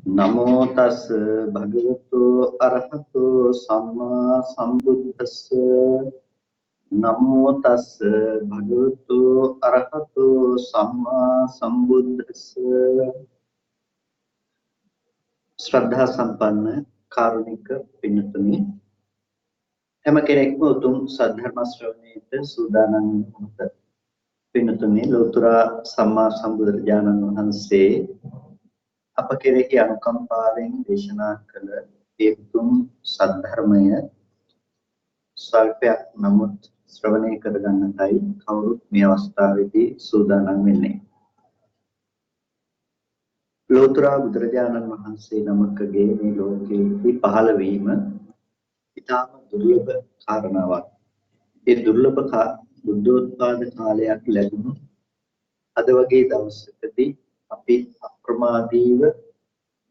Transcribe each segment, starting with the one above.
නමෝ තස් භගවතු අරහතු සම්මා සම්බුද්දස්ස නමෝ තස් භගවතු අරහතු සම්මා සම්බුද්දස්ස ශ්‍රද්ධා සම්පන්න කාරුණික පින්තුනි හැම කෙනෙක්ම උතුම් සද්ධර්ම ශ්‍රවණයට සූදානම් වුණත් පින්තුනි ලෝතර සම්මා සම්බුදුරජාණන් වහන්සේ අප කෙරෙහි අනුකම්පාවෙන් දේශනා කළ ඒ උතුම් සද්ධර්මය ස්වල්පයක් නමුත් ශ්‍රවණය කර ගන්නටයි කවුරුත් මේ අවස්ථාවේදී සූදානම් වෙන්නේ. ලෝතර බුදුරජාණන් වහන්සේ නමකගේ මේ ලෝකයේ පහළ වීම ඉතාම දුර්ලභ කාරණාවක්. ඒ දුර්ලභ බුද්ධෝත්පාද කාලයක් ලැබුණු අද වගේ දවසකදී අපි අප්‍රමාදීව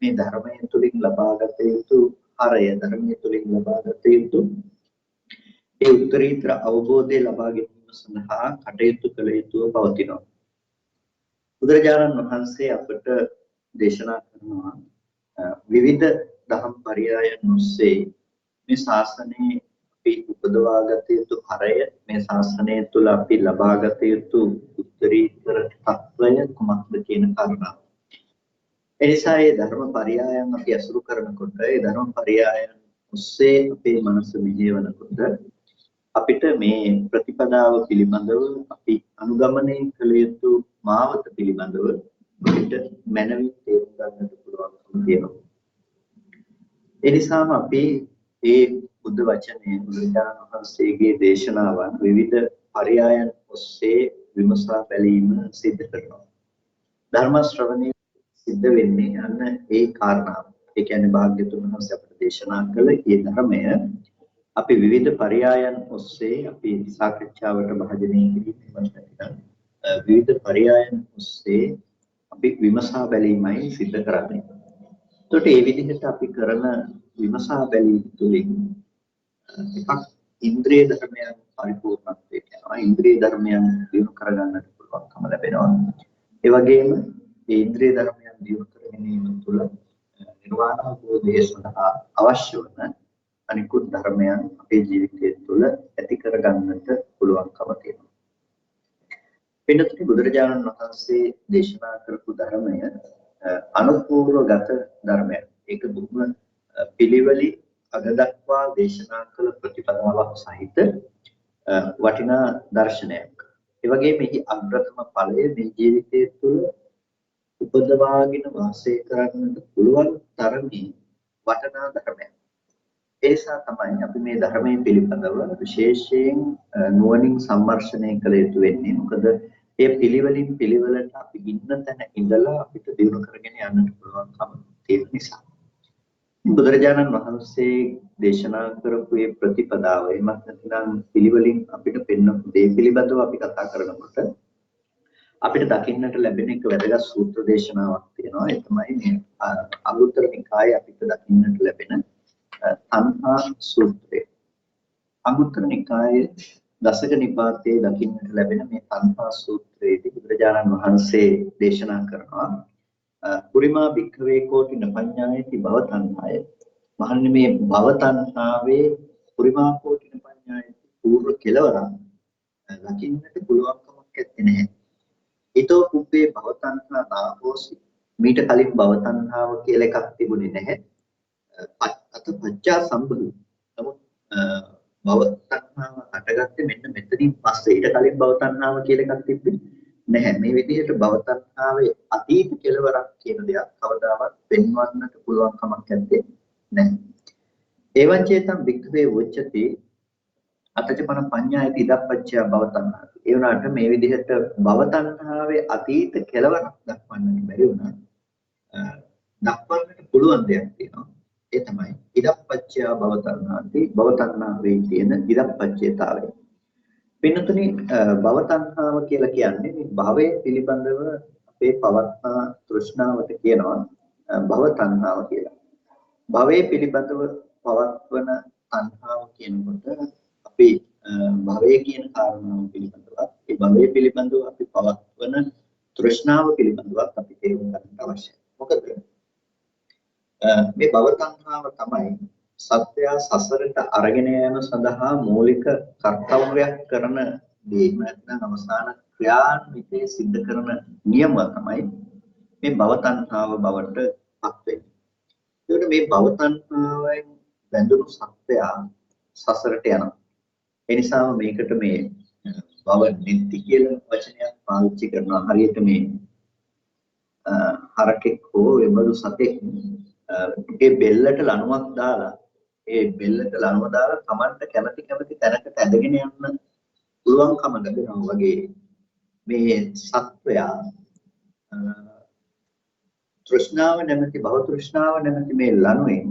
මේ ධර්මය තුළින් ලබාගත යුතු හරය ධර්මය තුළින් ලබාගත යුතු ඒ උත්තරීතර අවබෝධය ලබා ගැනීම සඳහා කටයුතු කළ යුතුව පවතිනවා. බුදුරජාණන් වහන්සේ අපට දේශනා කරනවා විවිධ දහම් පරයයන් ඔස්සේ මේ ශාසනයේ අපි උපදවාගත යුතු හරය මේ ශාසනය තුළ අපි ලබාගත යුතු උත්තරීතර තත්වය කුමක්ද කියන කාරණාව. එනිසා මේ ධර්ම පරයයන් අපි අසුරු කරනකොට ඒ ධර්ම පරයයන් ඔස්සේ අපේ මනස මෙහෙවනකොට අපිට මේ ප්‍රතිපදාව පිළිබඳව අපි අනුගමනය කළ යුතු මාවත පිළිබඳව අපිට මනවින් තේරුම් ගන්නට පුළුවන්කම තියෙනවා. ඒ නිසාම අපි මේ බුද්ධ වචනේ බුදුරජාණන් වහන්සේගේ දේශනාවන් විවිධ පරයයන් ඔස්සේ විමසා බැලීම සිදු කරනවා. ධර්ම ශ්‍රවණය සිද්ධ වෙන්නේ අන්න ඒ කාරණාව. ඒ කියන්නේ භාග්‍යතුන් වහන්සේ අපට දේශනා කළ මේ ධර්මය අපි විවිධ පරයයන් ඔස්සේ අපි සාකච්ඡාවට භාජනය කිරීමට විවිධ පරයයන් ඔස්සේ අපි විමසා බැලීමයි සිද්ධ කරන්නේ. එතකොට මේ විදිහට අපි කරන විමසා බැලීම තුළින් එකක් ඉන්ද්‍රිය ධර්මයන් පරිපූර්ණත්වයට යනවා. ඉන්ද්‍රිය ධර්මයන් දියුණු කරගන්නට පුළුවන්කම ලැබෙනවා. ඒ වගේම මේ ඉන්ද්‍රිය ධර්මයන් දියුණු කර ගැනීම තුළ නිර්වාණ අවබෝධය සඳහා අවශ්‍ය වන අනිකුත් ධර්මයන් අපේ ජීවිතය තුළ ඇති කර ගන්නට පුළුවන්කම තියෙනවා. පින්තුනි බුදුරජාණන් වහන්සේ දේශනා කරපු ධර්මය අනුපූර්වගත ධර්මයක්. ඒක දුක්ම පිළිවෙලි අද දක්වා දේශනා කළ ප්‍රතිපදාවක් සහිත වටිනා දර්ශනයක්. ඒ වගේම මෙහි අග්‍රතම ඵලය මේ ජීවිතය තුළ උපදවාගෙන වාසය කරන්නට පුළුවන් තරමේ වටිනා ධර්මයක්. ඒ නිසා තමයි අපි මේ ධර්මයේ පිළිපදව විශේෂයෙන් නුවණින් සම්මර්ෂණය කළ යුතු වෙන්නේ. මොකද මේ පිළිවෙලින් පිළිවෙලට අපි ඉන්න තැන ඉඳලා අපිට දිනු කරගෙන යන්නට පුළුවන්කම තියෙන නිසා. බුදුරජාණන් වහන්සේ දේශනා කරපු මේ ප්‍රතිපදාව එමත් නැත්නම් පිළිවෙලින් අපිට පෙන්වපු දේ පිළිබඳව අපි කතා කරනකොට අපිට දකින්නට ලැබෙන එක වැදගත් සූත්‍ර දේශනාවක් තියෙනවා. ඒ තමයි මේ අංගුත්තර නිකායේ අපිට දකින්නට ලැබෙන තණ්හා සූත්‍රය. අංගුත්තර නිකායේ දසක නිපාතයේ දකින්නට ලැබෙන මේ තණ්හා සූත්‍රයේදී බුදුරජාණන් වහන්සේ දේශනා කරනවා පුරිමා භික්ඛවේ කෝටි නපඤ්ඤායති භව තණ්හාය. මහන්නේ මේ භව තණ්හාවේ පුරිමා කෝටි නපඤ්ඤායති පූර්ව කෙලවරක් දකින්නට පුළුවන්කමක් නැහැ. ඊතෝ කුප්පේ භව තණ්හා නාහෝසි. මීට කලින් භව තණ්හාව කියලා එකක් තිබුණේ නැහැ. අත පච්චා සම්බුදු. නමුත් භව තණ්හාව හටගත්තේ මෙන්න මෙතනින් පස්සේ. ඊට කලින් භව තණ්හාව කියලා එකක් තිබ්බේ නැහැ. මේ විදිහට භව තණ්හාවේ අතීත කෙලවරක් කියන දෙයක් කවදාවත් පෙන්වන්නට පුළුවන් කමක් නැත්තේ නැහැ. එවං චේතම් වික්ඛවේ උච්චති අතචපන පඤ්ඤායති ඉදප්පච්චය භව තණ්හා. ඒ වුණාට මේ විදිහට භව තණ්හාවේ අතීත කෙලවරක් දක්වන්නට බැරි වුණා. දක්වන්නට පුළුවන් දෙයක් තියෙනවා. ඒ තමයි ඉදප්පච්චය භව තණ්හාති භව තණ්හාවේ තියෙන ඉදප්පච්චයතාවය. වෙනතුනි භව තණ්හාව කියලා කියන්නේ මේ භවයේ පිළිබඳව අපේ පවත්නා තෘෂ්ණාවට කියනවා භව තණ්හාව කියලා. භවයේ පිළිබඳව පවත්වන තණ්හාව කියනකොට අපි භවයේ කියන කාරණාව පිළිබඳව ඒ භවයේ පිළිබඳව අපි පවත්වන තෘෂ්ණාව පිළිබඳව අපි තේරුම් ගන්න අවශ්‍යයි. මොකද මේ භව තණ්හාව තමයි සත්‍ය සසරට අරගෙන යන සඳහා මූලික කර්තව්‍යයක් කරන දේ නැත්නම් අවසාන ක්‍රියාන්විතයේ සිද්ධ කරන නියම තමයි මේ භව තණ්හාව බවට පත් වෙන්නේ. ඒකට මේ භව තණ්හාවෙන් බැඳුණු සත්‍යය සසරට යනවා. ඒ නිසාම මේකට මේ භව නිත්‍ය කියලා වචනයක් පාවිච්චි කරනවා. හරියට මේ හරකෙක් හෝ එබඳු සතෙක් ඒ බෙල්ලට ලණුවක් දාලා ඒ බෙල්ලට ලණුව දාලා Tamanට කැමති තැනකට ඇදගෙන යන්න පුළුවන්කම ලැබෙනවා වගේ මේ සත්වයා තෘෂ්ණාව නැමැති භව තෘෂ්ණාව නැමැති මේ ලණුවෙන්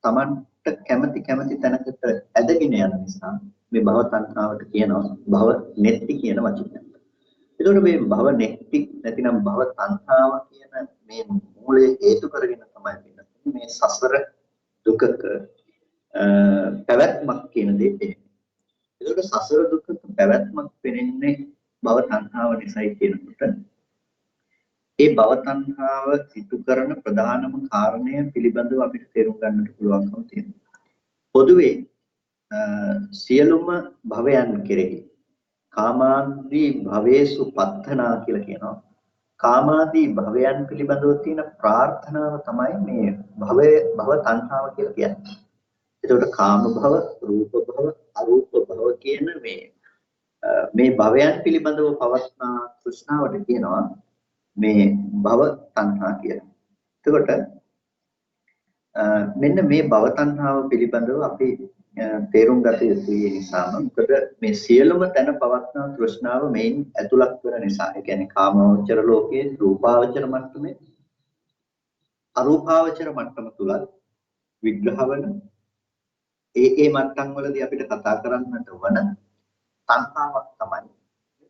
Tamanට කැමති තැනකට ඇදගෙන යන නිසා මේ භව තණ්හාවට කියනවා භව නෙත්ති කියන වචනය. ඒතකොට මේ භව නෙත්ති නැතිනම් භව තණ්හාව කියන මේ මූලයේ හේතු කරගෙන තමයි මේ සසර දුකක පැවැත්මක් කියන දේ පෙනෙන්නේ. ඒකට සසර දුකක පැවැත්මක් පෙනෙන්නේ භව තණ්හාව නිසායි කියනකොට ඒ භව තණ්හාව සිදු කරන ප්‍රධානම කාරණය පිළිබඳව අපිට තේරුම් ගන්නට පුළුවන්කම තියෙනවා. පොදුවේ සියලුම භවයන් කෙරෙහි කාමාදී භවේසු පත්තනා කියලා කියනවා. කාමාදී භවයන් පිළිබඳව තියෙන ප්‍රාර්ථනාව තමයි මේ භව තණ්හාව කියලා කියන්නේ. එතකොට කාම භව, රූප භව, අරූප භව කියන මේ භවයන් පිළිබඳව පවස්නා තෘෂ්ණාවට කියනවා මේ භව තණ්හා කියලා. එතකොට මෙන්න මේ භව තණ්හාව පිළිබඳව අපි තේරුම් ගත යුතුයි නිසාම මොකද මේ සියලුම තැන පවස්නා තෘෂ්ණාව මේන් ඇතුළත් වෙන නිසා. ඒ කියන්නේ කාමාවචර ලෝකයේ රූපාවචර මට්ටමේ අරූපාවචර මට්ටම තුලත් විග්‍රහ වෙන ඒ මට්ටම් වලදී අපිට කතා කරන්නට වන තණ්හාවක් තමයි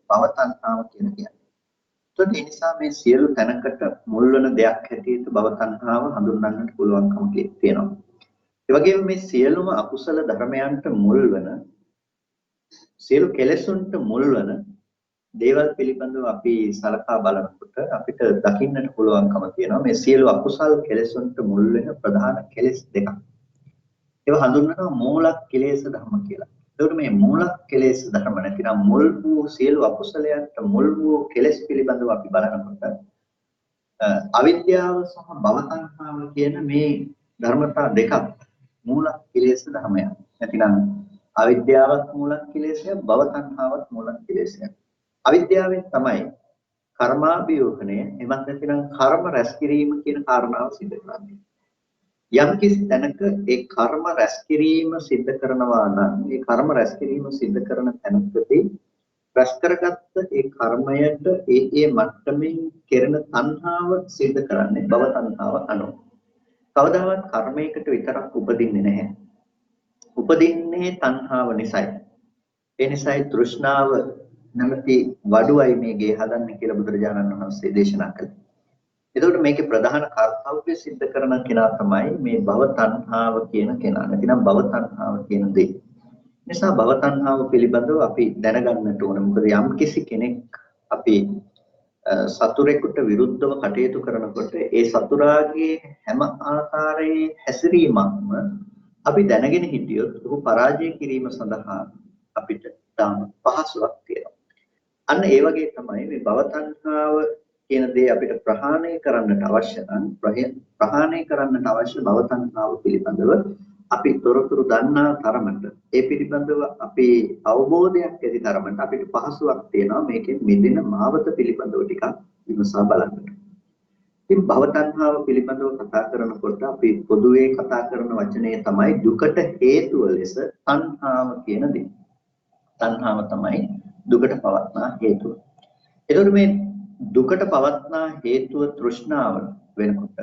භව තණ්හාව කියන්නේ. ඒත් ඒ නිසා මේ සියලු තැනකට මුල් වෙන දෙයක් හැටියට භව තණ්හාව හඳුන්වන්නට පුළුවන්කම තියෙනවා. ඒ වගේම මේ සියලුම අකුසල ධර්මයන්ට මුල් වෙන සියලු කෙලෙසුන්ට මුල් වෙන දේවල් පිළිබඳව අපි සලකා බලනකොට අපිට දකින්නට පුළුවන්කම තියෙනවා මේ සියලු අකුසල් කෙලෙසුන්ට මුල් වෙන ප්‍රධාන කෙලෙස් දෙකක්. ඒවා හඳුන්වනවා මූලක් කෙලෙස් ධර්ම කියලා. ඒකට මේ මූලක් කෙලෙස් ධර්ම නැතිනම් මුල් වූ සියලු අකුසලයන්ට මුල් වූ කෙලෙස් පිළිබඳව අපි බලනකොට අවිද්‍යාව සහ භව තණ්හාව කියන මේ ධර්මතා දෙකක් මූලක් කෙලෙස් ධර්මයක්. නැතිනම් අවිද්‍යාවත් මූලක් කෙලෙසයක්, භව තණ්හාවත් මූලක් කෙලෙසයක්. අවිද්‍යාවෙන් තමයි කර්මාභියෝගණය එමත් නැතිනම් කර්ම රැස් කිරීම කියන කාරණාව සිද්ධ කරන්නේ. යම් කිසි තැනක ඒ කර්ම රැස් කිරීම සිද්ධ කරනවා නම් ඒ කර්ම රැස් කිරීම සිද්ධ කරන තැනකදී රැස් කරගත්ත ඒ කර්මයට ඒ මට්ටමින් කෙරෙන තණ්හාව සිද්ධ කරන්නේ භව තණ්හාව අනුව. කවදාවත් කර්මයකට විතරක් උපදින්නේ නැහැ. උපදින්නේ තණ්හාව නිසායි. ඒ නිසායි තෘෂ්ණාව නැමැති වඩුවයි මේ ගේ හදන්නේ කියලා බුදුරජාණන් වහන්සේ දේශනා කළේ. එතකොට මේකේ ප්‍රධාන කර්තව්‍ය සිද්ධ කරන කෙනා තමයි මේ භව තණ්හාව කියන කෙනා. නැතිනම් භව තණ්හාව කියන දේ. නිසා භව තණ්හාව පිළිබඳව අපි දැනගන්නට ඕන. මොකද යම් කිසි කෙනෙක් අපි සතුරෙකුට විරුද්ධව කටයුතු කරනකොට ඒ සතුරාගේ හැම ආකාරයේ හැසිරීමක්ම අපි දැනගෙන හිටියොත් ඔහු පරාජය කිරීම සඳහා අපිට තාම පහසුවක් තියෙනවා. අන්න ඒ වගේ තමයි මේ භව තණ්හාව කියන දේ අපිට ප්‍රහාණය කරන්නට අවශ්‍ය නම් ප්‍රහාණය කරන්නට අවශ්‍ය භව තණ්හාව පිළිබඳව අපි තොරතුරු දන්නා තරමට ඒ පිළිබඳව අපි අවබෝධයක් ඇති තරමට අපිට පහසුවක් තියෙනවා මේකෙන් මිදෙන මාවත පිළිබඳව ටිකක් විමසා බලන්නට. ඉතින් භව තණ්හාව පිළිබඳව කතා කරනකොට අපි පොදුවේ කතා කරන වචනේ තමයි දුකට හේතුව ලෙස තණ්හාව කියන දේ. තණ්හාව තමයි දුකට පවත්නා හේතුව. ඒතකොට මේ දුකට පවත්නා හේතුව තෘෂ්ණාව වෙනකොට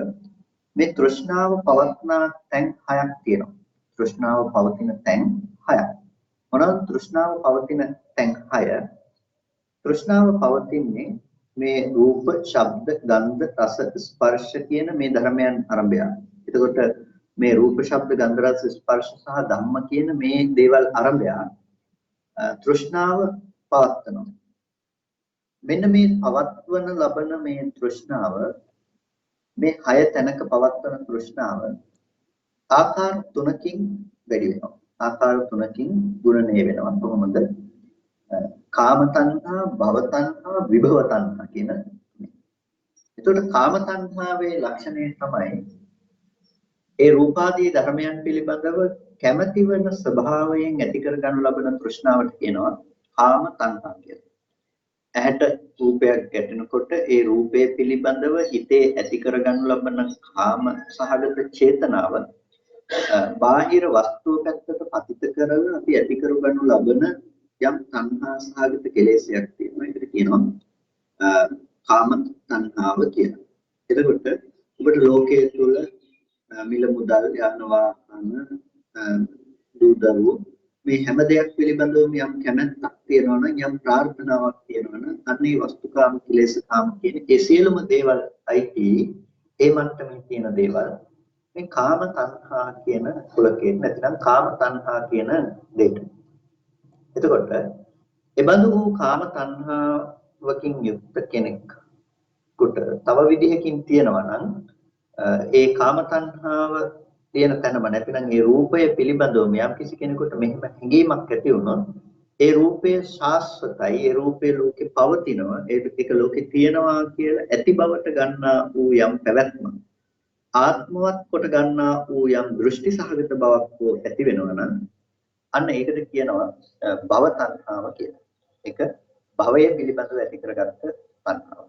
මේ තෘෂ්ණාව පවත්නා තැන් හයක් තියෙනවා. තෘෂ්ණාව පවතින තැන් හයක්. මොනවාද තෘෂ්ණාව පවතින තැන් හය? තෘෂ්ණාව පවතින්නේ මේ රූප, ශබ්ද, ගන්ධ, රස, ස්පර්ශ කියන මේ ධර්මයන් ආරම්භය. එතකොට මේ රූප, ශබ්ද, ගන්ධ, රස, ස්පර්ශ සහ ධම්ම කියන මේ දේවල් ආරම්භය තෘෂ්ණාව පවත්නවා. මෙන්න මේ පවත්වන ලබන මේ තෘෂ්ණාව මේ 6 තැනක පවත්වන තෘෂ්ණාව ආකාර 3කින් වැඩි වෙනවා. ආකාර 3කින් ගුණණය වෙනවා. කොහොමද? කාම තණ්හා, භව තණ්හා, විභව තණ්හා කියන. එතකොට කාම තණ්හාවේ ලක්ෂණය තමයි ඒ රූපාදී ධර්මයන් පිළිබඳව කැමැති වෙන ස්වභාවයෙන් ඇති කර ගන්නු ලබන තෘෂ්ණාවට කියනවා කාම තණ්හා කියලා. ඇහැට රූපයක් ගැටෙනකොට ඒ රූපය පිළිබඳව හිතේ ඇති කර ගන්නු ලබන කාම සහගත චේතනාව බාහිර වස්තුව පැත්තට පතිත කරලා අපි ඇති කර ගන්නු ලබන යම් තණ්හා සහගත කෙලෙසයක් තියෙනවා. ඒකට කියනවා කාම තණ්හාව කියලා. එතකොට ඔබට ලෝකයේ තුල මිල මුදල් යන වාහන දූ දරුවෝ මේ හැම දෙයක් පිළිබඳව යම් කැමැත්තක් තියෙනවා නම් යම් ප්‍රාර්ථනාවක් තියෙනවා නම් අන්නේ වස්තුකාම කෙලෙසකාම කියන ඒ සියලුම දේවල් අයිති ඒ මට්ටමේ තියෙන දේවල් මේ කාම තණ්හා කියන කුලකයෙන් නැත්නම් කාම තණ්හා කියන දෙයට. එතකොට එබඳු වූ කාම තණ්හාවකින් යුක්ත කෙනෙක් කොට තව විදිහකින් තියෙනවා නම් ඒ කාම තණ්හාව තියෙන තැනම නැතිනම් ඒ රූපය පිළිබඳව යම් කිසි කෙනෙකුට මෙහෙම හැඟීමක් ඇති වුණොත් ඒ රූපය ශාස්වතයි, ඒ රූපේ ලෝකේ පවතිනවා, ඒක ලෝකේ තියෙනවා කියලා ඇති බවට ගන්නා වූ යම් පැවැත්ම ආත්මවත් කොට ගන්නා වූ යම් දෘෂ්ටි සහගත බවක් ඇති වෙනවා නම් අන්න ඒකට කියනවා භව තණ්හාව කියලා. ඒක භවය පිළිබඳව ඇති කරගත්ත තණ්හාව.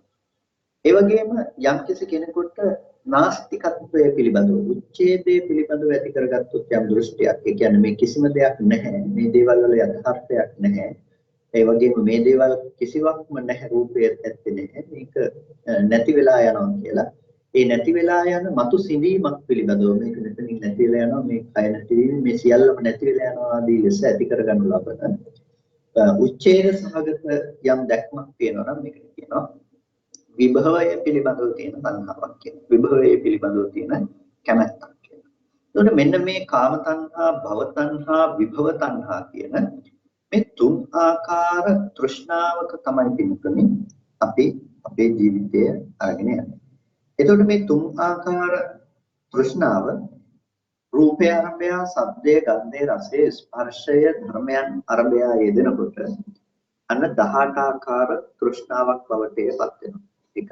ඒ වගේම යම්කිසි කෙනෙකුට නාස්තිකත්වයේ පිළිබඳව උච්ඡේදයේ පිළිබඳව ඇති කරගත්තොත් යම් දෘෂ්ටියක්, ඒ කියන්නේ මේ කිසිම දෙයක් නැහැ, මේ දේවල් වල යථාර්ථයක් නැහැ, ඒ වගේම මේ දේවල් කිසිවක්ම නැහැ, රූපයේ ඇත්තේ නැහැ, මේක නැති වෙලා යනවා කියලා. ඒ නැති වෙලා යන මතු සිඳීමක් පිළිබඳව මේක මෙතනින් නැති වෙලා යනවා, මේ කය නැති වීම, මේ සියල්ලම නැති වෙලා යනවා ආදී ලෙස ඇති කරගන්න ලබන උච්ඡේද සහගත යම් දැක්මක් තියෙනවා නම් මේකට කියනවා විභවය පිළිබඳව තියෙන තණ්හාවක් කියන. විභවය පිළිබඳව තියෙන කැමැත්තක් කියන. එතකොට මෙන්න මේ කාම තණ්හා, භව තණ්හා, විභව තණ්හා කියන මේ තුන් ආකාර තෘෂ්ණාවක තමයි පින්තුනේ අපි අපේ ජීවිතය අරගෙන යන්නේ. එතකොට මේ තුන් ආකාර තෘෂ්ණාව රූපය අරබය, සද්දය, ගන්ධය, රසය, ස්පර්ශය, ධර්මයන් අරබය යෙදෙනකොට අන්න 18 ආකාර තෘෂ්ණාවක් බවට පත් වෙනවා. එක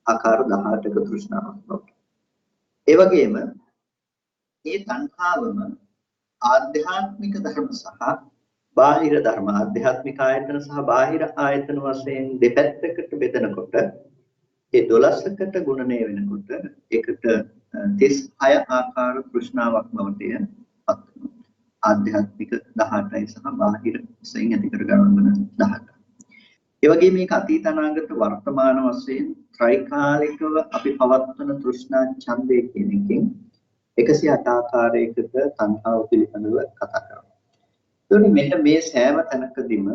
ආකාර 18ක තෘෂ්ණාවක් බවට. ඒ වගේම මේ තණ්හාවම ආධ්‍යාත්මික ධර්ම සහ බාහිර ධර්ම, ආධ්‍යාත්මික ආයතන සහ බාහිර ආයතන වශයෙන් දෙපැත්තකට බෙදනකොට ඒ 12කට ගුණණය වෙනකොට ඒකට 36 ආකාර තෘෂ්ණාවක් බවට පත් වෙනවා. ආධ්‍යාත්මික 18යි සහ බාහිර වශයෙන් ඇති කර ගන්න 18. ඒ වගේම මේක අතීත අනාගත වර්තමාන වශයෙන් ත්‍රිකාලිකව අපි පවත්වන තෘෂ්ණා ඡන්දය කියන එකෙන් 108 ආකාරයකට තණ්හාව පිළිබඳව කතා කරනවා. එතකොට මෙන්න මේ සෑම තැනකදීම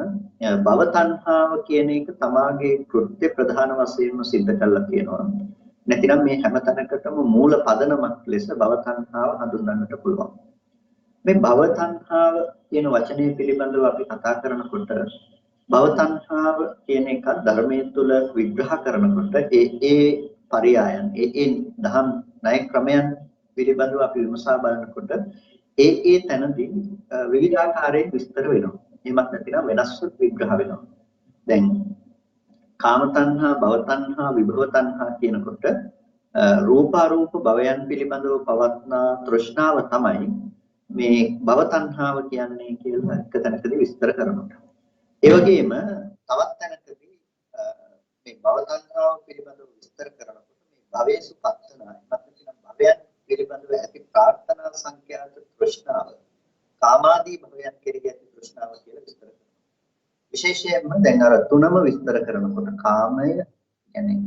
භව තණ්හාව කියන එක තමාගේ කෘත්‍ය ප්‍රධාන වශයෙන්ම සිද්ධ කරලා තියෙනවා. නැතිනම් මේ හැම තැනකටම මූල පදනමක් ලෙස භව තණ්හාව හඳුන්වන්නට පුළුවන්. මේ භව තණ්හාව කියන වචනය පිළිබඳව අපි කතා කරනකොට භව තණ්හාව කියන එක ධර්මයේ තුල විග්‍රහ කරනකොට ඒ පරයයන් ඒ දහම් ණය ක්‍රමයන් පිළිබඳව අපි විමසා බලනකොට ඒ තැනදී විවිධාකාරයෙන් විස්තර වෙනවා. එහෙමත් නැතිනම් වෙනස්ව විග්‍රහ වෙනවා. දැන් කාම තණ්හා, භව තණ්හා, විභව තණ්හා කියනකොට රූපාරූප භවයන් පිළිබඳව පවත්නා තෘෂ්ණාව තමයි මේ භව තණ්හාව කියන්නේ කියලා එක තැනකදී විස්තර කරනවා. ඒ වගේම තවත් තැනකදී මේ භව තණ්හාව පිළිබඳව විස්තර කරනකොට මේ භවයේසු පත්තන නැත්නම් භවයන් පිළිබඳව ඇති ප්‍රාර්ථනා සංඛ්‍යාත තෘෂ්ණාව කාමාදී භවයන් කෙරෙහි ඇති තෘෂ්ණාව කියලා විස්තර කරනවා. විශේෂයෙන්ම දැන් අර තුනම විස්තර කරනකොට කාමය කියන්නේ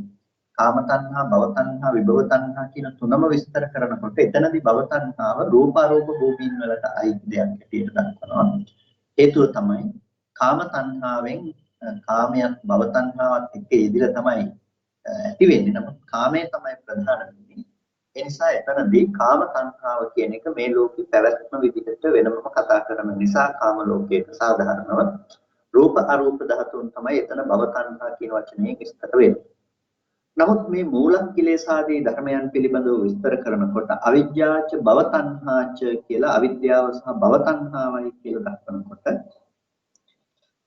කාම තණ්හා, භව තණ්හා, විභව තණ්හා කියන තුනම විස්තර කරනකොට එතනදී භව තණ්හාව රූපාරූප භූමීන් වලට අයිති දෙයක් හැටියට දක්වනවා. හේතුව තමයි කාම තණ්හාවෙන් කාමයක් භව තණ්හාවත් එක්ක ඉදිරිය තමයි ඇති වෙන්නේ. නමුත් කාමය තමයි ප්‍රධාන වෙන්නේ. ඒ නිසා එතනදී කාම තණ්හාව කියන එක මේ ලෝකේ පැවැත්ම විදිහට වෙනම කතා කරන නිසා කාම ලෝකයට සාධාරණව රූප අරූප ධාතුන් තමයි එතන භව තණ්හා කියන වචනේ විස්තර වෙන්නේ. නමුත් මේ මූල කිලේශාදී ධර්මයන් පිළිබඳව විස්තර කරනකොට අවිජ්ජාච භවතණ්හාච කියලා අවිද්‍යාව සහ භවතණ්හාවයි කියලා දක්වනකොට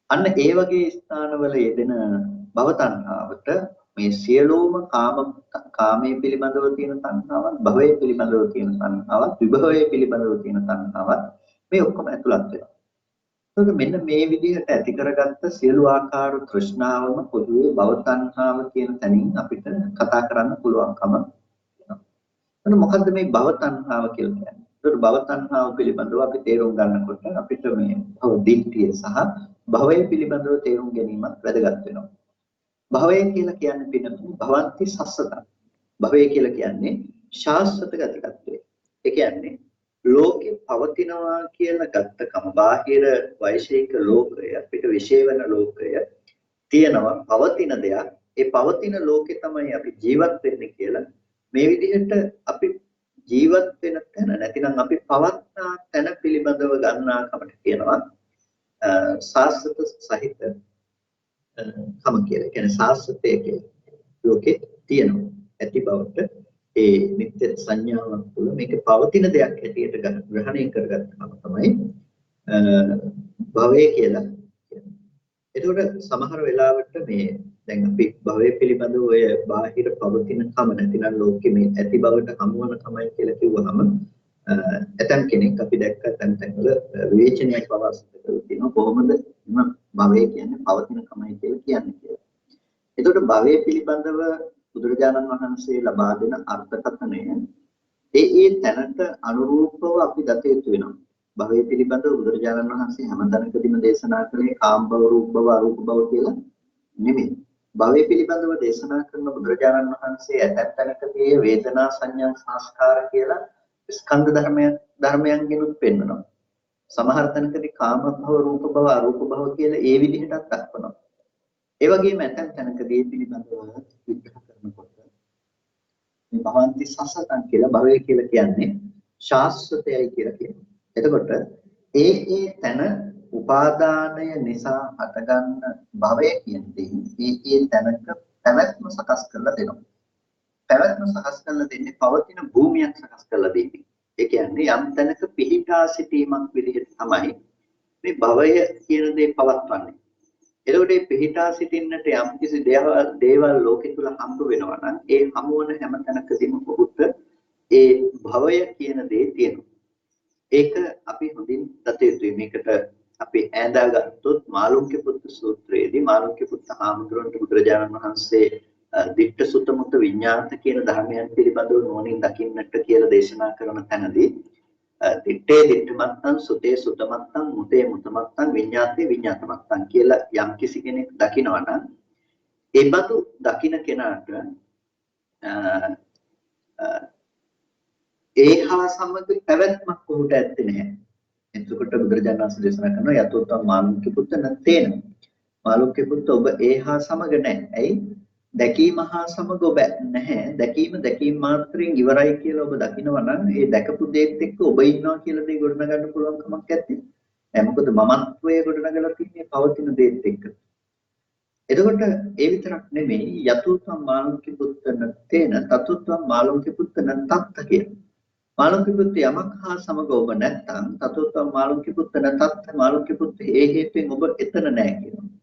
අන්න ඒ වගේ ස්ථානවල යෙදෙන භවතණ්හාවට මේ සියලුම කාමයේ පිළිබඳව තියෙන තණ්හාවක්, භවයේ පිළිබඳව තියෙන තණ්හාවක්, විභවයේ පිළිබඳව තියෙන තණ්හාවක් මේ ඔක්කොම ඇතුළත් වෙනවා. එතකොට මෙන්න මේ විදිහට ඇති කරගත්ත සියලු ආකාර තෘෂ්ණාවම පොදුවේ භවතණ්හාව කියන තැනින් අපිට කතා කරන්න පුළුවන්කම වෙනවා. එතකොට මොකද්ද මේ භවතණ්හාව කියලා කියන්නේ? එතකොට භවතණ්හාව පිළිබඳව අපි තේරුම් ගන්නකොට අපිට මේ භව දිට්ඨිය සහ භවය පිළිබඳව තේරුම් ගැනීමත් වැදගත් වෙනවා. භවය කියලා කියන්නේ පින්නතුනි භවಂತಿ සස්සතං. භවය කියලා කියන්නේ ශාස්ත්‍රත ගතිකත්වය. ඒ කියන්නේ ලෝකේ පවතිනවා කියලා ගත්තකම බාහිර වෛශේෂික ලෝකය අපිට විශේෂ වෙන ලෝකය තියෙනවා පවතින දෙයක්. ඒ පවතින ලෝකේ තමයි අපි ජීවත් වෙන්නේ කියලා මේ විදිහට අපි ජීවත් වෙන තැන නැතිනම් අපි පවත්නා තැන පිළිබඳව ගන්නා කමට කියනවා සාස්ත්‍ව සහිත කම කියලා. කියන්නේ සාස්ත්‍රය කියලා. ලෝකේ තියෙනවා. ඇති බවට ඒ නිත්‍ය සංඥාවක් තුළ මේක පවතින දෙයක් හැටියට ග්‍රහණය කරගත්තම තමයි භවය කියලා කියන්නේ. එතකොට සමහර වෙලාවට මේ දැන් අපි භවය පිළිබඳව ඔය බාහිර පවතින කම නැතිනම් ලෝකෙ මේ ඇති බවට හමුවන කමයි කියලා කිව්වහම ඇතම් කෙනෙක් අපි දැක්ක තැන්වල විවේචනයක් අවශ්‍ය කරලා තියෙනවා කොහොමද භවය කියන්නේ පවතින කමයි කියලා කියන්නේ කියලා. එතකොට භවය පිළිබඳව බුදුරජාණන් වහන්සේ ලබා දෙන අර්ථකථනය ඒ තැනට අනුරූපව අපි දත යුතු වෙනවා. භවය පිළිබඳව බුදුරජාණන් වහන්සේ හැමතැනකදීම දේශනා කළේ කාම භව, රූප භව, අරූප භව කියලා නෙමෙයි. භවය පිළිබඳව දේශනා කරන බුදුරජාණන් වහන්සේ ඇතැම් තැනකදී වේදනා සංඥා සංස්කාර කියලා ස්කන්ධ ධර්මයන්ගෙනුත් පෙන්වනවා. සමහර තැනකදී කාම භව, රූප භව, අරූප භව කියලා ඒ විදිහටත් දක්වනවා. ඒ වගේම ඇතැම් තැනකදී පිළිබඳව විග්‍රහ කරනකොට මේ භවಂತಿ සසතං කියලා භවය කියලා කියන්නේ ශාස්ත්‍රයයි කියලා කියනවා. එතකොට ඒ තැන උපාදානය නිසා හටගන්න භවය කියන්නේ ඒ තැනක පැවැත්ම සකස් කරලා දෙනවා. පැවැත්ම සකස් කරලා දෙන්නේ පවතින භූමියක් සකස් කරලා දෙන්නේ. ඒ කියන්නේ යම් තැනක පිහිටා සිටීමක් විදිහට තමයි මේ භවය කියන දේ පවත්වන්නේ. එතකොට මේ පිහිටා සිටින්නට යම් කිසි දේවල් ලෝකෙ තුල හම්බ වෙනවා නම් ඒ හමුවන හැම තැනකදීම ඔහුට ඒ භවය කියන දේ තියෙනවා. ඒක අපි හොඳින් දත යුතුයි. මේකට අපි ඈඳාගත්තොත් මාළුක්‍ය පුත්ත සූත්‍රයේදී මාළුක්‍ය පුත්ත ආමඳුරන්ට බුදුරජාණන් වහන්සේ දිට්ඨ සුත මුත විඤ්ඤාත කියන ධර්මයන් පිළිබඳව නුවණින් දකින්නට කියලා දේශනා කරන තැනදී දිත්තේ දිත්තමත්තං සුතේ සුතමත්තං මුතේ මුතමත්තං විඤ්ඤාතේ විඤ්ඤාතමත්තං කියලා යම් කිසි කෙනෙක් දකිනවා නම් ඒ බඳු දකින කෙනාට ඒහා සමග පැවැත්මක් ඔහුට ඇත්තේ නැහැ. එතකොට බුදුරජාණන් වහන්සේ දේශනා කරනවා යතෝත්තම් මාළුක්‍ය පුත්ත නැතේන. මාළුක්‍ය පුත්ත ඔබ ඒහා සමග නැහැ. ඇයි? දැකීම හා සමග ඔබ නැහැ. දැකීම මාත්‍රයෙන් ඉවරයි කියලා ඔබ දකිනවා නම් ඒ දැකපු දේත් එක්ක ඔබ ඉන්නවා කියලා දෙය ගොඩනගන්න පුළුවන් කමක් නැත්තේ. මොකද මමත්වයේ ගොඩනගලා තින්නේ පවතින දේත් එක්ක. එතකොට ඒ විතරක් නෙමෙයි යතුත්වම් මාළුක්‍ය පුත්තන තේන තතුත්වම් මාළුක්‍ය පුත්තන තත්ත කියන. මාළුක්‍ය පුත්ත යමක් හා සමග ඔබ නැත්තම් තතුත්වම් මාළුක්‍ය පුත්තන තත්ත මාළුක්‍ය පුත්ත ඒ හේතුවෙන් ඔබ එතන නැහැ කියනවා.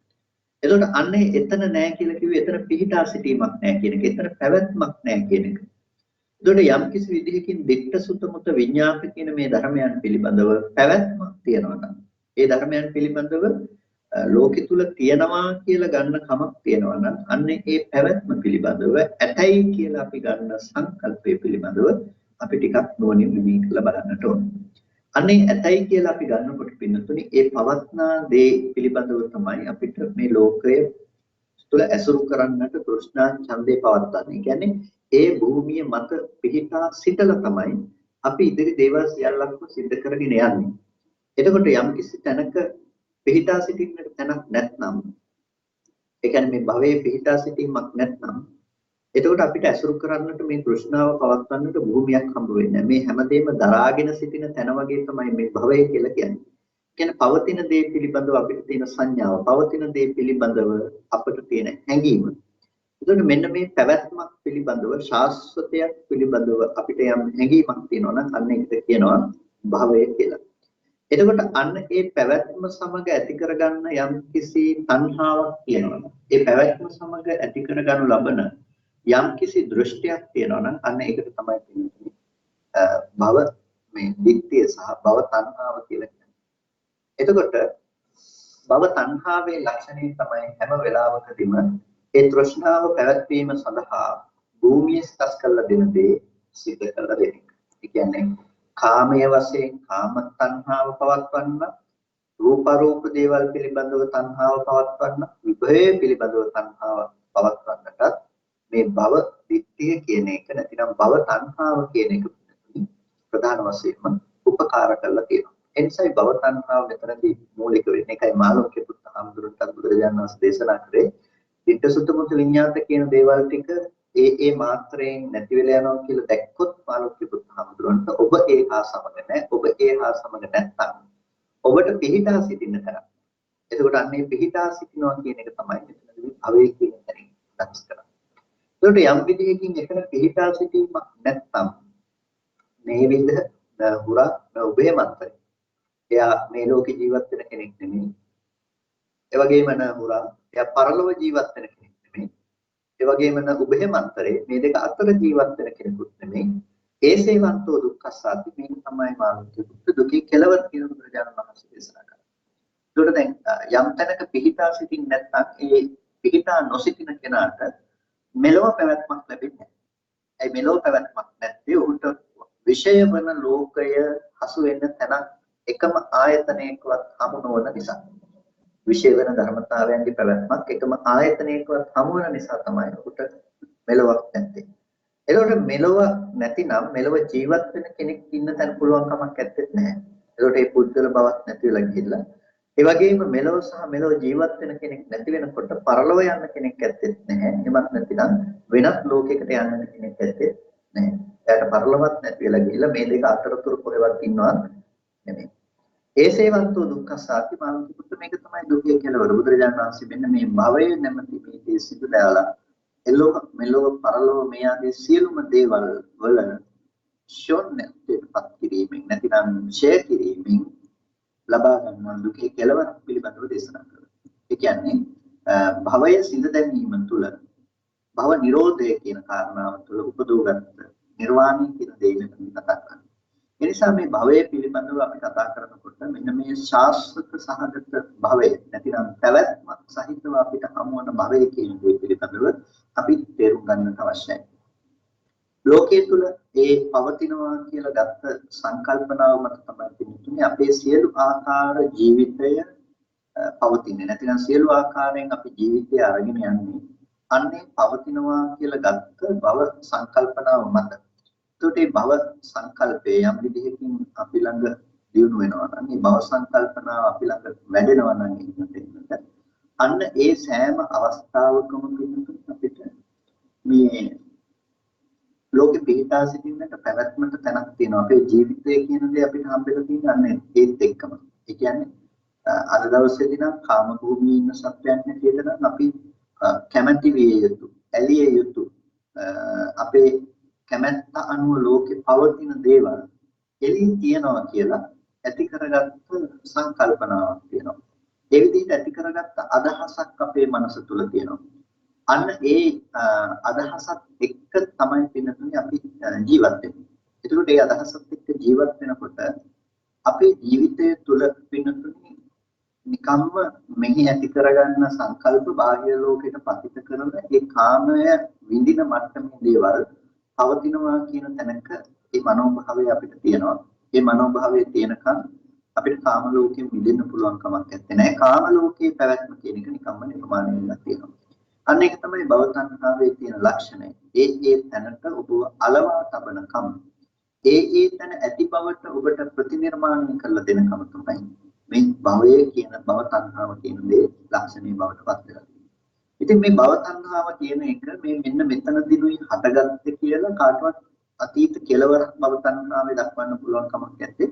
එතකොට අන්නේ එතන නැහැ කියලා කිව්වේ එතන පිහිටා සිටීමක් නැහැ කියන එක. එතන පැවැත්මක් නැහැ කියන එක. එතකොට යම් කිසි විදිහකින් දිට්ඨ සුත මුත විඤ්ඤාත කියන මේ ධර්මයන් පිළිබඳව පැවැත්මක් තියෙනවා නම් ඒ ධර්මයන් පිළිබඳව ලෝකෙ තුල තියනවා කියලා ගන්න කමක් තියෙනවා නම් අන්නේ ඒ පැවැත්ම පිළිබඳව ඇතයි කියලා අපි ගන්න සංකල්පය පිළිබඳව අපි ටිකක් නුවණින් විමී කරලා බලන්නට ඕන. අනේ ඇතයි කියලා අපි ගන්නකොට පින්නතුනි ඒ පවත්නා දේ පිළිබඳව තමයි අපිට මේ ලෝකය තුළ ඇසුරු කරන්නට තෘෂ්ණා ඡන්දේ පවත්වන්නේ. ඒ කියන්නේ ඒ භූමිය මත පිහිටා සිටලා තමයි අපි ඉදිරි දේවල් සියල්ලක්ම සිද්ධ කරගෙන යන්නේ. එතකොට යම් කිසි තැනක පිහිටා සිටින්නට තැනක් නැත්නම් ඒ කියන්නේ මේ භවයේ පිහිටා සිටීමක් නැත්නම් එතකොට අපිට ඇසුරු කරන්නට මේ තෘෂ්ණාව පවත්වන්නට භූමියක් හම්බ වෙන්නේ නැහැ. මේ හැමදේම දරාගෙන සිටින තැන වගේ තමයි මේ භවය කියලා කියන්නේ. කියන්නේ පවතින දේ පිළිබඳව අපිට තියෙන සංඥාව, පවතින දේ පිළිබඳව අපිට තියෙන හැඟීම. එතකොට මෙන්න මේ පැවැත්මක් පිළිබඳව ශාස්ත්‍රයක් පිළිබඳව අපිට යම් හැඟීමක් තියෙනවා නම් අන්න ඒකට කියනවා භවය කියලා. එතකොට අන්න ඒ පැවැත්ම සමග ඇති කරගන්න යම් කිසි තණ්හාවක් තියෙනවා. ඒ පැවැත්ම සමග ඇති කරගනු ලබන යම් කිසි දෘෂ්ටියක් තියෙනවා නම් අන්න ඒකට තමයි කියන්නේ භව මේ දික්තිය සහ භව තණ්හාව කියලා කියන්නේ. එතකොට භව තණ්හාවේ ලක්ෂණය තමයි හැම වෙලාවකදීම ඒ තෘෂ්ණාව පැවැත්වීම සඳහා භූමිය ස්පර්ශ කරලා දෙන දේ සිද්ධ කරලා දෙන එක. ඒ කියන්නේ කාමයේ වශයෙන් කාම තණ්හාව පවත්වන්න, රූපාරූප දේවල් පිළිබඳව තණ්හාව පවත්වන්න, විභවය පිළිබඳව තණ්හාව පවත්වන්නටත් මේ භව දිට්ඨිය කියන එක නැතිනම් භව තණ්හාව කියන එක ප්‍රධාන වශයෙන්ම උපකාර කරලා තියෙනවා. එනිසායි භව තණ්හාව මෙතනදී මූලික වෙන්නේ. ඒකයි මාළුක්‍ය පුත් හාමුදුරුවන්ට බුදුරජාණන් වහන්සේ දේශනා කරේ ditthasutta mutu viññāta කියන දේවල් ටික ඒ මාත්‍රයෙන් නැති වෙලා යනවා කියලා දැක්කොත් මාළුක්‍ය පුත් හාමුදුරුවන්ට ඔබ ඒ හා සමග නැහැ. ඔබ ඒ හා සමග නැත්නම් ඔබට පිහිටා සිටින්න තරම්. එතකොට අන්නේ පිහිටා සිටිනවා කියන එක තමයි මෙතනදී භවය කියන තැනින් දක්ස් කරන්නේ. ඒකට යම් විදිහකින් එතන පිහිටා සිටීමක් නැත්නම් මේ විදිහ හුරා උභය මන්ත්‍රය. එයා මේ ලෝකේ ජීවත් වෙන කෙනෙක් නෙමෙයි. ඒ වගේම නහුරා එයා පරලොව ජීවත් වෙන කෙනෙක් නෙමෙයි. ඒ වගේම උභය මන්ත්‍රේ මේ දෙක අතර ජීවත් වෙන කෙනෙකුත් නෙමෙයි. ඒසේවන්තෝ දුක්ඛසාති මේක තමයි මානසික දුකේ කෙලවර කියන බුදුරජාණන් වහන්සේ දේශනා කරා. ඒකට දැන් යම් තැනක පිහිටා සිටින් නැත්නම් ඒ පිහිටා නොසිටින කෙනාට මෙලොව පැවැත්මක් ලැබෙන්නේ නැහැ. ඒ මෙලොව පැවැත්මක් නැත්නම් උන්ට විෂය වන ලෝකය හසු වෙන්න තැනක් එකම ආයතනයකවත් හමු නොවන නිසා. විශේෂ වෙන ධර්මතාවයන්ගේ පැවැත්මක් එකම ආයතනයකවත් හමු වෙන නිසා තමයි උට මෙලොවක් නැත්තේ. ඒකට මෙලොව නැතිනම් මෙලොව ජීවත් වෙන කෙනෙක් ඉන්න තැන පුළුවන් කමක් නැත්තේ නැහැ. ඒකට ඒ පුද්ගල බවක් නැති වෙලා ගිහිල්ලා ඒ වගේම මෙලොව සහ මෙලොව ජීවත් වෙන කෙනෙක් නැති වෙනකොට පරලොව යන්න කෙනෙක් නැත්තේ නැහැ. එමත් නැතිනම් වෙනත් ලෝකයකට යන්න කෙනෙක් නැත්තේ නැහැ. එයාට පරලොවත් නැති වෙලා ගිහිල්ලා මේ දෙක අතරතුර කොහෙවත් ඉන්නවත් නෙමෙයි. ඒසේවන්තෝ දුක්ඛසාති මානසිකුත් මේක තමයි දුකේ කෙලවර. බුදුරජාණන් වහන්සේ මෙන්න මේ භවය නැමැති මේ දේ සිදු දාලා එළොව මෙලොව පරලොව මේ ආදී සියලුම දේවල් වල ශෝන්‍යත්වයටපත් කිරීමෙන් නැතිනම් ඡය කිරීමෙන් ලබා ගන්නා දුකේ කෙලවර පිළිබඳව දේශනා කරනවා. ඒ කියන්නේ භවය සිඳ දැමීම තුළ භව නිරෝධය කියන කාරණාව තුළ උපදෝගත් නිර්වාණය කියන දේ මෙතන කතා කරනවා. එනිසා මේ භවය පිළිබඳව අපි කතා කරනකොට මෙන්න මේ ශාස්ත්‍රික සහගත භවය නැතිනම් පැවැත්මක් සහිතව අපිට හමු වන භවය කියන දේ පිළිබඳව අපි තේරුම් ගන්නට අවශ්‍යයි. ලෝකයේ තුල ඒ පවතිනවා කියලා ගත්ත සංකල්පනාව මත තමයි තියෙන්නේ අපේ සියලු ආකාර ජීවිතය පවතින්නේ. නැතිනම් සියලු ආකාරයෙන් අපි ජීවිතය අරගෙන යන්නේ අන්නේ පවතිනවා කියලා ගත්ත භව සංකල්පනාව මත. ඒකට මේ භව සංකල්පය යම් විදිහකින් අපි ළඟ දියුණු වෙනවා නම් මේ භව සංකල්පනාව අපි ළඟ වැඩෙනවා නම් ඉන්නත් අන්න ඒ සෑම අවස්ථාවකම අපිට මේ ලෝකෙ පිටා සිටින්නට පැවැත්මට තැනක් තියෙනවා. අපේ ජීවිතය කියන දේ අපිට හම්බෙලා තියෙන්නේ ඒත් එක්කම. ඒ කියන්නේ අද දවසේදී නම් කාම භූමියේ ඉන්න සත්‍යයන් හැටියට නම් අපි කැමැති විය යුතු, ඇලිය යුතු අපේ කැමැත්ත අනුව ලෝකේ පවතින දේවල් එළින් තියනවා කියලා ඇති කරගත්ත සංකල්පනාවක් තියෙනවා. ඒ විදිහට ඇති කරගත්ත අදහසක් අපේ මනස තුල තියෙනවා. අන්න ඒ අදහසත් එක්ක තමයි පින්නතුනේ අපි ජීවත් වෙන්නේ. ඒකට ඒ අදහසත් එක්ක ජීවත් වෙනකොට අපේ ජීවිතය තුල පින්නතුනේ නිකම්ම මෙහි ඇති කරගන්න සංකල්ප බාහිර ලෝකයට පතිත කරන ඒ කාමය විඳින මට්ටමේ දේවල් පවතිනවා කියන තැනක ඒ මනෝභාවය අපිට තියෙනවා. ඒ මනෝභාවය තියෙනකන් අපිට කාම ලෝකයෙන් මිදෙන්න පුළුවන් කමක් නැත්තේ. කාම ලෝකයේ පැවැත්ම කියන එක නිකම්ම නිර්මාණය වෙලා තියෙනවා. අන්න ඒක තමයි භව තණ්හාවේ තියෙන ලක්ෂණය. ඒ තැනට ඔබ අලවා තබනකම් ඒ තැන ඇති බවට ඔබට ප්‍රතිනිර්මාණය කරලා දෙනකම තමයි මේ භවය කියන භව තණ්හාව කියන දේ ලක්ෂණේ බවට පත් වෙලා. ඉතින් මේ භව තණ්හාව කියන එක මේ මෙන්න මෙතනදීනුයි හටගත්තේ කියලා කාටවත් අතීත කෙලවරක් භව තණ්හාවේ දක්වන්න පුළුවන් කමක් නැත්තේ.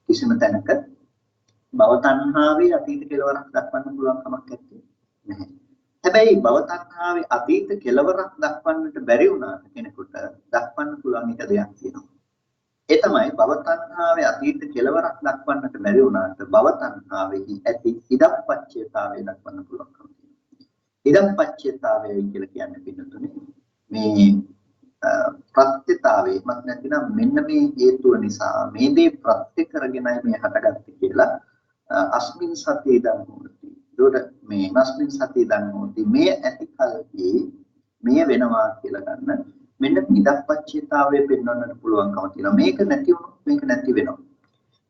කිසිම තැනක භව තණ්හාවේ අතීත කෙලවරක් දක්වන්න පුළුවන් කමක් නැත්තේ නැහැ. හැබැයි භව තණ්හාවේ අතීත කෙලවරක් දක්වන්නට බැරි වුණාට කෙනෙකුට දක්වන්න පුළුවන් එක දෙයක් තියෙනවා. ඒ තමයි භව තණ්හාවේ අතීත කෙලවරක් දක්වන්නට බැරි වුණාට භව තණ්හාවෙහි ඇති ඉදප්පච්චයතාවය දක්වන්න පුළුවන්කම තියෙනවා. ඉදප්පච්චයතාවය කියලා කියන්නේ පින්නතුනේ මේ ප්‍රත්‍යතාවය මත නැතිනම් මෙන්න මේ හේතුව නිසා මේ දේ ප්‍රත්‍ය කරගෙනයි මේ හටගත්තේ කියලා අස්මින් සතිය දන්නෝති. ඒකට මේ අස්මින් සතිය දන්නෝති මේ ඇති කල්හි මේ වෙනවා කියලා ගන්න මෙන්න ඉදප්පච්චයතාවය පෙන්වන්නට පුළුවන්කම තියෙනවා. මේක නැති වුණොත් මේක නැති වෙනවා.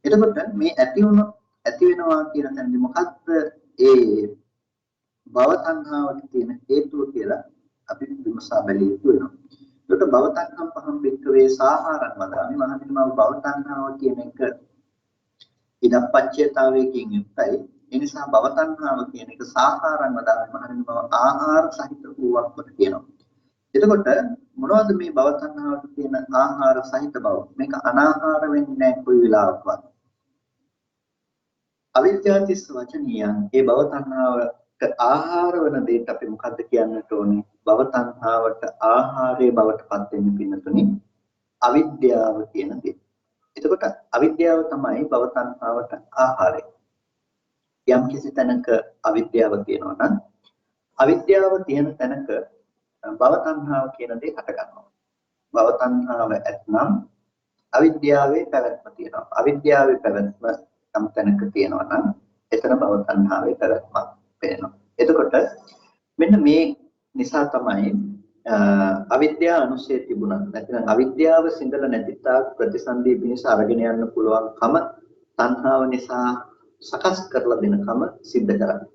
එතකොට මේ ඇති වුණොත් ඇති වෙනවා කියන තැනදී මොකක්ද ඒ භව තණ්හාවට තියෙන හේතුව කියලා අපි විමසා බැලිය යුතු වෙනවා. ඒකට භව තණ්හම් පහම් වික්කවේ සාහාරං වදාමි. මහණෙනි මම භව තණ්හාව කියන එක ඉදප්පච්චයතාවයකින් යුක්තයි. ඒ නිසා භව තණ්හාව කියන එක සාහාරං වදාමි. මහණෙනි මම ආහාර සහිත වූවක් කොට කියනවා. එතකොට මොනවද මේ භව තණ්හාවට තියෙන ආහාර සහිත බව? මේක අනාහාර වෙන්නේ නැහැ කොයි වෙලාවකවත්. අවිද්‍යාතිස් වචනියන් ඒ භව තණ්හාවට ආහාර වන දෙයට අපි මොකද්ද කියන්නට ඕනේ? භව තණ්හාවට ආහාරයේ බවට පත් වෙන්න පින්නතුනි අවිද්‍යාව කියන දේ. එතකොට අවිද්‍යාව තමයි භව තණ්හාවට ආහාරය. යම් කිසි තැනක අවිද්‍යාව තියෙනවා නම් අවිද්‍යාව තියෙන තැනක භව තණ්හාව කියන දේ හට ගන්නවා. භව තණ්හාව ඇත්නම් අවිද්‍යාවේ පැවැත්ම තියෙනවා. අවිද්‍යාවේ පැවැත්ම යම් තැනක තියෙනවා නම් එතන භව තණ්හාවේ පැවැත්මක් වෙනවා. එතකොට මෙන්න මේ නිසා තමයි අවිද්‍යාව අනුසය තිබුණා. නැත්නම් අවිද්‍යාව සිඳලා නැති තාක් ප්‍රතිසන්දී පිණිස අරගෙන යන්න පුළුවන්කම තණ්හාව නිසා සකස් කරලා දෙනකම සිද්ධ කරන්නේ.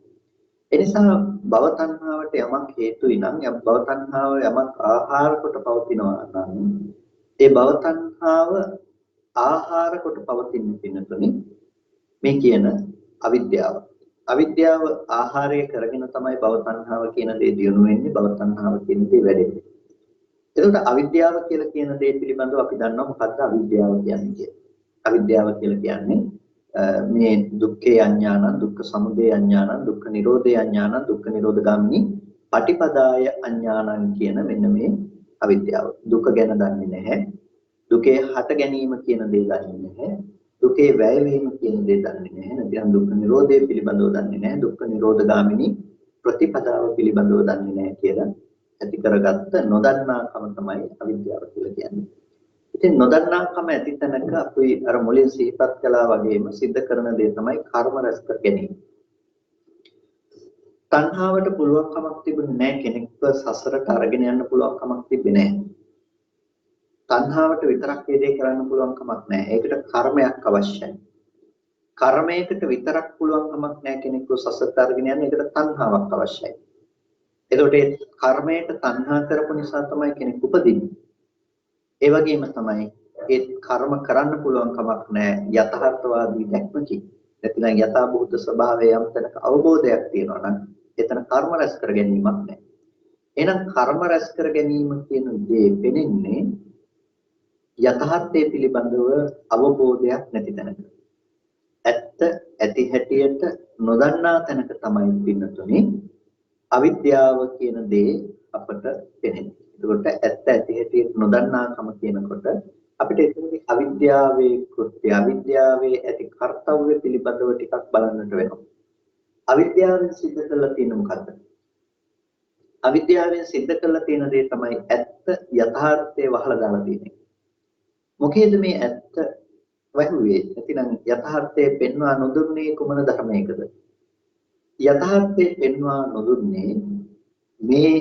ඒ නිසා භව තණ්හාවට යමක් හේතුයි නම් යම් භව තණ්හාව යමක් ආහාර කොට පවතිනවා නම් ඒ භව තණ්හාව ආහාර කොට පවතින පින්නතුනි මේ කියන අවිද්‍යාව. අවිද්‍යාව ආහාරය කරගෙන තමයි භව තණ්හාව කියන දේ දියුණු වෙන්නේ, භව තණ්හාව කියන දේ වැඩෙන්නේ. එතකොට අවිද්‍යාව කියලා කියන දේ පිළිබඳව අපි දන්නවා මොකක්ද අවිද්‍යාව කියන්නේ කියලා. අවිද්‍යාව කියලා කියන්නේ මේ දුක්ඛේ අඥානං, දුක්ඛ සමුදය අඥානං, දුක්ඛ නිරෝධය අඥානං, දුක්ඛ නිරෝධගාමිනී පටිපදාය අඥානං කියන මෙන්න මේ අවිද්‍යාව. දුක ගැන දන්නේ නැහැ. දුකේ හට ගැනීම කියන දේ දන්නේ නැහැ. දුකේ වැය වීම කියන දේ දන්නේ නැහැ. නැත්නම් දුක්ඛ නිරෝධය පිළිබඳව දන්නේ නැහැ. දුක්ඛ නිරෝධගාමිනී ප්‍රතිපදාව පිළිබඳව දන්නේ නැහැ කියලා ඇති කරගත්ත නොදන්නාකම තමයි අවිද්‍යාව කියලා කියන්නේ. ඉතින් නොදන්නාකම ඇති තැනක අපි අර මුලින් සිහිපත් කළා වගේම සිද්ධ කරන දේ තමයි කර්ම රැස් කර ගැනීම. තණ්හාවට පුළුවන් කමක් තිබුණේ නැහැ කෙනෙක්ව සසරට අරගෙන යන්න පුළුවන් කමක් තිබෙන්නේ නැහැ. තණ්හාවට විතරක් මේ දේ කරන්න පුළුවන් කමක් නැහැ. ඒකට කර්මයක් අවශ්‍යයි. කර්මයකට විතරක් පුළුවන් කමක් නැහැ කෙනෙක්ව සසරට අරගෙන යන්න. ඒකට තණ්හාවක් අවශ්‍යයි. එතකොට ඒ කර්මයට තණ්හා කරපු නිසා තමයි කෙනෙක් උපදින්නේ. ඒ වගේම තමයි ඒ කර්ම කරන්න පුළුවන් කමක් නැහැ යථාර්ථවාදී දැක්මකින්. නැත්නම් යථාභූත ස්වභාවය යම් තැනක අවබෝධයක් තියෙනවා නම් එතන කර්ම රැස් කර ගැනීමක් නැහැ. එහෙනම් කර්ම රැස් කර ගැනීම කියන දේ පෙනෙන්නේ යථාර්ථයේ පිළිබඳව අවබෝධයක් නැති තැනක. ඇත්ත ඇති හැටියට නොදන්නා තැනක තමයි පින්නතුනේ අවිද්‍යාව කියන දේ අපට පෙනෙන්නේ. එතකොට ඇත්ත ඇති හැටියට නොදන්නාකම කියනකොට අපිට එතනදී අවිද්‍යාවේ කෘත්‍ය අවිද්‍යාවේ ඇති කර්තව්‍ය පිළිබඳව ටිකක් බලන්නට වෙනවා. අවිද්‍යාවෙන් සිද්ධ කරලා තියෙන මොකද්ද? අවිද්‍යාවෙන් සිද්ධ කරලා තියෙන දේ තමයි ඇත්ත යථාර්ථයේ වහලා දාලා තියෙන්නේ. මොකේද මේ ඇත්ත වහුවේ? නැතිනම් යථාර්ථයේ පෙන්වා නොදුන්නේ කුමන ධර්මයකද? යථාර්ථයේ පෙන්වා නොදුන්නේ මේ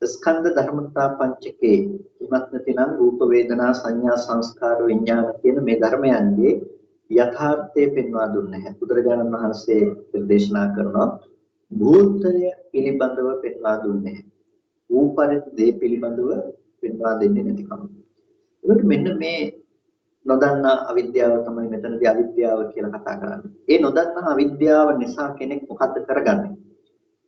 ස්කන්ධ ධර්මතා පංචකේ ඉමත් නැතිනම් රූප වේදනා සංඥා සංස්කාර විඥාන කියන මේ ධර්මයන්ගේ යථාර්ථය පෙන්වා දුන්නේ නැහැ. බුදුරජාණන් වහන්සේ දේශනා කරනවා භූතය පිළිබඳව පෙන්වා දුන්නේ නැහැ. ඌපරිත දේ පිළිබඳව පෙන්වා දෙන්නේ නැතිකම. ඒකට මෙන්න මේ නොදන්නා අවිද්‍යාව තමයි මෙතනදී අවිද්‍යාව කියලා කතා කරන්නේ. ඒ නොදන්නා අවිද්‍යාව නිසා කෙනෙක් මොකද්ද කරගන්නේ?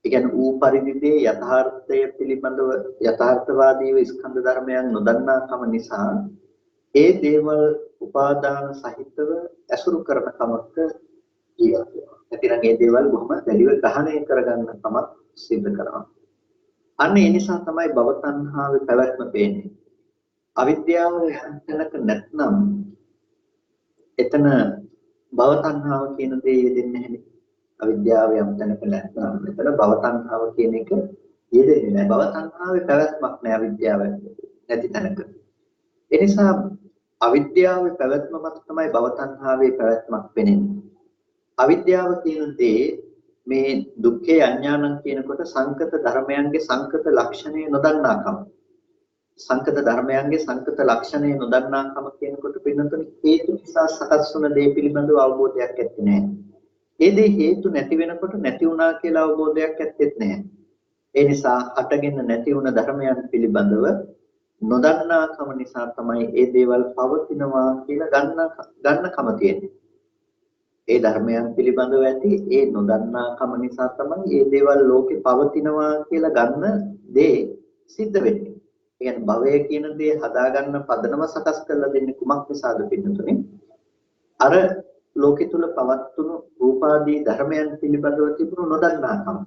ඒ කියන්නේ ඌපරිදි යථාර්ථය පිළිබඳව යථාර්ථවාදීව ස්කන්ධ ධර්මයන් නොදන්නාකම නිසා ඒ දේවල් උපාදාන සහිතව ඇසුරු කරන කමක ජීවත් වෙනවා. නැතිනම් ඒ දේවල් බොහොම දැඩිව ග්‍රහණය කරගන්න කමක් සිද්ධ කරනවා. අන්න ඒ නිසා තමයි භව තණ්හාවේ පැවැත්ම පේන්නේ. අවිද්‍යාව යන්තනක නැත්නම් එතන භව තණ්හාව කියන දේ යෙදෙන්නේ නැහැ. අවිද්‍යාව යම් තැනක නැත්නම් එතන භව තණ්හාව කියන එක යෙදෙන්නේ නැහැ. භව තණ්හාවේ පැවැත්මක් නැහැ අවිද්‍යාව නැති තැනක. ඒ නිසා අවිද්‍යාවේ පැවැත්ම මත තමයි භව තණ්හාවේ පැවැත්මක් වෙන්නේ. අවිද්‍යාව කියන දේ මේ දුක්ඛේ අඥානං කියනකොට සංකත ධර්මයන්ගේ සංකත ලක්ෂණය නොදන්නාකම. සංකත ධර්මයන්ගේ සංකත ලක්ෂණය නොදන්නාකම කියනකොට පින්නතුනි හේතු නිසා සකස් වුණ දේ පිළිබඳව අවබෝධයක් ඇත්තේ නැහැ. ඒ දේ හේතු නැති වෙනකොට නැති වුණා කියලා අවබෝධයක් ඇත්තෙත් නැහැ. ඒ නිසා හටගෙන නැති වුණ ධර්මයන් පිළිබඳව නොදන්නාකම නිසා තමයි ඒ දේවල් පවතිනවා කියලා ගන්නකම තියෙන්නේ. ඒ ධර්මයන් පිළිබඳව ඇති ඒ නොදන්නාකම නිසා තමයි මේ දේවල් ලෝකේ පවතිනවා කියලා ගන්න දේ සිද්ධ වෙන්නේ. ඒ කියන්නේ භවය කියන දේ හදාගන්න පදනම සකස් කරලා දෙන්නේ කුමක් නිසාද පින්නතුනේ? අර ලෝකෙ තුල පවත්තුණු රූපාදී ධර්මයන් පිළිබඳව තිබුණු නොදන්නාකම.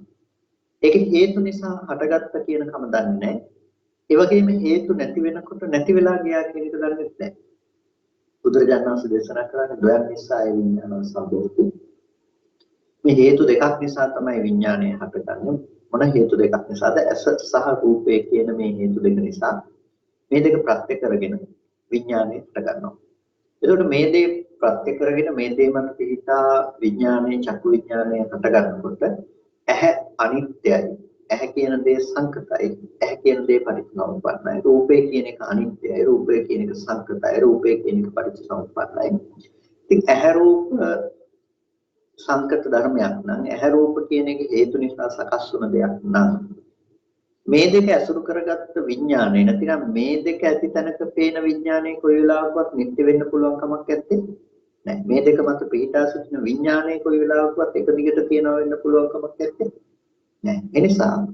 ඒක හේතු නිසා හටගත්ත කියන කම දන්නේ නැහැ. ඒ වගේම හේතු නැති වෙනකොට නැති වෙලා ගියා කියන එක දන්නේ නැහැ. බුදුරජාණන් වහන්සේ දේශනා කරන්නේ ද්වයන් නිසා ඒ විඥාන සම්බෝධි. මේ හේතු දෙකක් නිසා තමයි විඥානය හටගන්නේ. මොන හේතු දෙකක් නිසාද? ඇස සහ රූපය කියන මේ හේතු දෙක නිසා මේ දෙක ප්‍රත්‍ය කරගෙන විඥානය හටගන්නවා. එතකොට මේ දේ ප්‍රත්‍ය කරගෙන මේ දේ මත පිහිටා විඥානයේ චක්කු විඥානය හටගන්නකොට ඇහැ අනිත්‍යයි. ඇහැ කියන දේ සංකතයි. ඇහැ කියන දේ පටිච්චසමුප්පන්නයි. රූපේ කියන එක අනිත්‍යයි. රූපේ කියන එක සංකතයි. රූපේ කියන එක පටිච්චසමුප්පන්නයි. ඉතින් ඇහැ රූප සංකත ධර්මයක් නම් ඇහැ රූප කියන එක හේතු නිසා සකස් වුණ දෙයක් නම් මේ දෙක ඇසුරු කරගත්ත විඥානය නැතිනම් මේ දෙක ඇති තැනක පේන විඥානය කොයි වෙලාවකවත් නිත්‍ය වෙන්න පුළුවන් කමක් නැත්තේ නෑ. මේ දෙක මත පිහිටා සිටින විඥානය කොයි වෙලාවකවත් එක දිගට තියනවා වෙන්න පුළුවන් කමක් නැත්තේ නෑ. ඒ නිසා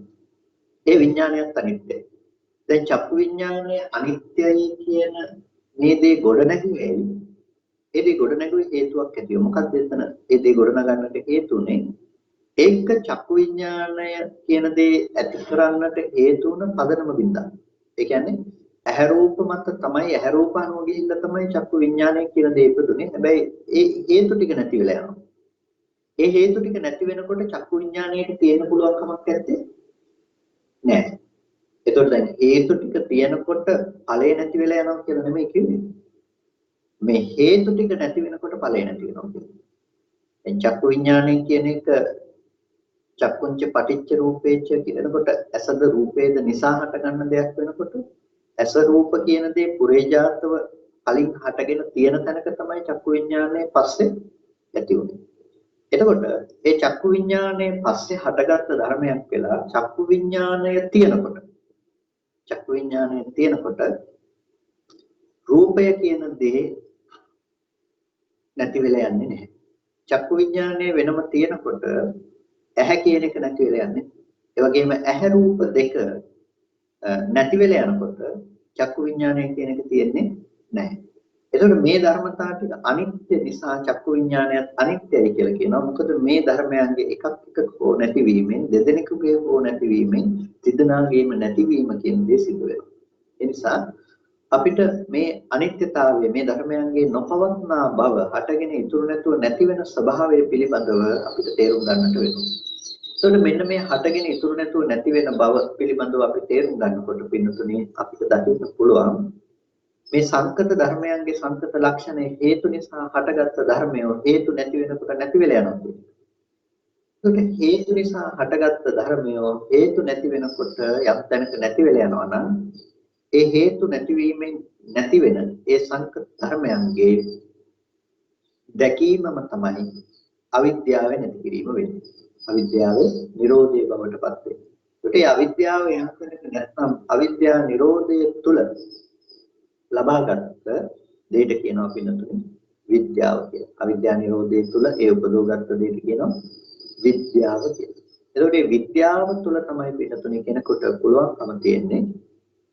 ඒ විඥානයත් අනිත්‍යයි. දැන් චක්කු විඥානය අනිත්‍යයි කියන මේ දේ ගොඩ නැගුවේ ඒ දේ ගොඩ නැගුවේ හේතුවක් ඇතිව. මොකක්ද එතන ඒ දේ ගොඩ නගන්නට හේතුනේ? ඒක චක්කු විඥානය කියන දේ ඇති කරන්නට හේතු වුණ පදනම බින්දා. ඒ කියන්නේ ඇහැ රූප මත තමයි ඇහැ රූප අනුව ගිහිල්ලා තමයි චක්කු විඥානය කියන දේ ඉපදුනේ. හැබැයි ඒ හේතු ටික නැති වෙලා යනවා. ඒ හේතු ටික නැති වෙනකොට චක්කු විඥානයට තියෙන්න පුළුවන් කමක් නැත්තේ නෑ. එතකොට දැන් හේතු ටික තියෙනකොට ඵලය නැති වෙලා යනවා කියලා නෙමෙයි කියන්නේ. මේ හේතු ටික නැති වෙනකොට ඵලය නැති වෙනවා කියන්නේ. දැන් චක්කු විඥානය කියන එක චක්කුංච පටිච්ච රූපේච කියනකොට ඇසද රූපේද නිසා හටගන්න දෙයක් වෙනකොට ඇස රූප කියන දේ පුරේජාතව කලින් හටගෙන තියෙන තැනක තමයි චක්කු විඥානයේ පස්සේ ඇති වෙන්නේ. එතකොට ඒ චක්කු විඥානයේ පස්සේ හටගත්ත ධර්මයක් වෙලා චක්කු විඥානය තියෙනකොට රූපය කියන දේ නැති වෙලා යන්නේ නැහැ. චක්කු විඥානය වෙනම තියෙනකොට ඇහැ කියන එක නැති වෙලා යන්නේ. ඒ වගේම ඇහැ රූප දෙක නැති වෙලා යනකොට චක්කු විඥානය කියන එක තියෙන්නේ නැහැ. එතකොට මේ ධර්මතා ටික අනිත්‍ය නිසා චක්කු විඥානයත් අනිත්‍යයි කියලා කියනවා. මොකද මේ ධර්මයන්ගේ එකක් හෝ නැතිවීමෙන් දෙදෙනෙකුගේ හෝ නැතිවීමෙන් තිදෙනාගේම නැතිවීම කියන දේ සිදු වෙනවා. ඒ නිසා අපිට මේ අනිත්‍යතාවය මේ ධර්මයන්ගේ නොපවත්නා බව හටගෙන ඉතුරු නැතුව නැති වෙන ස්වභාවය පිළිබඳව අපිට තේරුම් ගන්නට වෙනවා. එතකොට මෙන්න මේ හටගෙන ඉතුරු නැතුව නැති වෙන බව පිළිබඳව අපි තේරුම් ගන්නකොට පින්නතුනේ අපිට දකින්න පුළුවන් මේ සංකත ධර්මයන්ගේ සංකත ලක්ෂණය හේතු නිසා හටගත්ත ධර්මය හේතු නැති වෙනකොට නැති වෙලා යනවා කියන්නේ. ඒකට හේතු නිසා හටගත්ත ධර්මය හේතු නැති වෙනකොට යම් තැනක නැති වෙලා යනවා නම් ඒ හේතු නැතිවීමෙන් නැති වෙන ඒ සංකත ධර්මයන්ගේ දැකීමම තමයි අවිද්‍යාව නැති කිරීම වෙන්නේ. අවිද්‍යාවේ නිරෝධය බවට පත් වෙනවා. ඒකට අවිද්‍යාව යම් තැනක නැත්නම් අවිද්‍යා නිරෝධය තුල ලබාගත් දෙයට කියනවා පින්නතුනේ විද්‍යාව කියලා. අවිද්‍යා නිරෝධය තුල ඒ උපදවගත් දෙයට කියනවා විද්‍යාව කියලා. එතකොට මේ විද්‍යාව තුල තමයි පින්නතුනේ කෙනෙකුට පුළුවන්කම තියෙන්නේ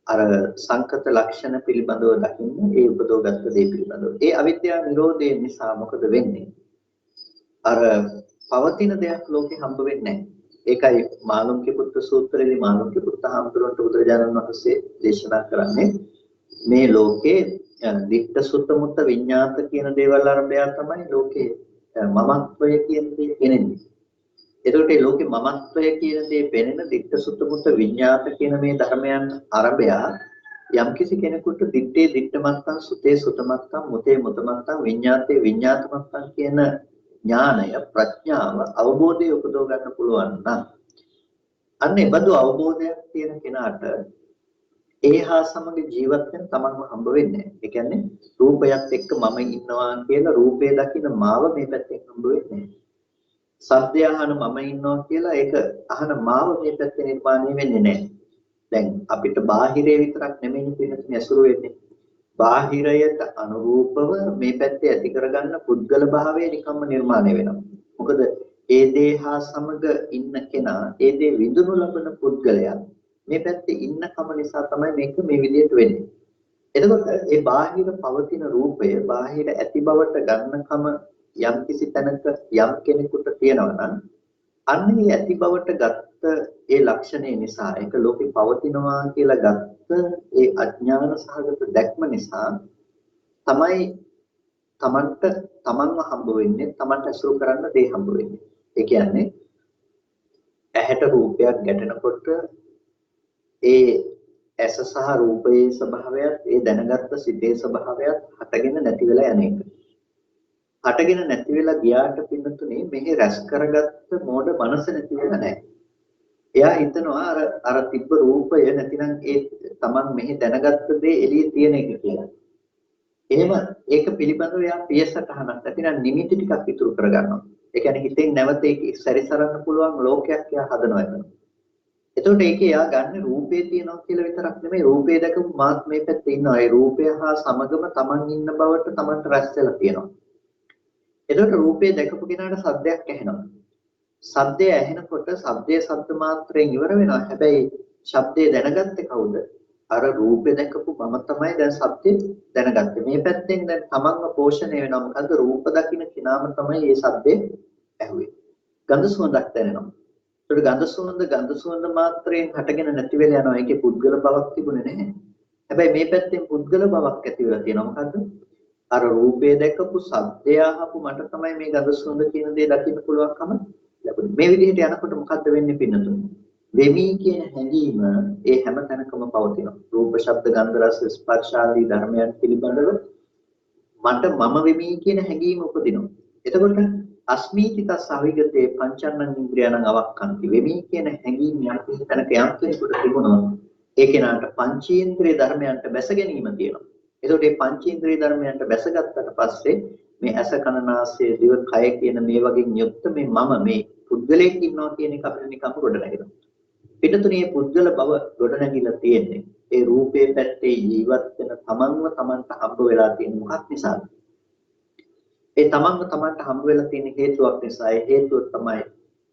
අර සංකත ලක්ෂණ පිළිබඳව දකින්න ඒ උපදවගත් දේ පිළිබඳව. ඒ අවිද්‍යා නිරෝධය නිසා මොකද වෙන්නේ? අර පවතින දෙයක් ලෝකේ හම්බ වෙන්නේ නැහැ. ඒකයි මාළුන්ගේ පුත්‍ර සූත්‍රයේදී මාළුන්ගේ පුත්‍ර හාමුදුරුවන්ට බුදුරජාණන් වහන්සේ දේශනා කරන්නේ මේ ලෝකේ දිට්ඨ සුත්ත මුත්ත විඤ්ඤාත කියන දේවල් අරඹය තමයි ලෝකේ මමත්වය කියන දේ පෙනෙන්නේ. එතකොට මේ ලෝකේ මමත්වය කියන දේ පෙනෙන දිට්ඨ සුත්ත මුත්ත විඤ්ඤාත කියන මේ ධර්මයන් අරඹය යම්කිසි කෙනෙකුට දිත්තේ දිත්තමත්තං සුතේ සුතමත්තං මුතේ මුතමත්තං විඤ්ඤාතේ විඤ්ඤාතමත්තං කියන ඥානය ප්‍රඥාව අවබෝධය උපදව ගන්න පුළුවන් නම් අන්න ඒ බඳු අවබෝධයක් තියෙන කෙනාට ඒහා සමග ජීවත් වෙන තමන්ම හම්බ වෙන්නේ. ඒ කියන්නේ රූපයත් එක්ක මම ඉන්නවා කියලා රූපේ දකින මාව මේ පැත්තෙන් හම්බ වෙන්නේ. සද්දය අහන මම ඉන්නවා කියලා ඒක අහන මාව මේ පැත්තේ නිර්මාණය වෙන්නේ නැහැ. දැන් අපිට බාහිරේ විතරක් නෙමෙයි පිළිතුරු ඇසුරු වෙන්නේ. බාහිරයට අනුරූපව මේ පැත්තේ ඇති කරගන්න පුද්ගල භාවය නිකම්ම නිර්මාණය වෙනවා. මොකද ඒ දේ හා සමග ඉන්න කෙනා ඒ දේ විඳුණු ලබන පුද්ගලයා මේ පැත්තේ ඉන්නකම නිසා තමයි මේක මේ විදිහට වෙන්නේ. එතකොට ඒ බාහිර පවතින රූපය බාහිර ඇති බවට ගන්නකම යම් කිසි තැනක යම් කෙනෙකුට තියෙනවා නම් අන්නේ ඇති බවට ගත්ත ඒ ලක්ෂණය නිසා ඒක ලෝකේ පවතිනවා කියලා ගත්ත ඒ අඥාන සහගත දැක්ම නිසා තමයි තමන්ව හම්බ වෙන්නේ තමන්ට අසුරු කරන්න දේ හම්බ වෙන්නේ. ඒ කියන්නේ ඇහැට රූපයක් ගැටෙනකොට ඒ ඇස සහ රූපයේ ස්වභාවයත් ඒ දැනගත්ත සිතේ ස්වභාවයත් හටගෙන නැති වෙලා යන එක. හටගෙන නැති වෙලා ගියාට පින්නතුනේ මෙහි රැස් කරගත්ත මෝඩ මනස නැති වෙලා නැහැ. එයා හිතනවා අර තිබ්බ රූපය නැතිනම් ඒ Taman මෙහි දැනගත්ත දේ එළියේ තියෙන එක කියලා. එහෙම ඒක පිළිබඳව එයා පියසටහනක් නැතිනම් නිමිති ටිකක් ඉතුරු කරගන්නවා. ඒ කියන්නේ හිතෙන් නැවත ඒක සැරිසරන්න පුළුවන් ලෝකයක් එයා හදනවා එතන. එතකොට ඒකේ එයා ගන්න රූපේ තියෙනවා කියලා විතරක් නෙමෙයි රූපේ දැකපු මාත් මේ පැත්තේ ඉන්නවා. ඒ රූපය හා සමගම Taman ඉන්න බවට Tamanට රැස් වෙලා තියෙනවා. එතකොට රූපේ දැකපු කෙනාට සද්දයක් ඇහෙනවා. සද්දය ඇහෙනකොට සද්දයේ ශබ්ද මාත්‍රයෙන් ඉවර වෙනවා. හැබැයි ශබ්දය දැනගත්තේ කවුද? අර රූපේ දැකපු මම තමයි දැන් ශබ්දේ දැනගත්තේ. මේ පැත්තෙන් දැන් තමන්ව පෝෂණය වෙනවා. මොකද රූප දකින්න කෙනාම තමයි මේ ශබ්දේ ඇහුවේ. ගන්ධ සුවඳක් දැනෙනවා. ඒකට ගන්ධ සුවඳ මාත්‍රයෙන් හටගෙන නැති වෙලා යනවා. ඒකේ පුද්ගල බවක් තිබුණේ නැහැ. හැබැයි මේ පැත්තෙන් පුද්ගල බවක් ඇති වෙලා තියෙනවා. මොකද්ද? අර රූපේ දැකපු ශබ්දය අහපු මට තමයි මේ ගඳ සුවඳ කියන දේ දකින්න පුළුවන්කම ලැබුණේ. මේ විදිහට යනකොට මොකද්ද වෙන්නේ පින්නතුනේ? වෙමි කියන හැඟීම ඒ හැම තැනකම පවතිනවා. රූප, ශබ්ද, ගන්ධ, රස, ස්පර්ශ ආදී ධර්මයන් පිළිබඳව මට මම වෙමි කියන හැඟීම උපදිනවා. එතකොට අස්මීතිතස් අවිගතේ පංචන්නං ඉන්ද්‍රියණං අවක්ඛන්ති. වෙමි කියන හැඟීම යම් තැනක යම් කෙනෙකුට තිබුණොත් ඒ කෙනාට පංචේන්ද්‍රිය ධර්මයන්ට බැස ගැනීම තියෙනවා. එතකොට මේ පංචේන්ද්‍රිය ධර්මයන්ට බැසගත්තට පස්සේ මේ ඇස කන නාසය දිව කය කියන මේ වගේ යුක්ත මේ මම මේ පුද්ගලයෙක් ඉන්නවා කියන එක අපිට නිකම්ම ගොඩ නැගෙනවා. පිටුතුනේ පුද්ගල බව ගොඩ නැගිලා තියෙන්නේ ඒ රූපේ පැත්තේ ජීවත් වෙන තමන්ව තමන්ට හම්බ වෙලා තියෙන මොකක් නිසාද? ඒ තමන්ව තමන්ට හම්බ වෙලා තියෙන හේතුවක් නිසා ඒ හේතුව තමයි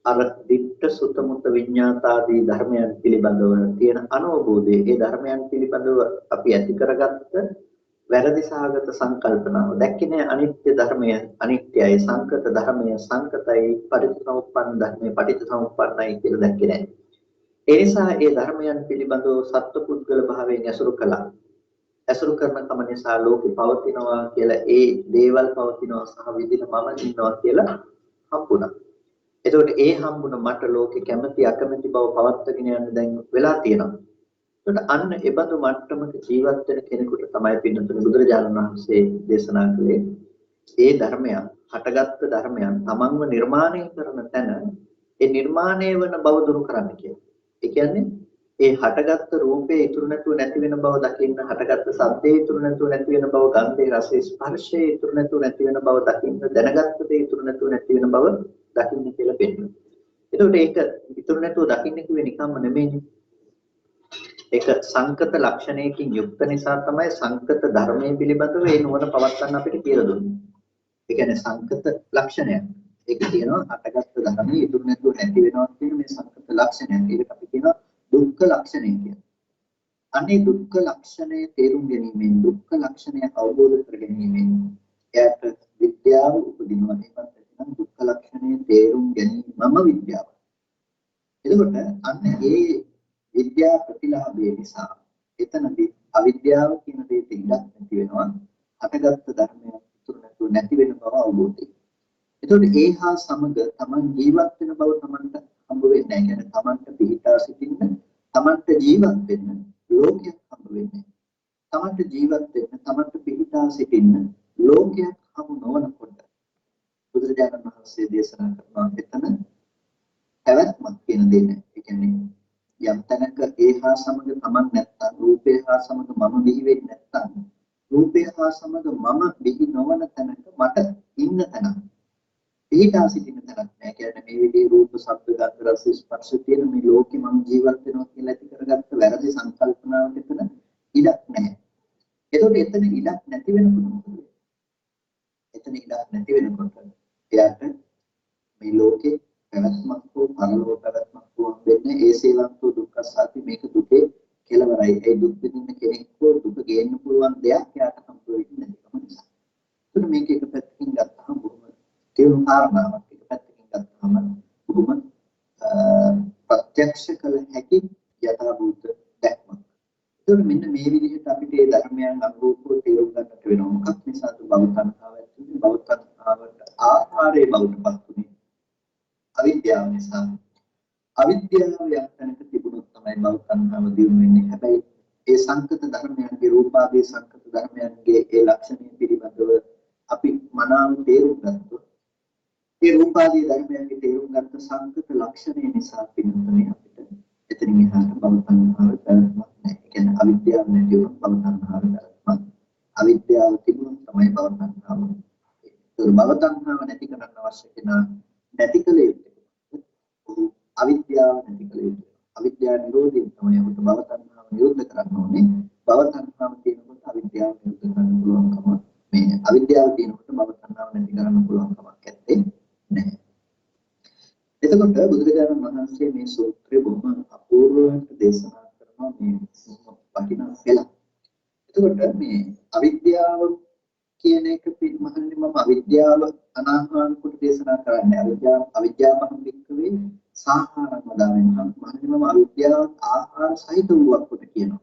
අර දිට්ඨ සුත මුත විඤ්ඤාතාදී ධර්මයන් පිළිබඳව තියෙන අනවබෝධය. ඒ ධර්මයන් පිළිබඳව අපි ඇති කරගත්ත වැරදි සහගත සංකල්පනාව. දැක්කේ නෑ අනිත්‍ය ධර්මය අනිත්‍යයි, සංකත ධර්මය සංකතයි, පටිච්චසමුප්පන්න ධර්මය පටිච්චසමුප්පන්නයි කියලා දැක්කේ නෑ. ඒ නිසා ඒ ධර්මයන් පිළිබඳව සත්පුද්ගල භාවයෙන් ඇසුරු කළා. ඇසුරු කරන කම නිසා ලෝකේ පවතිනවා කියලා ඒ දේවල් පවතිනවා සහ විදින මම ඉන්නවා කියලා හම්බුණා. එතකොට ඒ හම්බුණ මට ලෝකේ කැමැති අකමැති බව පවත්වාගෙන යන්න දැන් වෙලා තියෙනවා. එතකොට අන්න ඒ බඳු මට්ටමක ජීවත් වෙන කෙනෙකුට තමයි පින්නතුනේ බුදුරජාණන් වහන්සේ දේශනා කළේ ඒ ධර්මයන් හටගත්තු ධර්මයන් තමන්ව නිර්මාණය කරන තැන ඒ නිර්මාණය වන බව දුරු කරන්න කියලා. ඒ කියන්නේ ඒ හටගත්තු රූපේ ඉතුරු නැතුව නැති වෙන බව දකින්න, හටගත්තු ශබ්දේ ඉතුරු නැතුව නැති වෙන බව, ගන්ධේ රසේ ස්පර්ශේ ඉතුරු නැතුව නැති වෙන බව දකින්න, දැනගත්තු දේ ඉතුරු නැතුව නැති වෙන බව දකින්න කියලා පෙන්නනවා. එතකොට ඒක ඉතුරු නැතුව දකින්න කිව්වේ නිකම්ම නෙමෙයිනේ. ඒක සංකත ලක්ෂණයකින් යුක්ත නිසා තමයි සංකත ධර්මයේ පිළිබඳව ඒ නුවණ පවත්වන්න අපිට කියලා දුන්නේ. ඒ කියන්නේ සංකත ලක්ෂණයක්. ඒක කියනවා හටගත්තු ධර්මයේ ඉතුරු නැතුව නැති වෙනවා කියන මේ සංකත ලක්ෂණයක්. ඒක අපි කියනවා දුක්ඛ ලක්ෂණය කියලා. අනේ දුක්ඛ ලක්ෂණය තේරුම් ගැනීමෙන් දුක්ඛ ලක්ෂණය අවබෝධ කර ගැනීමෙන් එයාට විද්‍යාව උපදිනවා. ඒකත් නම් දුක්ඛ ලක්ෂණය තේරුම් ගැනීමම විද්‍යාව. එතකොට අන්න ඒ විද්‍යා ප්‍රතිලාභය නිසා එතනදී අවිද්‍යාව කියන දෙයට ඉඩක් නැති වෙනවා. හටගත්තු ධර්මයක් ඉතුරු නැතුව නැති වෙන බව අවබෝධය. එතකොට ඒ හා සමග Taman ජීවත් වෙන බව Tamanට හම්බ වෙන්නේ නැහැ. يعني Tamanට පිහිටා සිටින්න, Tamanට ජීවත් වෙන්න ලෝකයක් හම්බ වෙන්නේ. Tamanට ජීවත් වෙන්න, Tamanට පිහිටා සිටින්න ලෝකයක් හම්බ නොවනකොට බුදුරජාණන් වහන්සේ දේශනා කරනවා එතන පැවැත්මක් කියන දේ නැහැ. ඒ කියන්නේ යම් තැනක ඒ හා සමග Taman නැත්තම්, රූපේ හා සමග මම බිහි වෙන්නේ නැත්තම්, රූපේ හා සමග මම බිහි නොවන තැනක මට ඉන්න තැනක්, පිහිටා සිටින තැනක් නැහැ. කියන්නේ මේ විදිහේ රූප, ශබ්ද, ගන්ධ, රස, ස්පර්ශ තියෙන මේ ලෝකෙ මම ජීවත් වෙනවා කියලා ඇති කරගත්ත වැරදි සංකල්පනාවක් එතන ඉඩක් නැහැ. ඒතකොට එතන ඉඩක් නැති වෙනකොට එතන ඉඩක් නැති වෙනකොට එයාට මේ ලෝකේ පැවැත්මක් හෝ පරලෝක පැවැත්මක් හෝ වෙන්නේ ඒ සේවන්තෝ දුක්ඛ සාති මේක දුකේ කෙලවරයි. ඒ දුක් විඳින්න කෙනෙක් හෝ දුක ගේන්න පුළුවන් දෙයක් එයාට හම්බ වෙන්නේ නැතිකම නිසා. එතකොට මේක එක පැත්තකින් ගත්තාම බොහොම තේරුම් කාරණාවක්. එක පැත්තකින් ගත්තාම බොහොම ප්‍රත්‍යක්ෂ කළ හැකි යථාභූත දැක්මක්. එතකොට මෙන්න මේ විදිහට අපිට මේ ධර්මයන් අනුරූපව තේරුම් ගන්නට වෙනවා. මොකක් නිසාද භව තණ්හාව ඇති වෙන්නේ? භව තණ්හාවට ආහාරයේ බවටපත් උනේ අවිද්‍යාව නිසා. අවිද්‍යාව යම් තැනක තිබුණොත් තමයි භව තණ්හාව දියුණු වෙන්නේ. හැබැයි ඒ සංකත ධර්මයන්ගේ රූපාදී සංකත ධර්මයන්ගේ ඒ ලක්ෂණය පිළිබඳව අපි මනාව තේරුම් ගත්තොත් ඒ රූපාදී ධර්මයන්ගේ තේරුම් ගත්ත සංකත ලක්ෂණය නිසා පිළිතුරේ අපිට එතනින් එහාට භව තණ්හාව පැවැත්මක් නැහැ. ඒ කියන්නේ අවිද්‍යාව නැති වුණොත් භව තණ්හාව පැවැත්මක්. අවිද්‍යාව තිබුණොත් තමයි භව තණ්හාව. ඒ භව තණ්හාව නැති කරන්න අවශ්‍ය කෙනා නැති කල යුත්තේ. අවිද්‍යාව නැති කල යුතුයි. අවිද්‍යාව නිරෝධයෙන් තමයි අපිට භව තණ්හාව නිරෝධ කරන්න ඕනේ. භව තණ්හාව තියෙනකොට අවිද්‍යාව නිරෝධ කරන්න පුළුවන්කම මේ අවිද්‍යාව තියෙනකොට භව තණ්හාව නැති කරන්න පුළුවන් කමක් නැත්තේ නැහැ. එතකොට බුදුරජාණන් වහන්සේ මේ සූත්‍රය බොහොම අපූර්වවට දේශනා කරනවා මේ වටිනා පෙළක්. එතකොට මේ අවිද්‍යාව කියන එක පිළිමහන්නේ මම අවිද්‍යාව අනාහාර කොට දේශනා කරන්නේ. අවිද්‍යාවම වික්කවේ සාහාරම දාවෙන් මහන්නේ මම අවිද්‍යාව ආහාර සහිත වූවක් කොට කියනවා.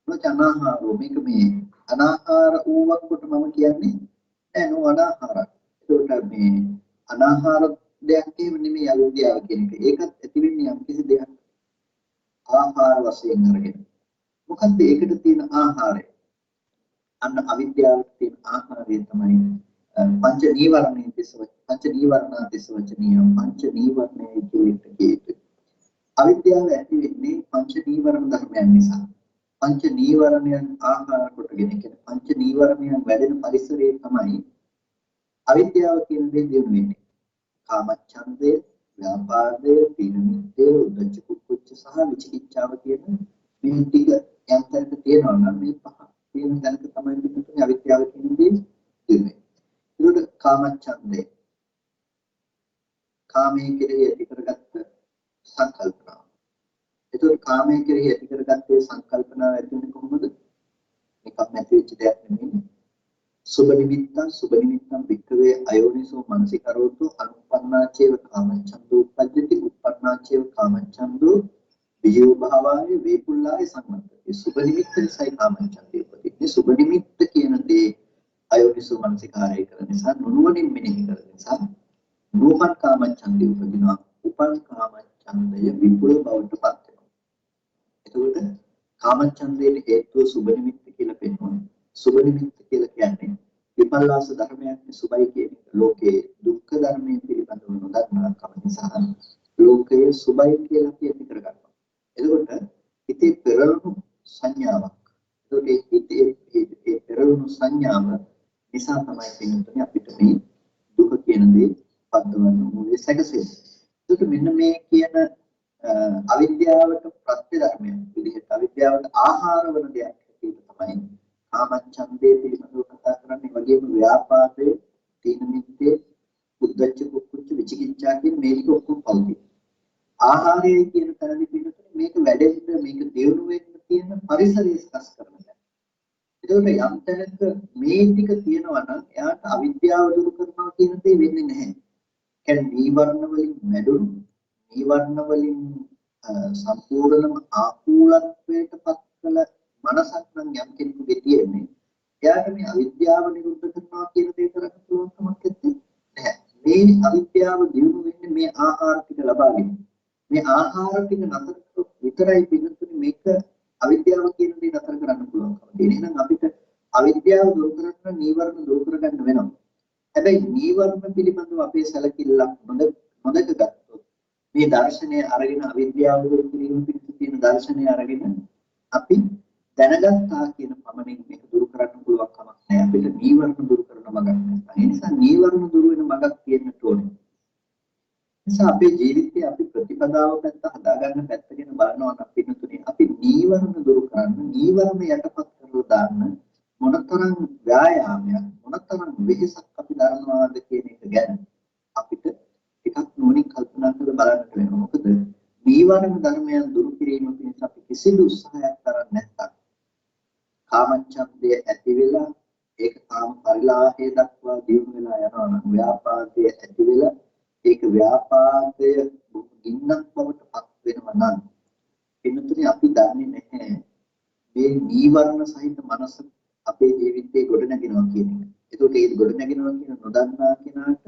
මොකද අනාහාරෝ මේක මේ අනාහාර වූවක් කොට මම කියන්නේ නෑ නෝ අනාහාරක්. ඒකට මේ අනාහාර දෙයක් එහෙම නෙමෙයි අවිද්‍යාව කියන එක. ඒකත් ඇති වෙන්නේ යම් කිසි දෙයක් ආහාර වශයෙන් අරගෙන. මොකද්ද ඒකට තියෙන ආහාරය? අන්න අවිද්‍යාවට තියෙන ආහාරය තමයි පංච නීවරණයේ පංච නීවරණ වචනීය පංච නීවරණයේ කියේතු. අවිද්‍යාව ඇති වෙන්නේ පංච නීවරණ ධර්මයන් නිසා. පංච නීවරණයන් ආහාර කොටගෙන කියන පංච නීවරණයන් වැඩෙන පරිසරයේ තමයි අවිද්‍යාව කියන දේ දිනු වෙන්නේ. කාමච්ඡන්දය, ව්‍යාපාදය, තීනමිද්ධය, උද්ධච්ච කුක්කුච්ච සහ විචිකිච්ඡාව කියන මේ ටික යම් තැනක තියෙනවා නම් මේ පහ තියෙන තැනක තමයි මෙතන අවිද්‍යාව කියන දේ දිනුනේ. ඒකට කාමච්ඡන්දය කාමයේ කෙරෙහි ඇති කරගත්ත සංකල්පනාව. ඒතකොට කාමයේ කෙරෙහි ඇති කරගත්තේ සංකල්පනාව ඇති වෙන්නේ කොහොමද? නිකම් නැති වෙච්ච දෙයක් නෙමෙයි. සුබ නිමිත්තං වික්කවේ අයෝනිසෝ මනසිකරෝතු අනුපන්නාචේව කාමච්ඡන්දෝ උපජ්ජති උප්පන්නාචේව කාමච්ඡන්දෝ වියෝ භාවාය වේපුල්ලාය සම්මතති. සුබ නිමිත්ත නිසායි කාමච්ඡන්දේ උපදින්නේ. සුබ නිමිත්ත කියන දේ අයෝනිසෝ මනසිකාරය කරන නිසා නුනුවණින් මෙනෙහි කරන නිසා නූපන් කාමච්ඡන්දේ උපදිනවා. උපන් කාමච්ඡන්දය විපුල බවට පත් වෙනවා. එතකොට කාමච්ඡන්දයේ හේතුව සුබ නිමිත්ත කියලා පෙන්වනවා. සුබ නිමිත්ත කියලා කියන්නේ විපල්ලාස ධර්මයක් සුබයි කියන ලෝකයේ දුක්ඛ ධර්මයේ පිළිබඳව නොදන්නා කම නිසා ලෝකයේ සුබයි කියලා කියති කරගන්නවා. එතකොට හිතේ පෙරළුණු සංඥාවක්. ඒකට හිතේ පෙරළුණු සංඥාව නිසා තමයි පින්තුනේ අපිට මේ දුක කියන දේ පද්දවන්න ඕනේ සැකසෙන්නේ. ඒකට මෙන්න මේ කියන අවිද්‍යාවට ප්‍රත්‍ය ධර්මයක් විදිහට අවිද්‍යාවට ආහාර වන දෙයක් හැටියට තමයි කාමච්ඡන්දේ පිළිබඳව කතා කරන්නේ. වගේම ව්‍යාපාදයේ තීනමිත්තේ උද්ධච්ච කුක්කුච්ච විචිකිච්ඡා කියන මේ ටික ඔක්කොම පෞද්ගලික. ආහාරය කියන තරමේ පිළිතුර මේක වැඩෙන්න මේක දියුණු වෙන්න තියෙන පරිසරය සකස් කරනවා. ඒකට යම් තැනක මේ ටික තියෙනවා නම් එයාට අවිද්‍යාව දුරු කරනවා කියන දේ වෙන්නේ නැහැ. කියන්නේ නීවරණ වලින් මැඩුණු නීවරණ වලින් සම්පූර්ණම ආකූලත්වයට පත් කළ මනසක් නම් යම් කෙනෙකුගේ තියෙන්නේ. එයාට මේ අවිද්‍යාව නිරුද්ධ කරනවා කියන දේ කරන්න පුළුවන් කමක් නැහැ. මේ අවිද්‍යාව දිනු වෙන්නේ මේ ආහාර ටික ලබාගෙන. මේ ආහාර ටික නතර කරොත් විතරයි පිළිතුරු මේක අවිද්‍යාව කියන දේ නතර කරන්න පුළුවන්. එහෙනම් අපිට අවිද්‍යාව දුරු කරන්න නීවරණ දුරු කරගන්න වෙනවා. හැබැයි නීවරණ පිළිබඳව අපේ සැලකිල්ලක් නොදක ගත්තොත් මේ දර්ශනය අරගෙන අවිද්‍යාව දුරු කිරීම පිණිස තියෙන දර්ශනය අරගෙන අපි දැනගත්තා කියන පමණින් මේක දුරු කරන්න පුළුවන් කමක් නැහැ. අපිට නීවරණ දුරු කරන මගක් නැහැ. ඒ නිසා නීවරණ දුරු වෙන මගක් තියෙන්න ඕනේ. නිසා අපේ ජීවිතයේ අපි ප්‍රතිපදාව පැත්ත හදාගන්න පැත්ත ගැන බලනවා නම් පිටුතුනේ අපි නීවරණ දුරු කරන්න නීවරණ යටපත් කරලා දාන්න මොනතරම් ව්‍යායාමයක් මොනතරම් වෙහෙසක් අපි දරනවාද කියන එක ගැන අපිට ටිකක් නුවණින් කල්පනා කරලා බලන්න වෙනවා. මොකද නීවරණ ධර්මයන් දුරු කිරීම පිණිස අපි කිසිදු උත්සාහයක් කරන්නේ නැත්නම් කාමච්ඡන්දය ඇති වෙලා ඒක කාම පරිලාහය දක්වා දියුණු වෙලා යනවා නම් ව්‍යාපාදය ඇති වෙලා ඒක ව්‍යාපාදය ගින්නක් බවට පත් වෙනවා නම් එන්නතුනේ අපි දන්නේ නැහැ මේ නීවරණ සහිත මනස අපේ ජීවිතේ ගොඩ නැගෙනවා කියන එක. ඒකට ඒ ගොඩ නැගෙනවා කියන නොදන්නා කෙනාට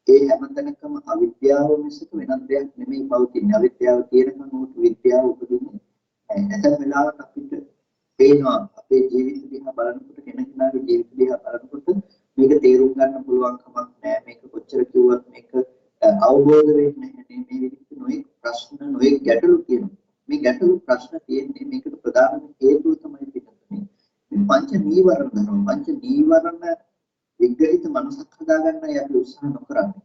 ඒ හැමතැනකම අවිද්‍යාව මිසක වෙනත් දෙයක් නෙමෙයි පවතින්නේ. අවිද්‍යාව තියෙනකන් උට විද්‍යාව උපදින්නේ නැහැ. නැත්නම් වෙලාවට අපිට පේනවා අපේ ජීවිත දිහා බලනකොට කෙනෙකුගේ ජීවිත දිහා බලනකොට මේක තේරුම් ගන්න පුළුවන් කමක් නැහැ. මේක කොච්චර කිව්වත් මේක අවබෝධ වෙන්නේ නැහැ. මේ විදිහට නොයෙක් ප්‍රශ්න නොයෙක් ගැටලු තියෙනවා. මේ ගැටලු ප්‍රශ්න තියෙන්නේ මේකට ප්‍රධාන හේතුව තමයි පිටුනේ. මේ පංච නීවරණ ධර්ම. පංච නීවරණ විග්‍රහිත මනසක් හදාගන්නයි අපි උත්සාහ නොකරන්නේ.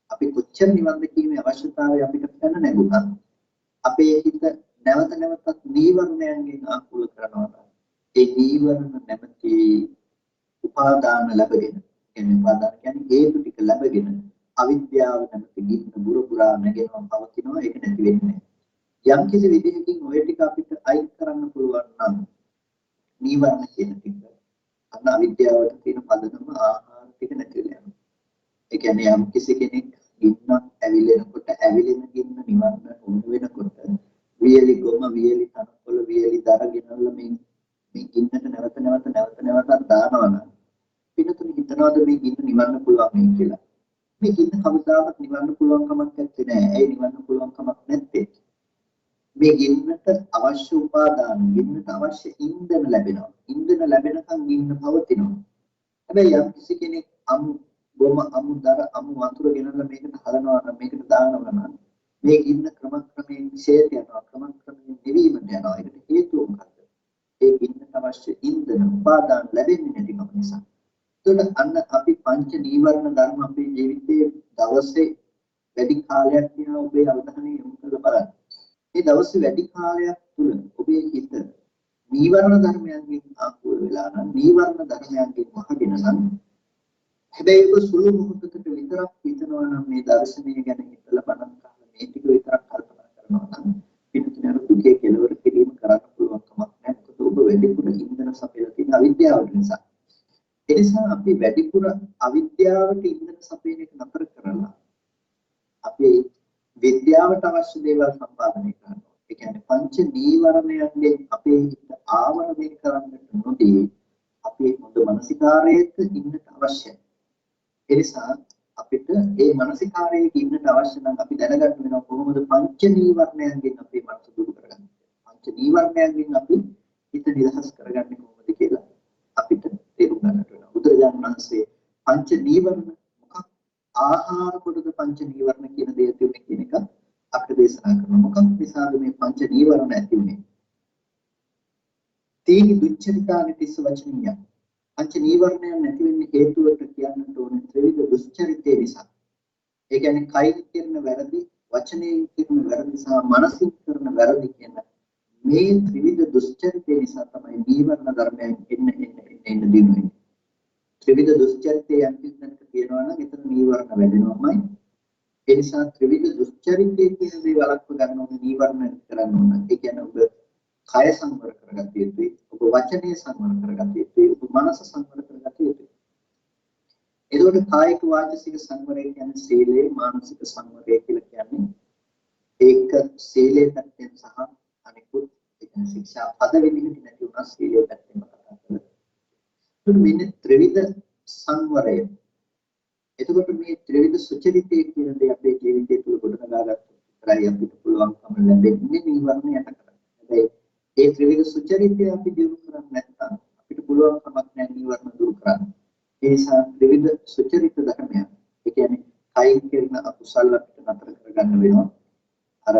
අපි කොච්චර නිවන් දැකීමේ අවශ්‍යතාවය අපිට දැන නැගුණා. අපේ හිත නැවත නැවතත් නීවරණයන්ගෙන් ආකූල කරනවා. ඒ නීවරණ නැමැති උපාදාන ලැබගෙන, කියන්නේ උපාදාන කියන්නේ හේතු ටික ලැබගෙන අවිද්‍යාව නැමැති ගින්න බුරුපුරා නැගෙනවා පවතිනවා. ඒක නැති වෙන්නේ නැහැ. යම් කිසි විදිහකින් ඔය ටික අපිට අයින් කරන්න පුළුවන් නම් නීවරණ කියන ටික අන්න අවිද්‍යාවට තියෙන පදනම ආහාර ටික නැතිලා යනවා. ඒ කියන්නේ යම් කිසි කෙනෙක් ගින්නක් ඇවිලෙනකොට ඇවිලෙන ගින්න නිවන්න උණු වෙනකොට වියලි ගොම වියලි තනකොළ වියලි දර ගෙනල්ලා මේ ගින්නට නැවත දානවා නම් පිටුතුනි හිතනවාද මේ ගින්න නිවන්න පුළුවන් මේ කියලා. මේ ගින්න කවදාවත් නිවන්න පුළුවන් කමක් නැත්තේ. ඒ නිවන්න පුළුවන් කමක් නැත්තේ මේ ගින්නට අවශ්‍ය උපාදාන ගින්නට අවශ්‍ය ඉන්ධන ලැබෙනවා. ඉන්ධන ලැබෙනකන් ගින්න පවතිනවා. හැබැයි යම් කිසි කෙනෙක් ගොම දර වතුර ගෙනල්ලා මේකට හදනවා නම් මේකට දානවා නම් මේ ගින්න ක්‍රමක්‍රමයෙන් ඡේද යනවා. ක්‍රමක්‍රමයෙන් නිවීමට යනවා. ඒකට හේතුව මොකක්ද? ඒ ගින්නට අවශ්‍ය ඉන්ධන උපාදාන ලැබෙන්නේ නැතිකම නිසා. එතකොට අන්න අපි පංච නීවරණ ධර්ම අපේ ජීවිතයේ දවසේ වැඩි කාලයක් යන ඔබේ අවධානය යොමු කරලා බලන්න. මේ දවසේ වැඩි කාලයක් තුල ඔබේ හිත නීවරණ ධර්මයන්ගෙන් ආකූල වෙලා නම් නීවරණ ධර්මයන්ගෙන් වහගෙන නම් හැබැයි ඔබ සුළු මොහොතකට විතරක් හිතනවා නම් මේ දර්ශනය ගැන හිතලා බලන්න මේ ටික විතරක් කල්පනා කරනවා නම් පිටුතුනර දුකේ කෙලවර කිරීම කරන්න පුළුවන් කමක් නැහැ. මොකද ඔබ වැඩිපුර ඉන්ධන සපයලා තියෙන අවිද්‍යාව නිසා. ඒ නිසා අපි වැඩිපුර අවිද්‍යාවට ඉන්ධන සපයන එක නතර කරලා අපි විද්‍යාවට අවශ්‍ය දේවල් සම්පාදනය කරනවා. ඒ කියන්නේ පංච නීවරණයන්ගෙන් අපේ හිත ආවරණය කරන්නට නොදී අපේ හොඳ මානසිකාරයක ඉන්නට අවශ්‍යයි. ඒ නිසා අපිට මේ මානසිකාරයේ ඉන්නට අවශ්‍ය නම් අපි දැනගන්න වෙනවා කොහොමද පංච නීවරණයන්ගෙන් අපේ මනස දුරු කරගන්නේ. පංච නීවරණයන්ගෙන් අපි හිත නිදහස් කරගන්නේ කොහොමද කියලා අපිට තේරුම් ගන්නට වෙනවා. බුදුරජාණන් වහන්සේ පංච නීවරණ මොකක් ආහාර කොටද පංච නීවරණ කියන දේ තුනේ කියන එක අපිට දේශනා කරනවා. මොකක් නිසාද මේ පංච නීවරණ ඇති වුනේ? තීනි දුච්චරිතානි තිස්ස වචනීය. පංච නීවරණයන් නැති වෙන්නේ හේතුවට කියන්නට ඕනේ ත්‍රිවිධ දුස්චරිතය නිසා. ඒ කියන්නේ කයින් කරන වැරදි, වචනයෙන් කරන වැරදි සහ මනසින් කරන වැරදි කියන මේ ත්‍රිවිධ දුස්චරිතය නිසා තමයි නීවරණ ධර්මයන් එන්න දිනුනේ. ත්‍රිවිධ දුස්චරිතය යම් කිසිමකට කියනවා නම් එතන නීවරණ වැඩෙනවමයි. ඒ නිසා ත්‍රිවිධ දුස්චරිතය කියන දේ වළක්ව ගන්න ඕනේ නීවරණ කරන්න ඕන. ඒ කියන්නේ ඔබ කය සංවර කරගත යුතුයි. ඔබ වචනේ සංවර කරගත යුතුයි. ඔබ මනස සංවර කරගත යුතුයි. එතකොට කායික වාචික සංවරය කියන්නේ සීලය, මානසික සංවරය කියලා කියන්නේ ඒක ඒක සීලයේ පැත්තෙන් සහ අනිකුත් ශික්ෂා පද විදිහට නැති වුණා සීලයේ පැත්තෙන් කතා කරලා. මෙන්න ත්‍රිවිධ සංවරය. එතකොට මේ ත්‍රිවිධ සුචරිතය කියන දේ අපේ ජීවිතය තුළ ගොඩනගාගත්තොත් විතරයි අපිට පුළුවන්කම ලැබෙන්නේ නිවර්ණ යට කරන්න. හැබැයි ඒ ත්‍රිවිධ සුචරිතය අපි දියුණු කරන්නේ නැත්නම් අපිට පුළුවන් කමක් නැහැ නිවර්ණ දුරු කරන්න. ඒ නිසා ත්‍රිවිධ සුචරිත ධර්මයන්. ඒ කියන්නේ කයින් කරන අකුසල අපිට නතර කරගන්න වෙනවා. අර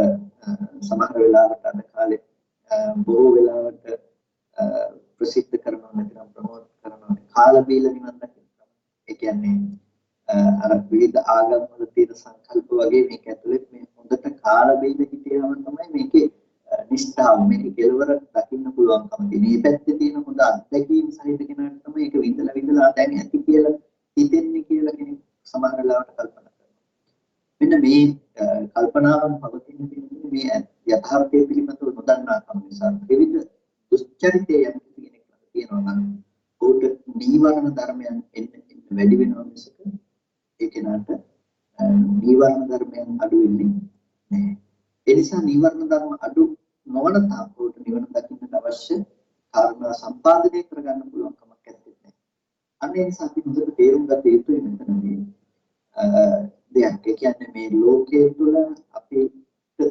සමහර වෙලාවට අද කාලේ බොහෝ වෙලාවට ප්‍රසිද්ධ කරනවා නැත්නම් ප්‍රමෝට් කරනවා කාල බීල නිවන් දකින්න. ඒ කියන්නේ අර විවිධ ආගම් වල තියෙන සංකල්ප වගේ මේක ඇතුළේ මේ හොඳට කාල බීල හිටියම තමයි මේකේ නිෂ්ඨාව මේකේ කෙලවර දකින්න පුළුවන්කම තියෙන. මේ පැත්තේ තියෙන හොඳ අත්දැකීම් සහිත කෙනාට තමයි ඒක විඳලා දැන් ඇති කියලා හිතෙන්නේ කියලා කෙනෙක් සමහර වෙලාවට කල්පනා කරනවා. මෙන්න මේ කල්පනාවන් පවතින මේ යථාර්ථය පිළිබඳව නොදන්නාකම නිසා ත්‍රිවිධ දුස්චරිතය යම් කෙනෙක් තියෙනවා නම් ඔහුට නීවරණ ධර්මයන් එන්න වැඩි වෙනවා මිසක ඒ කෙනාට නීවරණ ධර්මයන් අඩු වෙන්නේ නැහැ. ඒ නිසා නීවරණ ධර්ම අඩු නොවන තාක් ඔහුට නිවන දකින්නට අවශ්‍ය කාරණා සම්පාදනය කරගන්න පුළුවන් කමක් නැත්තේ. අන්න ඒ නිසා අපි හොඳට තේරුම් ගත යුතුයි මෙතනදී දෙයක්. ඒ කියන්නේ මේ ලෝකයේ තුල අපිට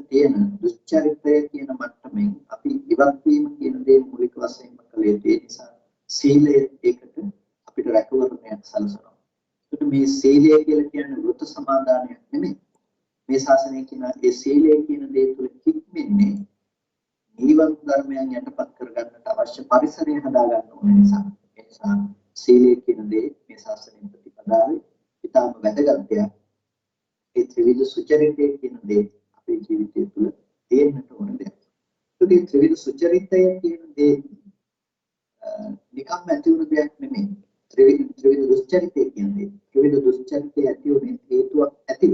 තියෙන දුස්චරිතය කියන මට්ටමින් අපි ඉවත් වීම කියන දේ මූලික වශයෙන්ම කළ යුතුයි. ඒ නිසා සීලය ඒකට අපිට රැකවරණයක් සැලසෙනවා. ඒකට මේ සීලය කියලා කියන්නේ වෘත සමාදානයක් නෙමෙයි. මේ ශාසනය කියන ඒ සීලය කියන දේ තුල කික්මන්නේ නීවරණ ධර්මයන් යටපත් කරගන්නට අවශ්‍ය පරිසරය හදා ගන්න ඕන නිසා. ඒ නිසා සීලය කියන දේ මේ ශාසනයේ ප්‍රතිපදාවේ ඉතාම වැදගත් දෙයක්. ඒ ත්‍රිවිධ සුචරිතය කියන දේ අපේ ජීවිතය තුළ තියෙන්නට ඕන දෙයක්. ඒ ත්‍රිවිධ සුචරිතය කියන දේ නිකම්ම ඇති වුණු දෙයක් නෙමෙයි. ත්‍රිවිධ දුස්චරිතය කියන්නේ ත්‍රිවිධ දුස්චරිතය ඇති වුණේ හේතුවක් ඇතිව.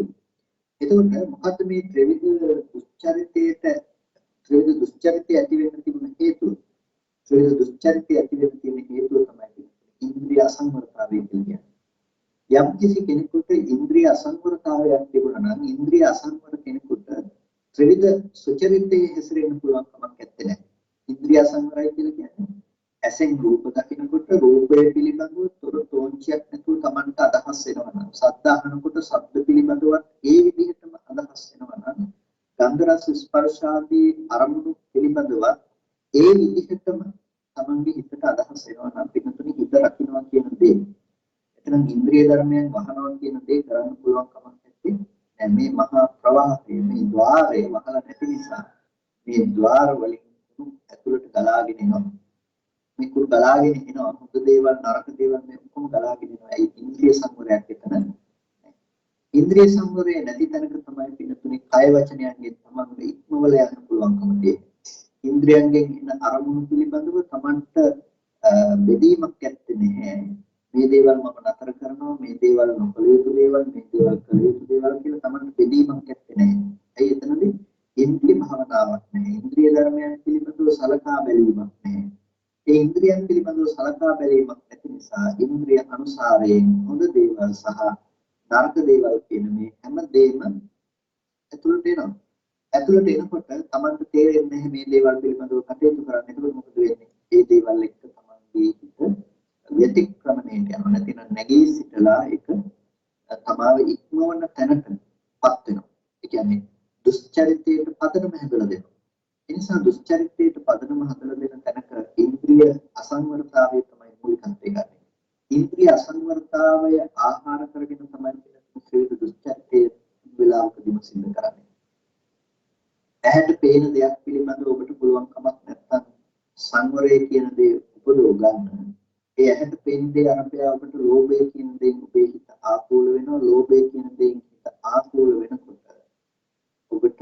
එතකොට මොකද්ද මේ ත්‍රිවිධ දුස්චරිතයට ත්‍රිවිධ දුස්චරිතය ඇති වෙන්න තිබුණ හේතුව? ත්‍රිවිධ දුස්චරිතය ඇති වෙන්න තියෙන හේතුව තමයි ඉන්ද්‍රිය අසංවරතාවය කියන්නේ. යම් කිසි කෙනෙකුට ඉන්ද්‍රිය අසංවරතාවයක් තිබුණා නම් ඉන්ද්‍රිය අසංවර කෙනෙකුට ත්‍රිවිධ සුචරිතයේ හැසිරෙන්න පුළුවන් කමක් නැත්තේ. ඉන්ද්‍රිය අසංවරයි කියලා කියන්නේ ඇසෙන් රූප දකිනකොට රූපය පිළිබඳව තොරතෝංචියක් නැතුව Tamanට අදහස් වෙනවා නම් ශබ්ද අහනකොට ශබ්ද පිළිබඳව ඒ විදිහටම අදහස් වෙනවා නම් ගන්ධ රස ස්පර්ශ ආදී අරමුණු පිළිබඳව ඒ විදිහටම Tamanගේ හිතට අදහස් වෙනවා නම් පිටුතුනි හිත රකින්නවා කියන දේ. එතන ඉන්ද්‍රිය ධර්මයන් වහනවා කියන දේ කරන්න පුළුවන් කමක් නැත්තේ. දැන් මේ මහා ප්‍රවාහය මේ ద్వාරය වහලා නැති නිසා මේ ద్వාර වලින් ඇතුළට ගලාගෙන එනවා. මේ කුරු ගලාගෙන එනවා හොඳ දේවල් නරක දේවල් මේ ඔක්කොම ගලාගෙන එනවා. ඒ ඉන්ද්‍රිය සංවරයක් එතන. ඉන්ද්‍රිය සංවරය නැති තැනක තමයි පිටුතුනි කය වචනයන්ගෙන් තමන්ගේ ඉක්මවල යන්න පුළුවන්කම තියෙන්නේ. ඉන්ද්‍රියන්ගෙන් එන අරමුණු පිළිබඳව තමන්ට බෙදීමක් ඇත්තේ නැහැ. මේ දේවල් මම නතර කරනවා මේ දේවල් නොකළ යුතු දේවල් මේ දේවල් කළ යුතු දේවල් කියලා තමන්ට බෙදීමක් ඇත්තේ නැහැ. ඇයි එතනදී ඉන්ද්‍රිය භාවනාවක් නැහැ. ඉන්ද්‍රිය ධර්මයන් පිළිබඳව සලකා බැලීමක් නැහැ. ඒ ඉන්ද්‍රියන් පිළිබඳව සලකා බැලීමක් නැති නිසා ඉන්ද්‍රිය අනුසාරයෙන් හොඳ දේවල් සහ නරක දේවල් කියන මේ හැම දෙයක්ම ඇතුළට එනවා. ඇතුළට එනකොට තමන්ට තේරෙන්නේ නැහැ මේ දේවල් පිළිබඳව කටයුතු කරන්න. එතකොට මොකද වෙන්නේ? මේ දේවල් එක්ක තමන්ගේ හිත ව්‍යතික්‍රමණයට යනවා. නැතිනම් නැගී සිටලා ඒක තමාව ඉක්මවන තැනටපත් වෙනවා. ඒ කියන්නේ දුස්චරිතයට පදනම හැදලා දෙනවා. ඒ නිසා දුස්චරිතයට පදනම හදලා දෙන තැනක ඉන්ද්‍රිය අසංවරතාවය තමයි මූලිකත්වය ගන්න. ඉන්ද්‍රිය අසංවරතාවය ආහාර කරගෙන තමයි ත්‍රිවිධ දුස්චරිතයේ වෙලාවකදීම සිද්ධ කරන්නේ. ඇහැට පේන දෙයක් පිළිබඳව ඔබට පුළුවන් කමක් නැත්නම් සංවරය කියන දේ උපදව ගන්න. ඒ ඇහැට පේන දේ අරපය ඔබට ලෝභය කියන දේෙන් ඔබේ හිත ආකූල වෙනවා. ලෝභය කියන දේෙන් හිත ආකූල වෙනකොට ඔබට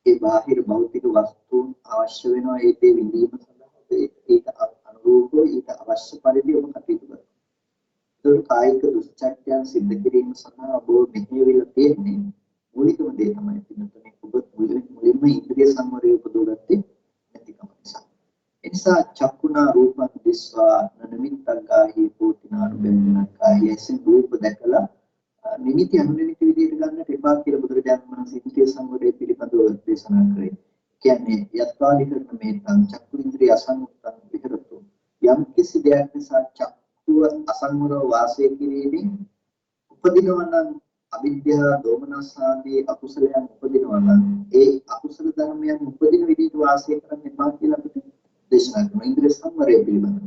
ඒ බාහිර භෞතික වස්තුන් අවශ්‍ය වෙනවා. ඒ දේ විඳීම සඳහා ඒක අනුරූපව ඊට අවශ්‍ය පරිදි ඔබ කටයුතු කරනවා. ඒක කායික දුස්චර්යයන් සිද්ධ කිරීම සඳහා ඔබ මෙහෙයවිලා තියෙන්නේ මූලිකම දේ තමයි පින්නතුනේ ඔබ මුලින්ම ඉන්ද්‍රිය සංවරය උපදවගත්තේ නැතිකම නිසා. ඒ නිසා චක්කුණා රූපං දිස්වා නනිමිත්තං කාහි පෝතිනානුබෙන්නං කාහි ඇසින් රූප දැකලා නිමිති අනුනිමිති විදිහට ගන්නට එපා. එපා කියලා බුදුරජාණන් වහන්සේ ඉන්ද්‍රිය සංවරය පිළිබඳව දේශනා කරේ. කියන්නේ යත්වාලිකරණ මේතං චක්කු ඉන්ද්‍රිය අසංයුක්තං විහෙරතු. යම් කිසි දෙයක් නිසා චක්කුව අසංවරව වාසය කිරීමෙන් උපදිනවා නම් අවිද්‍යාව, දෝමනස් ආදී අකුසලයන් උපදිනවා නම් ඒ අකුසල ධර්මයන් උපදින විදිහට වාසය කරන්න එපා කියලා අපිට දේශනා කරනවා. ඉන්ද්‍රිය සංවරය පිළිබඳව.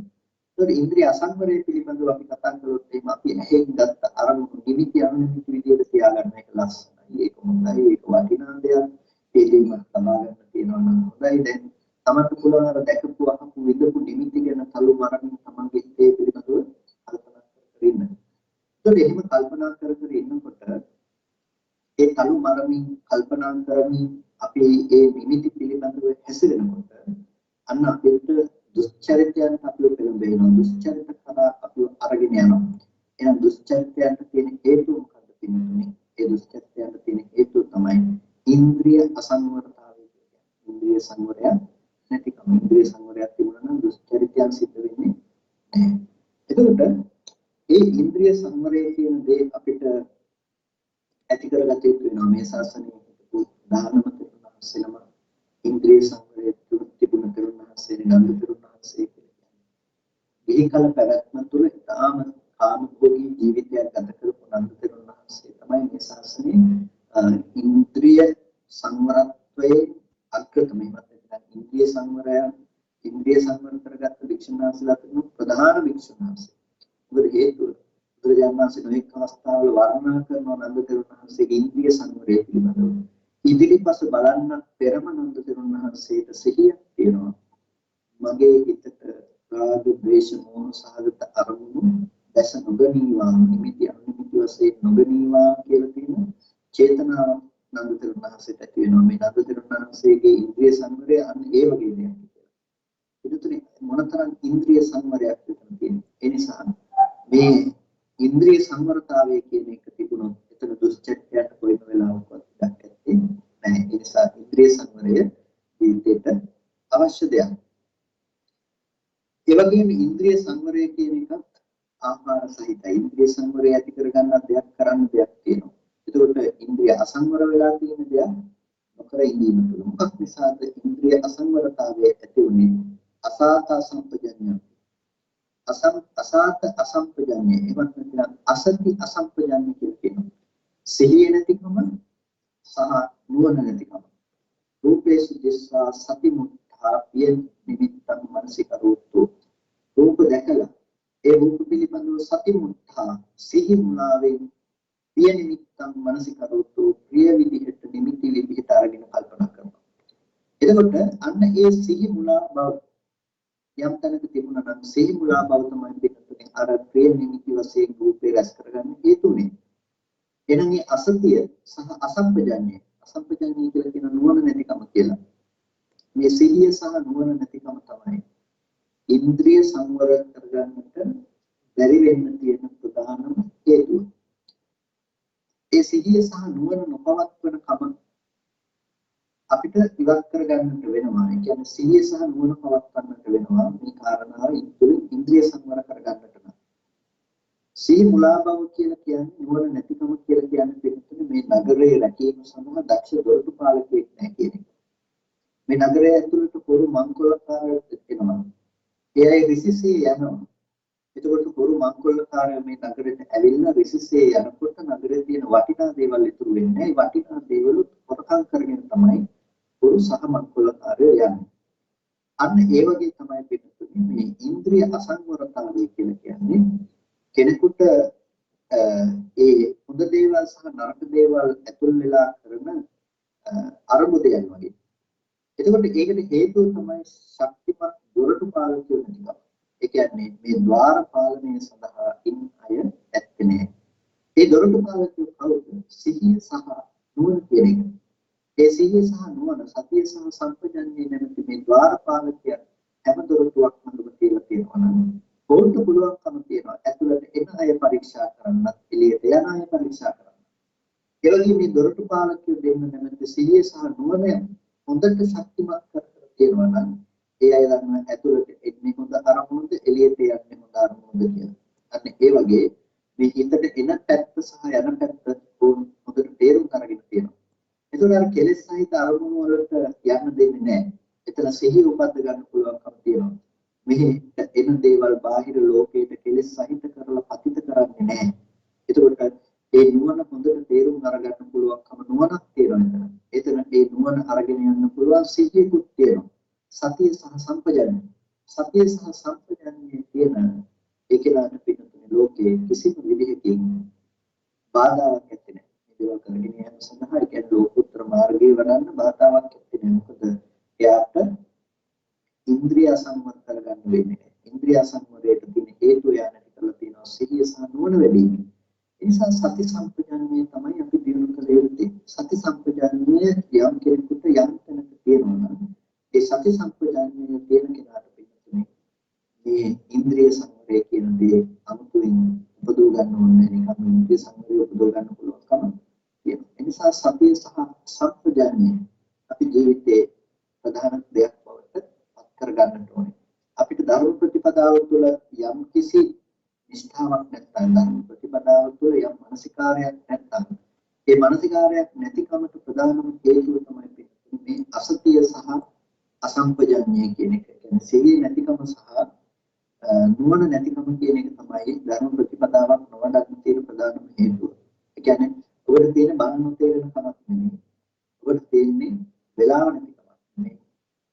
ඒතකොට ඉන්ද්‍රිය අසංවරය පිළිබඳව අපි කතා කළොත් එහෙනම් අපි ඇහෙන් ගත්ත අරමුණු නිමිති අනුනිමිති විදිහට තියාගන්න එක ලස්සනයි. ඒක හොඳයි. ඒක වටිනා දෙයක්. ඒ දෙයක් තබා ගන්න තියෙනවා නම් හොඳයි. දැන් තමන්ට පුළුවන් අර දැකපු අහපු විදපු නිමිති ගැන තලු මරමින් තමන්ගේ හිතේ පිළිබඳව කල්පනා කර ඉන්න. ඒතකොට එහෙම කල්පනා කර ඉන්නකොට ඒ තලු මරමින් කල්පනා කරමින් අපි ඒ නිමිති පිළිබඳව හැසිරෙනකොට අන්න අපිට දුස්චරිතයන් අපිව පෙළඹෙනවා. දුස්චරිත කරා අපිව අරගෙන යනවා. එහෙනම් දුස්චරිතයන්ට තියෙන හේතුව මොකක්ද පින්නතුනේ? ඒ දුස්චරිතයන්ට තියෙන හේතුව තමයි ඉන්ද්‍රිය අසංවරතාවය කියන්නේ. ඉන්ද්‍රිය සංවරය නැතිකම. ඉන්ද්‍රිය සංවරයක් තිබුණා නම් දුස්චරිතයන් සිද්ධ වෙන්නේ නැහැ. එතකොට ඒ ඉන්ද්‍රිය සංවරය කියන දේ අපිට ඇති කරගත යුතු වෙනවා. මේ ශාසනයේ හිටපු දානම තෙරුණාසෙනම ඉන්ද්‍රිය සංවරය තිබුණ තෙරුණාසෙන නන්ද තෙරුණාසෙ කියලා. මේ කල පැවැත්ම තුළ ඉතාම කාමභෝගී ජීවිතයක් ගත කරපු නන්ද තෙරුණාසෙ තමයි මේ ශාසනයේ ඉන්ද්‍රිය සංවරත්වයේ අග්‍රතම. ඉන්ද්‍රිය සංවරය ඉන්ද්‍රිය සංවර කරගත්ත භික්ෂුන් වහන්සේලා තුන ප්‍රධාන භික්ෂුන් වහන්සේ. මොකද හේතුව බුදුරජාණන් වහන්සේ නොඑක අවස්ථාවල වර්ණනා කරන නන්ද තෙරුණාසේගේ ඉන්ද්‍රිය සංවරය පිළිබඳව. ඉදිරිපස බලන්න පෙරම නන්ද තෙරුණාසේට සිහියක් තියෙනවා. මගේ හිතට රාග, ද්වේෂ, මෝහ සහගත අරමුණු දැස නොගනීවා, නිමිති අනිමිති වශයෙන් නොගනීවා කියලා තියෙන චේතනාව නන්ද තෙරුණාසේට ඇති වෙනවා. මේ නන්ද තෙරුණාසේගේ ඉන්ද්‍රිය සංවරය අන්න ඒ වගේ දෙයක්. ඒතුනේ මොනතරම් ඉන්ද්‍රිය සංවරයක් තියෙනවා. ඒ නිසා මේ ඉන්ද්‍රිය සංවරතාවය කියන එක තිබුණොත් එතන දුස්චරිතයට කොයිම වෙලාවකවත් ඉඩක් නැත්තේ නැහැ. ඒ නිසා ඉන්ද්‍රිය සංවරය ජීවිතයට අවශ්‍ය දෙයක්. ඒ වගේම ඉන්ද්‍රිය සංවරය කියන එකත් ආහාර සහිතයි. ඉන්ද්‍රිය සංවරය ඇති කරගන්න දෙයක් කරන්න දෙයක් තියෙනවා. ඒකට ඉන්ද්‍රිය අසංවර වෙලා තියෙන දෙයක් නොකර ඉඳීම තුළ මොකක් නිසාද ඉන්ද්‍රිය අසංවරතාවය ඇති වුනේ? අසාත සම්පජඤ්ඤය. අසාත අසම්පජඤ්ඤය. එවත් නැත්නම් අසති අසම්පජඤ්ඤය කියලා කියනවා. සිහිය නැතිකම සහ නුවණ නැතිකම. රූපේසු දිස්සා සතිමුත්තා පිය නිමිත්තං මනසිකරෝතු. රූප දැකලා ඒ රූප පිළිබඳව සතිමුත්තා සිහි මුලාවෙන් පිය නිමිත්තං මනසිකරෝතු ප්‍රිය විදිහට නිමිති විදිහට අරගෙන කල්පනා කරනවා. එතකොට අන්න ඒ සිහි මුලා බව යම් තැනක තිබුණා නම් සිහි මුලා බව තමයි පිටුනේ අර ප්‍රිය නිමිති වශයෙන් රූපේ රැස් කරගන්න හේතුනේ. එහෙනම් මේ අසතිය සහ අසම්පජඤ්ඤය කියලා කියන නුවණ නැතිකම කියලා. මේ සිහිය සහ නුවණ නැතිකම තමයි ඉන්ද්‍රිය සංවර කරගන්නට බැරි වෙන්න තියෙන ප්‍රධානම හේතුව. ඒ සිහිය සහ නුවණ නොපවත්වන කම අපිට ඉවත් කරගන්නට වෙනවා. ඒ කියන්නේ සිහිය සහ නුවණ පවත්වන්නට වෙනවා. මේ කාරණාව ඉන්ද්‍රිය සංවර කරගන්නට නම්. සිහි මුලා බව කියලා කියන්නේ නුවණ නැතිකම කියලා කියන්නේ පිටුනේ මේ නගරයේ රැකීම සඳහා දක්ෂ දොරටු පාලකයෙක් නැහැ කියන එක. මේ නගරය ඇතුළට පොරු මංකොල්ලකාරයෙක් එනවා. ඒ අය රිසිසේ යනවා. එතකොට පොරු මංකොල්ලකාරයෝ මේ නගරෙට ඇවිල්ලා රිසිසේ යනකොට නගරේ තියෙන වටිනා දේවල් ඉතුරු වෙන්නේ නැහැ. ඒ වටිනා දේවල් හොරකම් කරගෙන තමයි පොරු සහ මංකොල්ලකාරයෝ යන්නේ. අන්න ඒ වගේ තමයි පිටුනේ මේ ඉන්ද්‍රිය අසංවරතාවය කියලා කියන්නේ කෙනෙකුට ඒ හොඳ දේවල් සහ නරක දේවල් ඇතුල් වෙලා කරන අරමුදයන් වගේ. එතකොට ඒකට හේතුව තමයි ශක්තිමත් දොරටු පාලකයෝ නැතිකම. ඒ කියන්නේ මේ ద్వාර පාලනය සඳහා ඉන් අය ඇත්තේ නැහැ. ඒ දොරටු පාලකයෝ කවුද? සිහිය සහ නුවණ කියන එක. ඒ සිහිය සහ නුවණ සතිය සහ සම්පජන්ණය නැමැති මේ ద్వාර පාලකයන් හැම දොරටුවක් මඟම තියලා තියෙනවා නම් ඕන්ට පුළුවන්කම තියෙනවා ඇතුළට එන අය පරීක්ෂා කරන්නත් එළියට යන අය පරීක්ෂා කරන්න. ඒ වගේ මේ දොරටු පාලකයෝ දෙන්න නැමැති සිහිය සහ නුවණ හොඳට ශක්තිමත් කර තියෙනවා නම් ඒ අය දන්නවා ඇතුළට එන්නේ හොඳ අරමුණුද එළියට යන්නේ හොඳ අරමුණුද කියලා. අන්න ඒ වගේ මේ හිතට එන පැත්ත සහ යන පැත්ත හොඳට තේරුම් අරගෙන ඒතකොට කෙලෙස් සහිත අරමුණු වලට යන්න දෙන්නේ නැහැ. එතන සිහිය උපද්ද ගන්න පුළුවන්කම තියෙනවා. මෙහි එන දේවල් බාහිර ලෝකයට කෙලෙස් සහිත කරලා පතිත කරන්නේ නැහැ. ඒතකොට ඒ නුවණ හොඳට තේරුම් අරගන්න පුළුවන්කම නුවණක් තියෙනවා එතන. ඒ නුවණ අරගෙන යන්න පුළුවන් සිහියකුත් තියෙනවා. සතිය සහ සම්පජන්‍ය. සතිය සහ සම්පජන්‍ය කියන ඒකලාට පිටුනේ ලෝකයේ කිසිම විදිහකින් බාධාවක් නැත්තේ නෑ. මේ දේවල් කරගෙන යන සඳහා ඒ කියන්නේ ලෝකෝත්තර මාර්ගයේ වඩන්න බාධාවක් නැත්තේ නෑ. මොකද එයාට ඉන්ද්‍රිය සංවර කරගන්න වෙන්නේ නෑ. ඉන්ද්‍රිය සංවරයට තියෙන හේතු යානට කරලා තියෙනවා සිහිය සහ නුවණ වැඩි වීම. ඒ නිසා සති සම්පජන්ණය තමයි අපි දිනු කළ යුත්තේ. සති සම්පජන්ණය යම් කෙනෙකුට යම් තැනක තියෙනවා නම් ඒ සති සම්පජන්ණය තියෙන කෙනාට පිටුනේ මේ ඉන්ද්‍රිය සංවරය කියන දේ අමුතුවෙන් උපදව ගන්න ඕනේ නිකන් ඉන්ද්‍රිය සංවරය උපදව ගන්න පුළුවන්කම තියෙනවා. ඒ නිසා සතිය සහ සම්පජන්ණය අපි ජීවිතේ ප්‍රධාන දෙයක් බවට පත් කර ගන්නට ඕනේ. අපිට ධර්ම ප්‍රතිපදාව තුළ යම් කිසි නිෂ්ඨාවක් නැත්නම් ධර්ම ප්‍රතිපදාව තුළ යම් මානසිකාරයක් නැත්නම් ඒ මානසිකාරයක් නැතිකමට ප්‍රධානම හේතුව තමයි මේ අසතිය සහ අසම්පජන්ණය කියන එක. කියන්නේ සිහිය නැතිකම සහ නුවණ නැතිකම කියන එක තමයි ධර්ම ප්‍රතිපදාවක් නොවඩන්න තියෙන ප්‍රධානම හේතුව. ඒ කියන්නේ ඔබට තියෙන බණ නොතේරෙන කමක් නෙමෙයි. ඔබට තියෙන්නේ වෙලාව නැතිකමක් නෙමෙයි.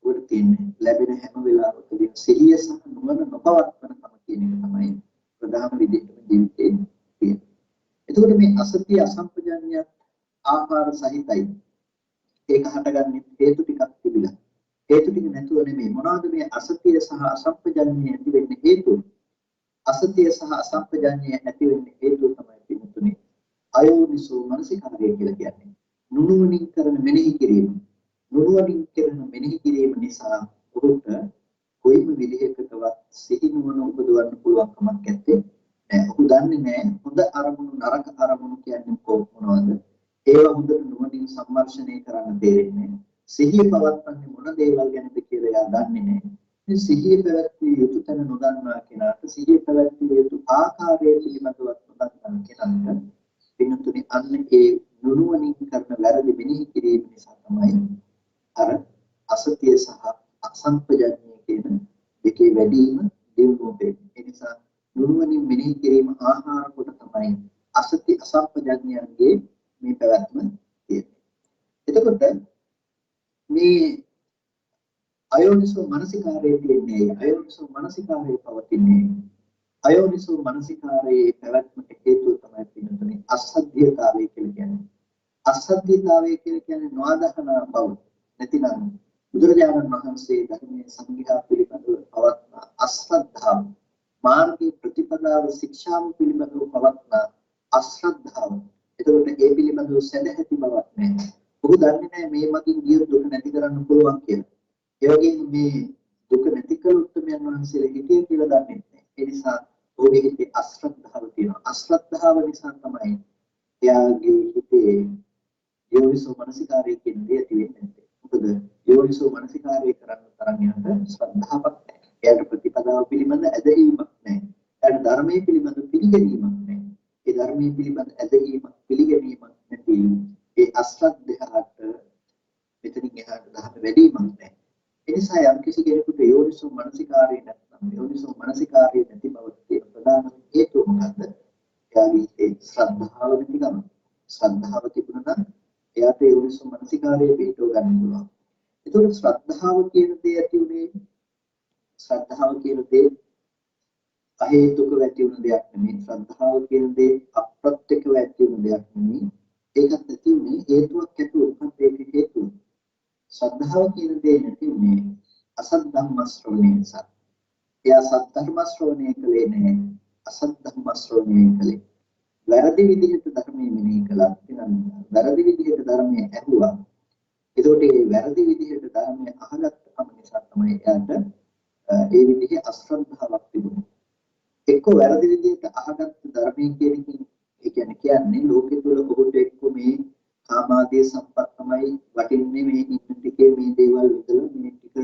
ඔබට තියෙන්නේ ලැබෙන හැම වෙලාවකදීම සිහිය සහ නුවණ නොපවත්වන කම කියන එක තමයි ප්‍රධාන විදිහටම ජීවිතේ තියෙන්නේ. එතකොට මේ අසතිය අසම්පජන්‍ය ආකාර සහිතයි. ඒක හටගන්නේ හේතු ටිකක් තිබිලා. හේතු ටික නැතුව නෙමෙයි. මොනවද මේ අසතිය සහ අසම්පජන්‍ය ඇති වෙන්නේ හේතුව? අසතිය සහ අසම්පජන්‍ය ඇති වෙන්නේ හේතුව තමයි පිටුනේ. අයෝනිසෝ මනසිකාරය කියලා කියන්නේ. නුනුවණින් කරන මෙනෙහි කිරීම. නුනුවණින් කරන මෙනෙහි කිරීම නිසා ඔහුට කොයිම විදිහකටවත් සිහි නුවණ උපදවන්න පුළුවන් කමක් නැත්තේ. ඔහු දන්නේ නැහැ හොඳ අරමුණු නරක අරමුණු කියන්නේ මොනවද? ඒවා හොඳට නුවණින් සම්මර්ෂණය කරන්න දෙන්නේ නැහැ. සිහිය පවත්වන්නේ මොන දේවල් ගැනද කියලා එයා දන්නේ නැහැ. මේ සිහිය පැවැත්විය යුතු තැන නොදන්නා කෙනාට සිහිය පැවැත්විය යුතු ආකාරය පිළිබඳව නොදන්නා කෙනාට පින්තුනි අන්න ඒ නුනුවණින් කරන වැරදි මෙනෙහි කිරීම නිසා තමයි අර අසතිය සහ අසම්පජන්‍ය කියන දෙකේ වැඩිම දියුණුව වෙන්නේ. ඒ නිසා නුනුවණින් මෙනෙහි කිරීම ආහාර කොට තමයි අසති අසම්පජන්‍යයන්ගේ මේ පැවැත්ම තියෙන්නේ. එතකොට මේ අයෝනිසෝ මනසිකාරයේ තියෙන්නේ අයෝනිසෝ මනසිකාරයේ පවතින්නේ අයෝනිසෝ මනසිකාරයේ පැවැත්මට හේතුව තමයි පින්නතුනේ අසද්ධියතාවය කියලා කියන්නේ. අසද්ධියතාවය කියලා කියන්නේ නොඅදහන බව. නැතිනම් බුදුරජාණන් වහන්සේ ධර්මයේ සංග්‍රහ පිළිබඳව පවත්නා අශ්‍රද්ධාව, මාර්ගයේ ප්‍රතිපදාව ශික්ෂාව පිළිබඳව පවත්නා අශ්‍රද්ධාව. එතකොට ඒ පිළිබඳව සැදැහැති බවක් නැහැ. ඔහු දන්නේ නැහැ මේ මගින් ගිය දුක නැති කරන්න පුළුවන් කියලා. ඒ වගේම මේ දුක නැති කළ උත්තරමයන් වහන්සේලා හිතේ කියලා දන්නේ නැහැ. ඒ නිසා ඔහුගේ හිතේ අශ්‍රද්ධාව තියෙනවා. අශ්‍රද්ධාව නිසා තමයි එයාගේ හිතේ යෝනිසෝ මනසිකාරය කියන දේ ඇති වෙන්නේ. මොකද යෝනිසෝ මනසිකාරය කරන්න තරම් යනට ශ්‍රද්ධාවක් නැහැ. එයාට ප්‍රතිපදාව පිළිබඳ ඇදහිීමක් නැහැ. එයාට ධර්මයේ පිළිබඳ පිළිගැනීමක් නැහැ. ඒ ධර්මයේ පිළිබඳ ඇදහිීමක් පිළිගැනීමක් නැති ඒ අශ්‍රද්ධාවට මෙතනින් එහාට ධර්ම වැඩිමක් නැහැ. ඒ නිසා යම් කිසි කෙනෙකුට යෝනිසෝ මනසිකාරය නැත්නම් යෝනිසෝ මනසිකාරය නැති බවට තියෙන ප්‍රධාන හේතුව මොකද්ද? එයාගේ ශ්‍රද්ධාව නැතිකම. ශ්‍රද්ධාව තිබුණා නම් එයාට යෝනිසෝ මනසිකාරය පිටව ගන්න පුළුවන්. ඒතකොට ශ්‍රද්ධාව කියන දේ ඇති උනේ ශ්‍රද්ධාව කියන දේ අහේතුකව ඇති වුණ දෙයක් නෙමෙයි. ශ්‍රද්ධාව කියන දේ අප්‍රත්‍යක්ෂව ඇති වුණ දෙයක් නෙමෙයි. ඒකත් ඇති උනේ හේතුවක් ඇතුව උපත් ඒක හේතුව. ශ්‍රද්ධාව කියන දේ නැති උනේ අසත් ධම්ම ශ්‍රවණය නිසා. එයා සත් ධර්ම ශ්‍රවණය කළේ නැහැ. අසත් ධම්ම ශ්‍රවණය කළේ. වැරදි විදිහට ධර්මයේ මෙනෙහි කළා. එනම් වැරදි විදිහට ධර්මයේ ඇහුවා. ඒකට ඒ වැරදි විදිහට ධර්මයේ අහගත්කම නිසා තමයි එයාට ඒ විදිහේ අශ්‍රද්ධාවක් තිබුණේ. එක්ක වැරදි විදිහට අහගත්ත ධර්මයේ කියන්නේ ලෝකෙ තුල ඔබට එක්ක මේ කාමාදී සම්පත් තමයි වටින්නේ මේ ඉන්න ටිකේ මේ දේවල් විතර මේ ටික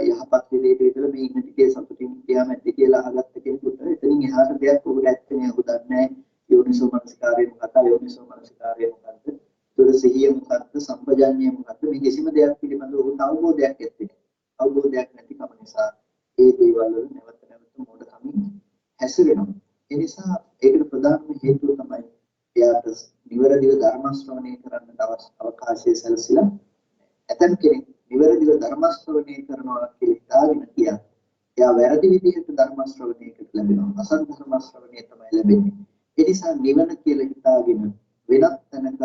යහපත් විදිහට විතර මේ ඉන්න ටිකේ සතුටින් ගියාම ඇති කියලා අහගත්ත කෙනෙකුට එතනින් එහාට දෙයක් ඔබට ඇත්තේ ඔබ දන්නේ යෝනිසෝ මනසිකාරය මොකක්ද යෝනිසෝ මනසිකාරය මොකක්ද දුර සිහිය මොකක්ද මොකද්ද සම්පජාඤ්ඤය මොකද්ද මේ කිසිම දෙයක් පිළිබඳව උන්ට අවබෝධයක් ඇත්තේ නැහැ. අවබෝධයක් නැතිකම නිසා ඒ දේවල් වල නැවත නැවත මොඩකමින් හැසිරෙනවා. ඒ නිසා ඒකට ප්‍රධානම හේතුව තමයි එයාට නිවැරදිව ධර්ම ශ්‍රවණය කරන්න අවකාශය සැලසিলা. ඇතන් කෙනෙක් නිවැරදිව ධර්ම ශ්‍රවණය කරනවා කියලා හිතාගෙන එයා වැරදි විදිහට ධර්ම ශ්‍රවණයකට ලැබෙනවා. අසත් ධර්ම ශ්‍රවණය තමයි ලැබෙන්නේ. ඒ නිසා නිවන කියලා හිතාගෙන වෙනත් තැනක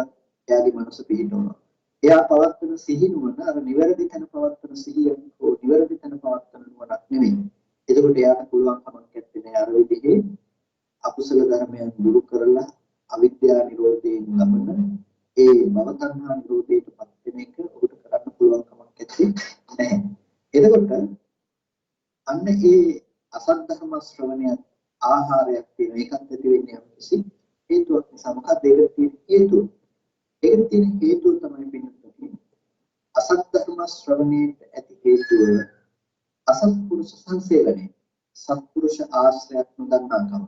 එයාගේ මනස පිහිටවනවා. එයා පවත්වන සිහිනුවන අර නිවැරදි තැන පවත්වන සිහියෙන් හෝ නිවැරදි තැන පවත්වන නුවණක් නෙවෙයි. එතකොට එයාට පුළුවන් කමක් නැත්තේ අර විදිහේ අකුසල ධර්මයන් දුරු කරලා අවිද්‍යා නිරෝධයෙන් ලබන ඒ භව තණ්හා නිරෝධයට පත් වෙන එක ඔබට කරන්න පුළුවන් කමක් නැත්තේ නැහැ. එතකොට අන්න ඒ අසත් ධර්ම ශ්‍රවණය ආහාරයක් තියෙන එකත් ඇති වෙන්නේ යම් කිසි හේතුවක් නිසා. මොකක්ද ඒකට තියෙන හේතුව? ඒකට තියෙන හේතුව තමයි පිළිතුරේ අසත් ධර්ම ශ්‍රවණයට ඇති හේතුව අසත්පුරුෂ සංසේවනය. සත්පුරුෂ ආශ්‍රයක් නොදන්නාකම.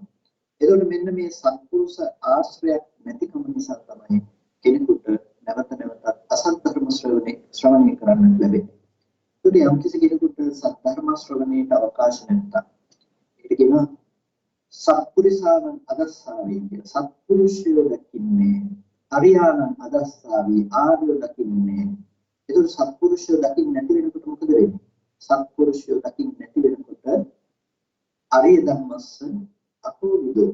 එතකොට මෙන්න මේ සත්පුරුෂ ආශ්‍රයක් නැතිකම නිසා තමයි කෙනෙකුට නැවත නැවතත් අසත් ධර්ම ශ්‍රවණය කරන්නට ලැබෙන්නේ. ඒකට යම් කිසි කෙනෙකුට සත් ධර්ම ශ්‍රවණයට අවකාශ නැත්නම් ඒකට කියනවා සත්පුරුෂානං අදස්සාවි කියලා. සත්පුරුෂයෝ දකින්නේ අරියානං අදස්සාවි ආර්යෝ දකින්නේ. ඒකට සත්පුරුෂයෝ දකින්නේ නැති වෙනකොට මොකද වෙන්නේ? සත්පුරුෂයෝ දකින්නේ නැති වෙනකොට අරිය ධම්මස්ස අකෝවිදෝ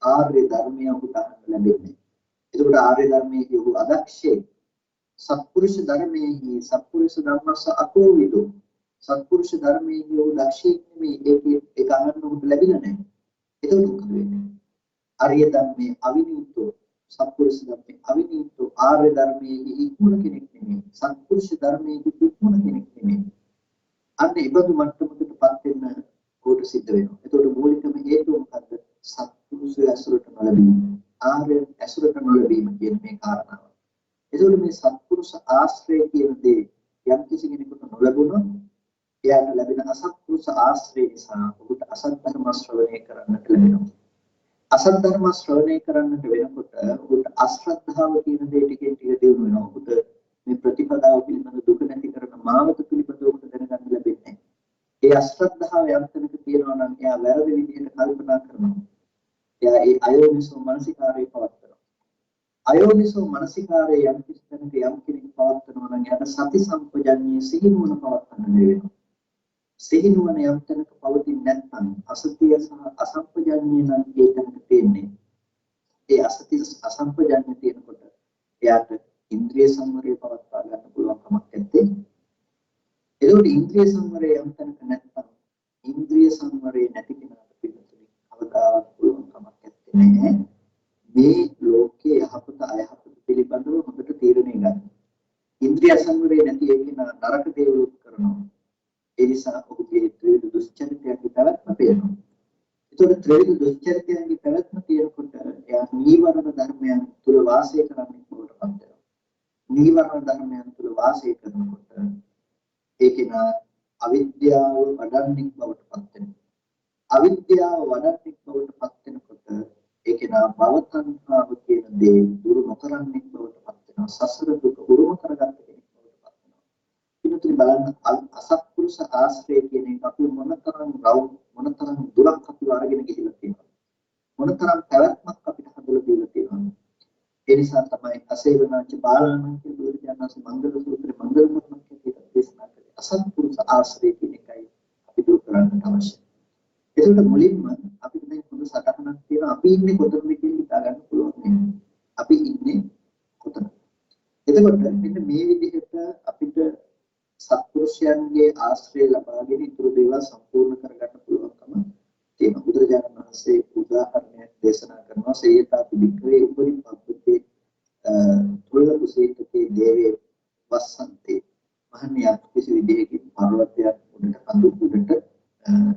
ආර්ය ධර්මය ඔහුට ලැබෙන්නේ. ඒකට ආර්ය ධර්මයේ ඔහු අදක්ෂේ. සත්පුරුෂ ධර්මයේහි සත්පුරුෂ ධර්මස්ස අකෝවිදෝ සත්පුරුෂ ධර්මයේහි ඔහු දක්ෂයෙක් නෙමෙයි. ඒක අනන්න ඔහුට ලැබිලා නැහැ. එතකොට මොකද වෙන්නේ? ආර්ය ධර්මයේ අවිනීතෝ සත්පුරුෂ ධර්මයේ අවිනීතෝ ආර්ය ධර්මයේ ඉක්මුණ කෙනෙක් නෙමෙයි. සත්පුරුෂ ධර්මයේ ඉක්මුණ කෙනෙක් නෙමෙයි. අන්න ඒ බඳු මට්ටමකටපත් වෙන්න කොට සිද්ධ වෙනවා. එතකොට මූලිකම හේතුව මොකද්ද? සත්පුරුෂය ඇසුරට නොලැබීම. ආර්ය ඇසුරට නොලැබීම කියන මේ කාරණාව. එතකොට මේ සත්පුරුෂ ආශ්‍රය කියන දේ යම් කිසි කෙනෙකුට නොලැබුණොත් එයාට ලැබෙන අසත්පුරුෂ ආශ්‍රය නිසා ඔහුට අසත් ධර්ම ශ්‍රවණය කරන්නට ලැබෙනවා. අසත් ධර්ම ශ්‍රවණය කරන්නට වෙනකොට ඔහුට අශ්‍රද්ධාව කියන දේ ටිකෙන් ටික දියුණු වෙනවා. ඔහුට මේ ප්‍රතිපදාව පිළිබඳ දුක නැති කරන මාවත පිළිබඳව ඔහුට දැනගන්න ලැබෙන්නේ. ඒ අශ්‍රද්ධාව යම් තැනක තියෙනවා නම් එයා වැරදි විදිහට කල්පනා කරනවා. එයා ඒ අයෝනිසෝ මනසිකාරය පවත්වනවා. අයෝනිසෝ මනසිකාරය යම් කිසි තැනක යම් කෙනෙක් පවත්වනවා නම් එයාට සති සම්පජඤ්ඤයේ සිහිනුවන පවත්වන්න වෙනවා. සිහිනුවන යම් තැනක පවතින්නේ නැත්නම් අසතිය සහ අසම්පජඤ්ඤය නම් ඒ තැනක තියෙන්නේ. ඒ අසතිය අසම්පජඤ්ඤය තියෙනකොට එයාට ඉන්ද්‍රිය සංවරය පවත්වා ගන්න පුළුවන් කමක් නැත්තේ. එතකොට ඉන්ද්‍රිය සංවරය යම් තැනක නැත්නම් ඉන්ද්‍රිය සංවරය නැති කෙනාට පිළිතුරු අවදාවක් පුළුවන් කමක් නැත්තේ. මේ ලෝකයේ යහපත අයහපත පිළිබඳව හොඳට තීරණය ගන්න. ඉන්ද්‍රිය සංවරය නැති කෙනා නරක දේවල් කරනවා. ඒ නිසා ඔහුගේ ත්‍රිවිධ දුස්චරිතයන්ගේ පැවැත්ම පේනවා. ඒතකොට ත්‍රිවිධ දුස්චරිතයන්ගේ පැවැත්ම තියෙනකොට එයා නීවරණ ධර්මයන් තුල වාසය කරන්නේ බවට පත් වෙනවා. නීවරණ ධර්මයන් තුල වාසය කරනකොට ඒකේන අවිද්‍යාව වඩන්නේ බවට පත් වෙනවා. අවිද්‍යාව වඩන්නේ බවට පත් වෙනකොට ඒකේන භව තණ්හාව කියන දේ දුරු නොකරන්නේ බවට පත් වෙනවා. සසර දුක උරුම කරගන්න කෙනෙක් බවට පත් වෙනවා. පිටුතුනි බලන්න අසත්පුරුෂ ආශ්‍රය කියන එක අපි මොනතරම් දුරක් අපි අරගෙන ගිහිල්ලා තියෙනවා. මොනතරම් පැවැත්මක් අපිට හදලා දීලා තියෙනවා. ඒ නිසා තමයි අසේවනාච බාලාණන් කියන බුදුරජාණන් මංගල සූත්‍රයේ මංගල ධර්මයක් කියලා දේශනා කළේ. අසත්පුරුෂ ආශ්‍රය කියන එකයි අපි දුරු කරන්න අවශ්‍යයි. ඒකට මුලින්ම අපිට දැන් හොඳ සටහනක් තියෙනවා. අපි ඉන්නේ කොතනද කියලා හිතා ගන්න පුළුවන් නේද? අපි ඉන්නේ කොතනද? එතකොට මෙන්න මේ විදිහට අපිට සත්පුරුෂයන්ගේ ආශ්‍රය ලබාගෙන ඉතුරු දේවල් සම්පූර්ණ කරගන්න පුළුවන්කම තියෙනවා. බුදුරජාණන් වහන්සේ උදාහරණයක් දේශනා කරනවා. සේයතා පිළික්‍රේ උපරිම පබ්බතේ තුල කුසීතේ දේවේ වස්සන්තේ. මහණියක් කිසි විදිහකින් පර්වතයක් උඩට කඳු උඩට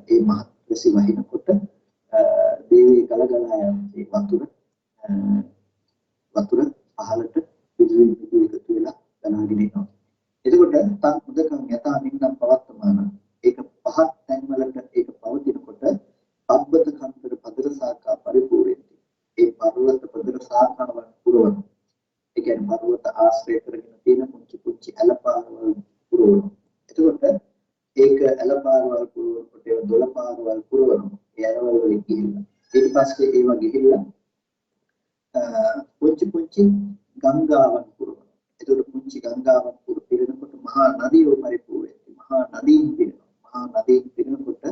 ඒ මහත් ලෙස වහිනකොට දේවේ ගලගලා යන වතුර පහළට විදුලි එකතු වෙලා ගලාගෙන එනවා. එතකොට තන් උදකම් යතා නින්නම් පවත්තමාන ඒක පහත් තැන්වලට ඒක පවතිනකොට පබ්බත කන්තර පදර සාකා පරිපූර්ණයි. ඒ පර්වත පදර සාකාවන් පුරවන. ඒ කියන්නේ පර්වත ආශ්‍රය කරගෙන තියෙන පුංචි ඇලපාරවල් පුරවනවා. එතකොට ඒක ඇලපාරවල් පුරවනකොට ඒ දොළපාරවල් පුරවනවා. ඒ ඇලවල් වලින් ගිහිල්ලා. ඊට පස්සේ ඒවා ගිහිල්ලා පුංචි ගංගාවන් පුරවනවා. එතකොට පුංචි ගංගාවන් පිරෙනකොට මහා නදියෝ පරිපූර්ණ වෙනවා. මහා නදීන් පිරෙනවා. මහා නදීන් පිරෙනකොට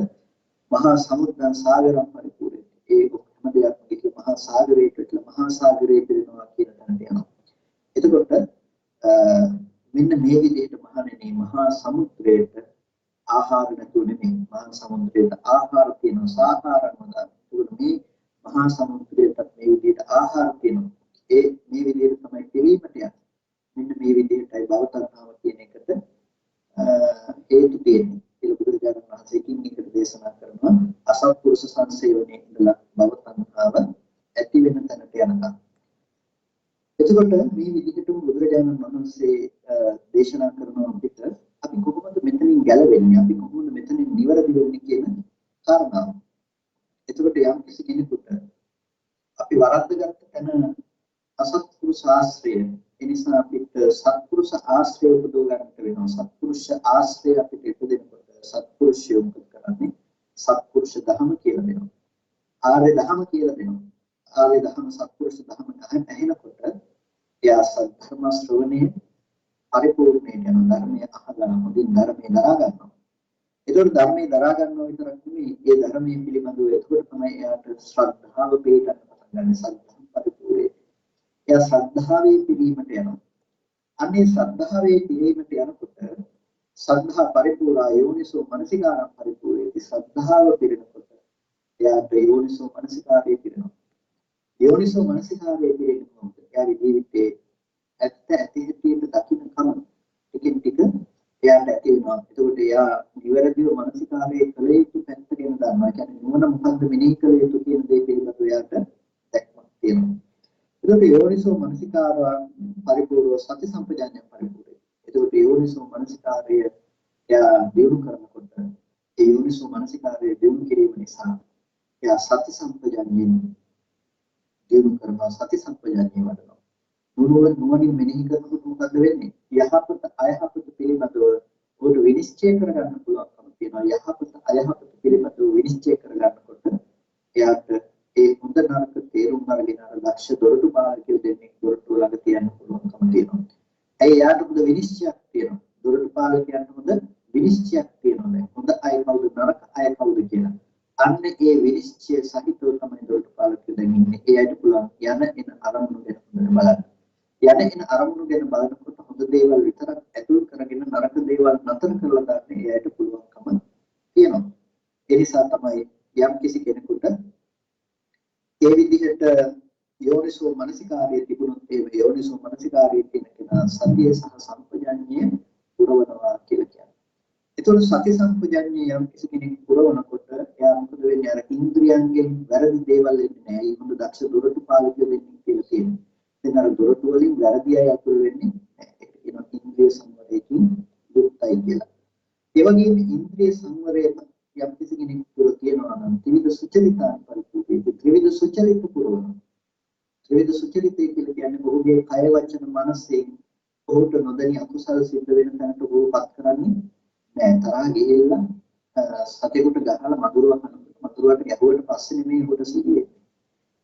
මහා සමුද්‍රයන් සාගරයන් පරිපූර්ණ වෙනවා. ඒ හැම දෙයක්ම කිව්ව මහා සාගරයට කියලා මහා සාගරයේ පිරෙනවා කියන තැනට යනවා. එතකොට මෙන්න මේ විදිහට මහණෙනි මහා සමුද්‍රයට ආහාර නැතුව නෙමෙයි මහා සමුද්‍රයට ආහාර තියෙනවා සාහාරවල. ඒකට මේ මහා සමුද්‍රයට මේ විදිහට ආහාර තියෙනවා. ඒ මේ විදිහට තමයි පිරීමට යන්නේ. මෙන්න මේ විදිහටයි භවතණ්හාව කියන එකට හේතු තියෙන්නේ. ඒක බුදුරජාණන් වහන්සේකින් එකට දේශනා කරනවා අසත්පුරුෂ සංසේවනයේ ඉඳලා භවතණ්හාව ඇති වෙන තැනට යනකම්. එතකොට මේ විදිහටම බුදුරජාණන් වහන්සේ දේශනා කරනවා අපිට අපි කොහොමද මෙතනින් ගැලවෙන්නේ අපි කොහොමද මෙතනින් නිවැරදි වෙන්නේ කියන කාරණාව. එතකොට යම් කිසි කෙනෙකුට අපි වරද්දගත්ත තැන අසත්පුරුෂ ආශ්‍රය ඒ නිසා අපිට සත්පුරුෂ ආශ්‍රය උපදව ගන්නට වෙනවා. සත්පුරුෂ ආශ්‍රය අපිට ඉපදෙනකොට සත්පුරුෂය උපද කරන්නේ සත්පුරුෂ ධර්ම කියලා දෙනවා. ආර්ය ධර්ම කියලා දෙනවා. ආර්ය ධර්ම සත්පුරුෂ ධර්ම ඇහෙනකොට එයා සත්‍ය ශ්‍රවණයේ පරිපූර්ණයෙන් යන ධර්මයේ අහලා හොඳින් ධර්මයේ දරා ගන්නවා. ඒතකොට ධර්මයේ දරා ගන්නවා විතරක් නෙමෙයි ඒ ධර්මයේ පිළිබඳව එතකොට තමයි එයාට ශ්‍රද්ධාව පිළිගන්න පටන් ගන්න. සත්‍ය පරිපූර්ණයි. එයා ශ්‍රද්ධාවේ පිළිමට යනවා. අනේ ශ්‍රද්ධාවේ පිළිමට යනකොට සද්ධා පරිපූර්ණා යෝනිසෝ මනසිකාරම් පරිපූර්ණයි. ශ්‍රද්ධාව පිළිනකොට එයාට යෝනිසෝ මනසිකාරය පිළිනවා. යෝනිසෝ මනසිකාරය පිළිනකොට එයාගේ ජීවිතේ ඇත්ත ඇති හැටියට දකින්න කම ටිකින් ටික එයාට ඇති වෙනවා. ඒකට එයා නිවැරදිව මනසිකාරයේ කළ යුතු පැත්ත ගැන දන්නවා. කියන්නේ නුවණ මොකද්ද මෙනෙහි කළ යුතු කියන දේ පිළිබඳව එයාට දැක්මක් තියෙනවා. ඒකට යෝනිසෝ මනසිකාර පරිපූර්ණ සති සම්පජාඤ්ඤය පරිපූර්ණයි. ඒකට යෝනිසෝ මනසිකාරය එයා දියුණු කරනකොට ඒ යෝනිසෝ මනසිකාරය දියුණු කිරීම නිසා එයා සති සම්පජාඤ්ඤයෙන් දියුණු කරනවා. සති සම්පජාඤ්ඤය වඩනවා. නුවණින් මෙනෙහි කරනකොට මොකද වෙන්නේ? යහපත අයහපත පිළිබඳව උඩ විනිශ්චය කරගන්න පුළුවන්කම තියෙනවා. යහපත අයහපත පිළිබඳව විනිශ්චය කරගන්නකොට එයාට ඒ හොඳ නරක තේරුම් අරගෙන අර ලක්ෂ්‍ය දොරටු පාලකයෝ දෙන්නේ දොරටු ළඟ තියන්න පුළුවන්කම තියෙනවා. ඒ එයාට හොඳ විනිශ්චයක් තියෙනවා. දොරටු පාලකයන්ට හොඳ විනිශ්චයක් තියෙනවා. හොඳ අය කවුද නරක අය කවුද කියලා. අන්න ඒ විනිශ්චය සහිතව තමයි දොරටු පාලකයෝ දැන් ඉන්නේ. ඒ අයට පුළුවන් යන එන අරමුණු ගැන බලන්න. යන එන අරමුණු ගැන බලනකොට හොඳ දේවල් විතරක් ඇතුල් කරගෙන නරක දේවල් නතර කරලා ගන්න එයාට පුළුවන්කම තියෙනවා. ඒ නිසා තමයි යම් කිසි කෙනෙකුට ඒ විදිහට යෝනිසෝ මනසිකාරයේ තිබුණොත් ඒ යෝනිසෝ මනසිකාරයේ තියෙන කෙනා සතිය සහ සම්පජාඤ්ඤය පුරවනවා කියලා කියන්නේ. ඒතකොට සති සම්පජාඤ්ඤය යම් කිසි කෙනෙක් පුරවනකොට එයා මොකද වෙන්නේ? අර ඉන්ද්‍රියයන්ගෙන් වැරදි දේවල් එන්නේ නැහැ. ඒ හොඳ දක්ෂ දොරටු පාලකයෝ දෙන්නේ කියලා තියෙනවා. එතන දොරටු වලින් වැරදි අය අතුල් වෙන්නේ නැහැ. ඒක කියනවා ඉන්ද්‍රිය සංවරයෙන් යුක්තයි කියලා. ඒ වගේම ඉන්ද්‍රිය සංවරය යම් කිසි කෙනෙක් පුර තියනවා නම් ත්‍රිවිධ සුචරිතාන් පරිපූර්ණයි. ත්‍රිවිධ සුචරිත පුරවන. ත්‍රිවිධ සුචරිතය කියලා කියන්නේ ඔහුගේ කය වචන මනසෙන් ඔහුට නොදැනී අකුසල සිද්ධ වෙන තැනට ඔහුපත් කරන්නේ නැහැ. තරහා ගිහිල්ලා සතෙකුට ගහලා මදුරුවට ගැහුවට පස්සේ නෙමෙයි ඔහුට සිහිය.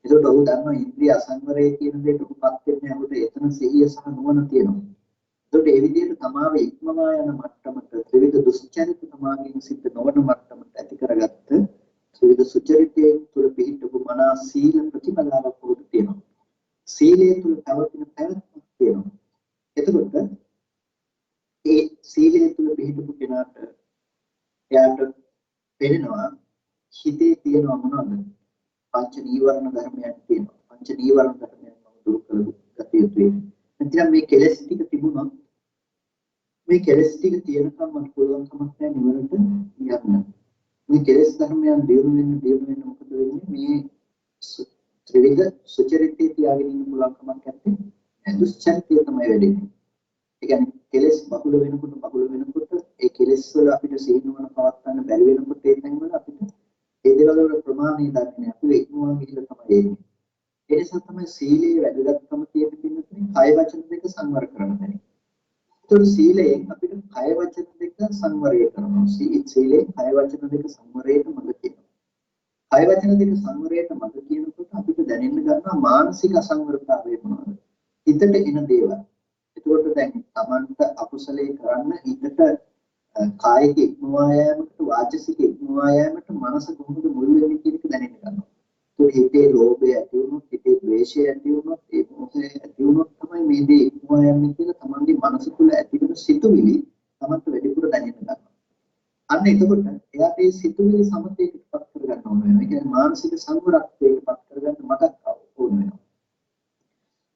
ඒකට ඔහු දන්නවා ඉන්ද්‍රිය අසංවරය කියන දෙයට ඔහුපත් වෙන්නේ ඔහුට එතන සිහිය සහ නුවණ තියෙනවා. ඒකට ඒ විදිහට තමාව ඉක්මවා යන මට්ටමට ත්‍රිවිධ දුස්චරිත තමාගෙන් සිද්ධ නොවන මට්ටමට ඇති කරගත්ත ත්‍රිවිධ සුචරිතයේ තුල පිහිටපු මනා සීල ප්‍රතිපදාවක් ඔහුට තියෙනවා. සීලයේ තුල පැවතින පැවැත්මක් තියෙනවා. එතකොට ඒ සීලයේ තුල පිහිටපු කෙනාට එයාට පෙනෙනවා හිතේ තියෙනවා මොනවද? පංච නීවරණ ධර්මයන් තියෙනවා. පංච නීවරණ ධර්මයන් දුරු කළ ගත යුතුයි. නැත්නම් මේ කෙලෙස් ටික තිබුණොත් මේ කෙලෙස් ටික තියෙනකම් මට පුළුවන් කමක් නැහැ නිවනට යන්න. මේ කෙලෙස් ධර්මයන් දියුණු වෙන්න මොකද වෙන්නේ? මේ ත්‍රිවිධ සුචරිතය තියාගෙන ඉන්න පුළුවන් කමක් නැත්තේ. දුස්චරිතය තමයි වෙන්නේ. ඒ කියන්නේ කෙලෙස් බහුල වෙනකොට ඒ කෙලෙස් වල අපිට සීනුවන පවත්වන්න බැරි වෙනකොට ඒ තැන් වල අපිට ඒ දේවල් වල ප්‍රමාණය දන්නේ නැහැ. අපි ඉක්මවා ගිහිල්ලා තමයි එන්නේ. ඒ නිසා තමයි සීලයේ වැදගත්කම තියෙන පින්නතුනේ කය වචන දෙක සංවර කරන්න බැරි. ඒතර සීලයෙන් අපිට කය වචන දෙක සංවරය කරනවා. සීලයෙන් කය වචන දෙක සංවරයට මඟ තියෙනවා. කය වචන දෙක සංවරයට මඟ කියනකොට අපිට දැනෙන්න ගන්නවා මානසික අසංවරතාවය මොනවද? හිතට එන දේවල්. ඒකෝට දැන් Tamanට අකුසලයේ කරන්න හිතට කායික ඉක්මවා යෑමකට වාචසික ඉක්මවා යෑමට මනස කොහොමද මුල් වෙන්නේ කියන එක දැනෙන්න ගන්නවා. ඒ හිතේ ලෝභය ඇති වුණොත්, හිතේ ද්වේෂය ඇති වුණොත්, ඒ මොහේ ඇති වුණොත් තමයි මේ දේ ඉක්මවා යන්නේ කියලා Tamanගේ මනස තුළ ඇති වෙන සිතුවිලි Tamanට වැඩිපුර දැනෙන්න ගන්නවා. අන්න එතකොට එයාට මේ සිතුවිලි සමතේකටපත් කරගන්න ඕන වෙනවා. ඒ කියන්නේ මානසික සංවරත්වයකටපත් කරගන්න මතක් ඕන වෙනවා.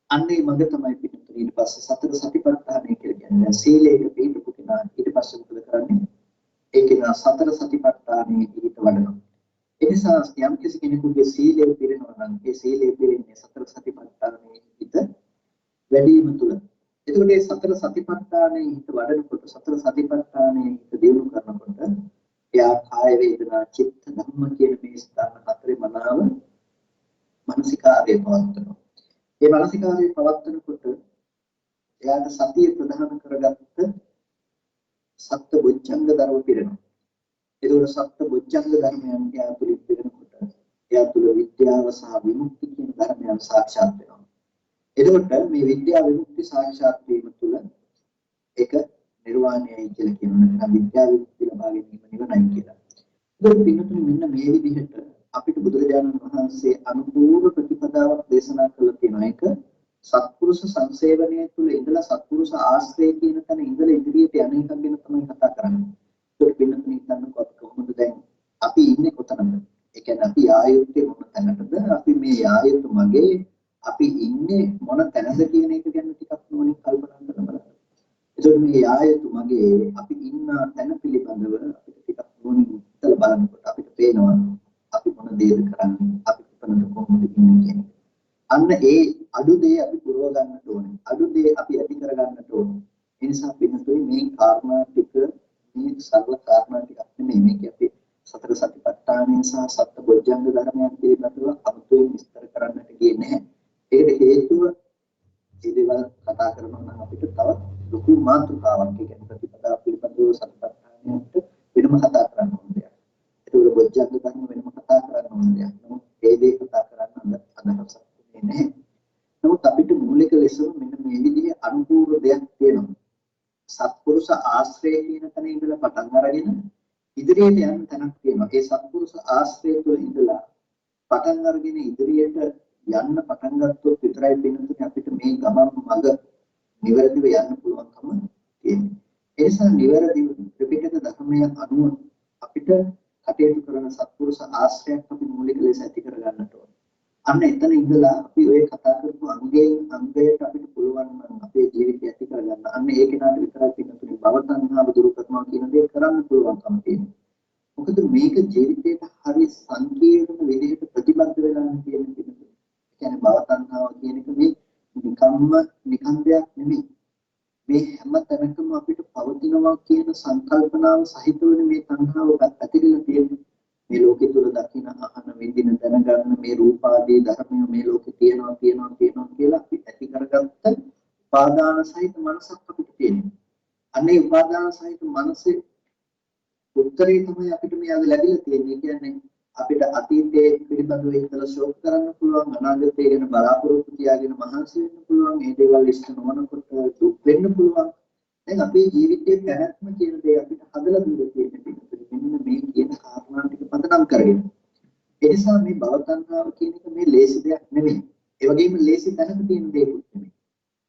අන්නේ මඟ තමයි පිටුතුන ඊට පස්සේ සතර සතිපට්ඨානය කියලා කියන්නේ. සීලයක පිටුපු කෙනා ඊට පස්සේ මොකද කරන්නේ? ඒ කෙනා සතර සතිපට්ඨානයේ ඊට වඩනවා. ඒ නිසා යම් කෙනෙකුගේ සීලය පිරෙනවා නම් ඒ සීලය පිරෙන්නේ සතර සතිපට්ඨානයේ ඊට වැඩිම තුල. එතකොට මේ සතර සතිපට්ඨානයේ ඊට වඩනකොට සතර සතිපට්ඨානයේ ඊට දියුණු කරනකොට එයා කාය වේදනා චිත්ත ධම්ම කියන මේ ස්ථාන හතරේ මනාව මානසිකාර්යය පවත්වනවා. මේ මානසිකාර්යය පවත්වනකොට එයාට සතිය ප්‍රධාන කරගත්ත සත්‍ය බොජ්ජංග ධර්ම පිරෙනවා. ඒකෝර සත්‍ය බොජ්ජංග ධර්මයන් එයා තුලින් පිරෙනකොට එයා තුල විද්‍යාව සහ විමුක්ති කියන ධර්මයන් සාක්ෂාත් වෙනවා. එතකොට මේ විද්‍යාව විමුක්ති සාක්ෂාත් වීම තුළ ඒක නිර්වාණයයි කියලා කියනවා. නැත්නම් විද්‍යාව විමුක්ති ලබා ගැනීම නිවනයි කියලා. ඒක පින්නතුනේ මෙන්න මේ විදිහට අපිට බුදුරජාණන් වහන්සේ අනුපූර්ව ප්‍රතිපදාවක් දේශනා කළා තියෙනවා. ඒක සත්පුරුෂ සංසේවනයේ තුල ඉඳලා සත්පුරුෂ ආශ්‍රය කියන තැන ඉඳලා ඉදිරියට යන එකක් ගැන තමයි කතා කරන්නේ. ඒක පින්නතුනේ හිතන්නකෝ අපි කොහොමද දැන් අපි ඉන්නේ කොතනද? ඒ කියන්නේ අපි ආයුත්තේ මොන තැනටද? අපි මේ ආයුතු මගේ අපි ඉන්නේ මොන තැනද කියන එක ගැන ටිකක් නෝනින් කල්පනා කරලා බලන්න. ඒකෝ මේ ආයතු මගේ අපි ඉන්න තැන පිළිබඳව අපිට ටිකක් නෝනින් හිතලා බලනකොට අපිට පේනවා අපි මොන දේද කරන්නේ අපි කොතනද කොහොමද ඉන්නේ කියන එක. අන්න ඒ අඩු දේ අපි පුරව ගන්නට ඕනේ. අඩු දේ අපි ඇති කර ගන්නට ඕනේ. ඒ නිසා පිටුතුයි මේ කාරණා ටික මේ සරල කාරණා ටිකක් නෙමෙයි මේක අපි සතර සතිපට්ඨානය සහ සත්‍ය බොජ්ජංග ධර්මයන් පිළිබඳව අමුතුවෙන් විස්තර කරන්නට ගියේ නැහැ. ඒකට හේතුව මේ දේවල් කතා කරනවා නම් අපිට තව ලොකු මාතෘකාවක් කියන ප්‍රතිපදාව පිළිබඳව සතිපට්ඨානයට වෙනම කතා කරන්න ඕනේ. ඒක බොජ්ජංග ධර්ම වෙනම කතා කරන්න ඕනේ. නමුත් මේ දේ කතා කරන්න අදහසක් නැහැ. නමුත් අපිට මූලික ලෙසම මෙන්න මේ විදිහේ අනුපූර්ව දෙයක් තියෙනවා. සත්පුරුෂ ආශ්‍රය කියන තැන ඉඳලා පටන් අරගෙන ඉදිරියට යන තැනක් තියෙනවා. ඒ සත්පුරුෂ ආශ්‍රය තුළ ඉඳලා පටන් අරගෙන ඉදිරියට යන්න පටන් ගත්තොත් විතරයි වෙනුනේ අපිට මේ ගමන් මඟ නිවැරදිව යන්න පුළුවන්කම තියෙන්නේ. ඒ නිසා නිවැරදිව ත්‍රිපිටක ධර්මය අනුව අපිට කටයුතු කරන සත්පුරුෂ ආශ්‍රයයක් අපි මූලික ලෙස ඇති කර ගන්නට ඕන. අන්න එතන ඉඳලා අපි ඔය කතා කරපු අංගයෙන් අංගයට අපිට පුළුවන් නම් අපේ ජීවිතය ඇති කරගන්න. අන්න ඒ කෙනාට විතරයි පින්නතුනේ භව තණ්හාව දුරු කරනවා කියන දේ කරන්න පුළුවන්කම තියෙනවා. මොකද මේක ජීවිතේට හරි සංකීර්ණ විදිහට ප්‍රතිබද්ධ වෙලා තියෙන පින්නතුනේ. කියන්නේ භව තණ්හාව කියන එක මේ නිකන් දෙයක් නෙමෙයි. මේ හැම තැනකම අපිට පවතිනවා කියන සංකල්පනාව සහිතවනේ මේ තණ්හාව ඇතිරිලා තියෙන්නේ. මේ ලෝකෙ තුල දකින අහන විඳින දැනගන්න මේ රූපාදී ධර්මය මේ ලෝකෙ තියෙනවා කියලා අපි ඇති කරගත්ත උපාදාන සහිත මනසක් අපිට තියෙනවා. අනේ උපාදාන සහිත මනසේ උත්තරේ තමයි අපිට මේ අද ලැබිලා තියෙන්නේ. කියන්නේ අපිට අතීතයේ පිළිබඳව හිතලා ශෝක කරන්න පුළුවන්, අනාගතය ගැන බලාපොරොත්තු තියාගෙන මහන්සි වෙන්න පුළුවන්, මේ දේවල් ඉෂ්ට නොවනකොට දුක් වෙන්න පුළුවන්. දැන් අපේ ජීවිතයේ පැවැත්ම කියන දේ අපිට හදලා දීලා තියෙන්නේ මෙන්න මේ කියන කාරණා ටික පදනම් කරගෙන. ඒ නිසා මේ භව තණ්හාව කියන එක මේ ලේසි දෙයක් නෙමෙයි. ඒ වගේම ලේසි තැනක තියෙන දෙයක් නෙමෙයි.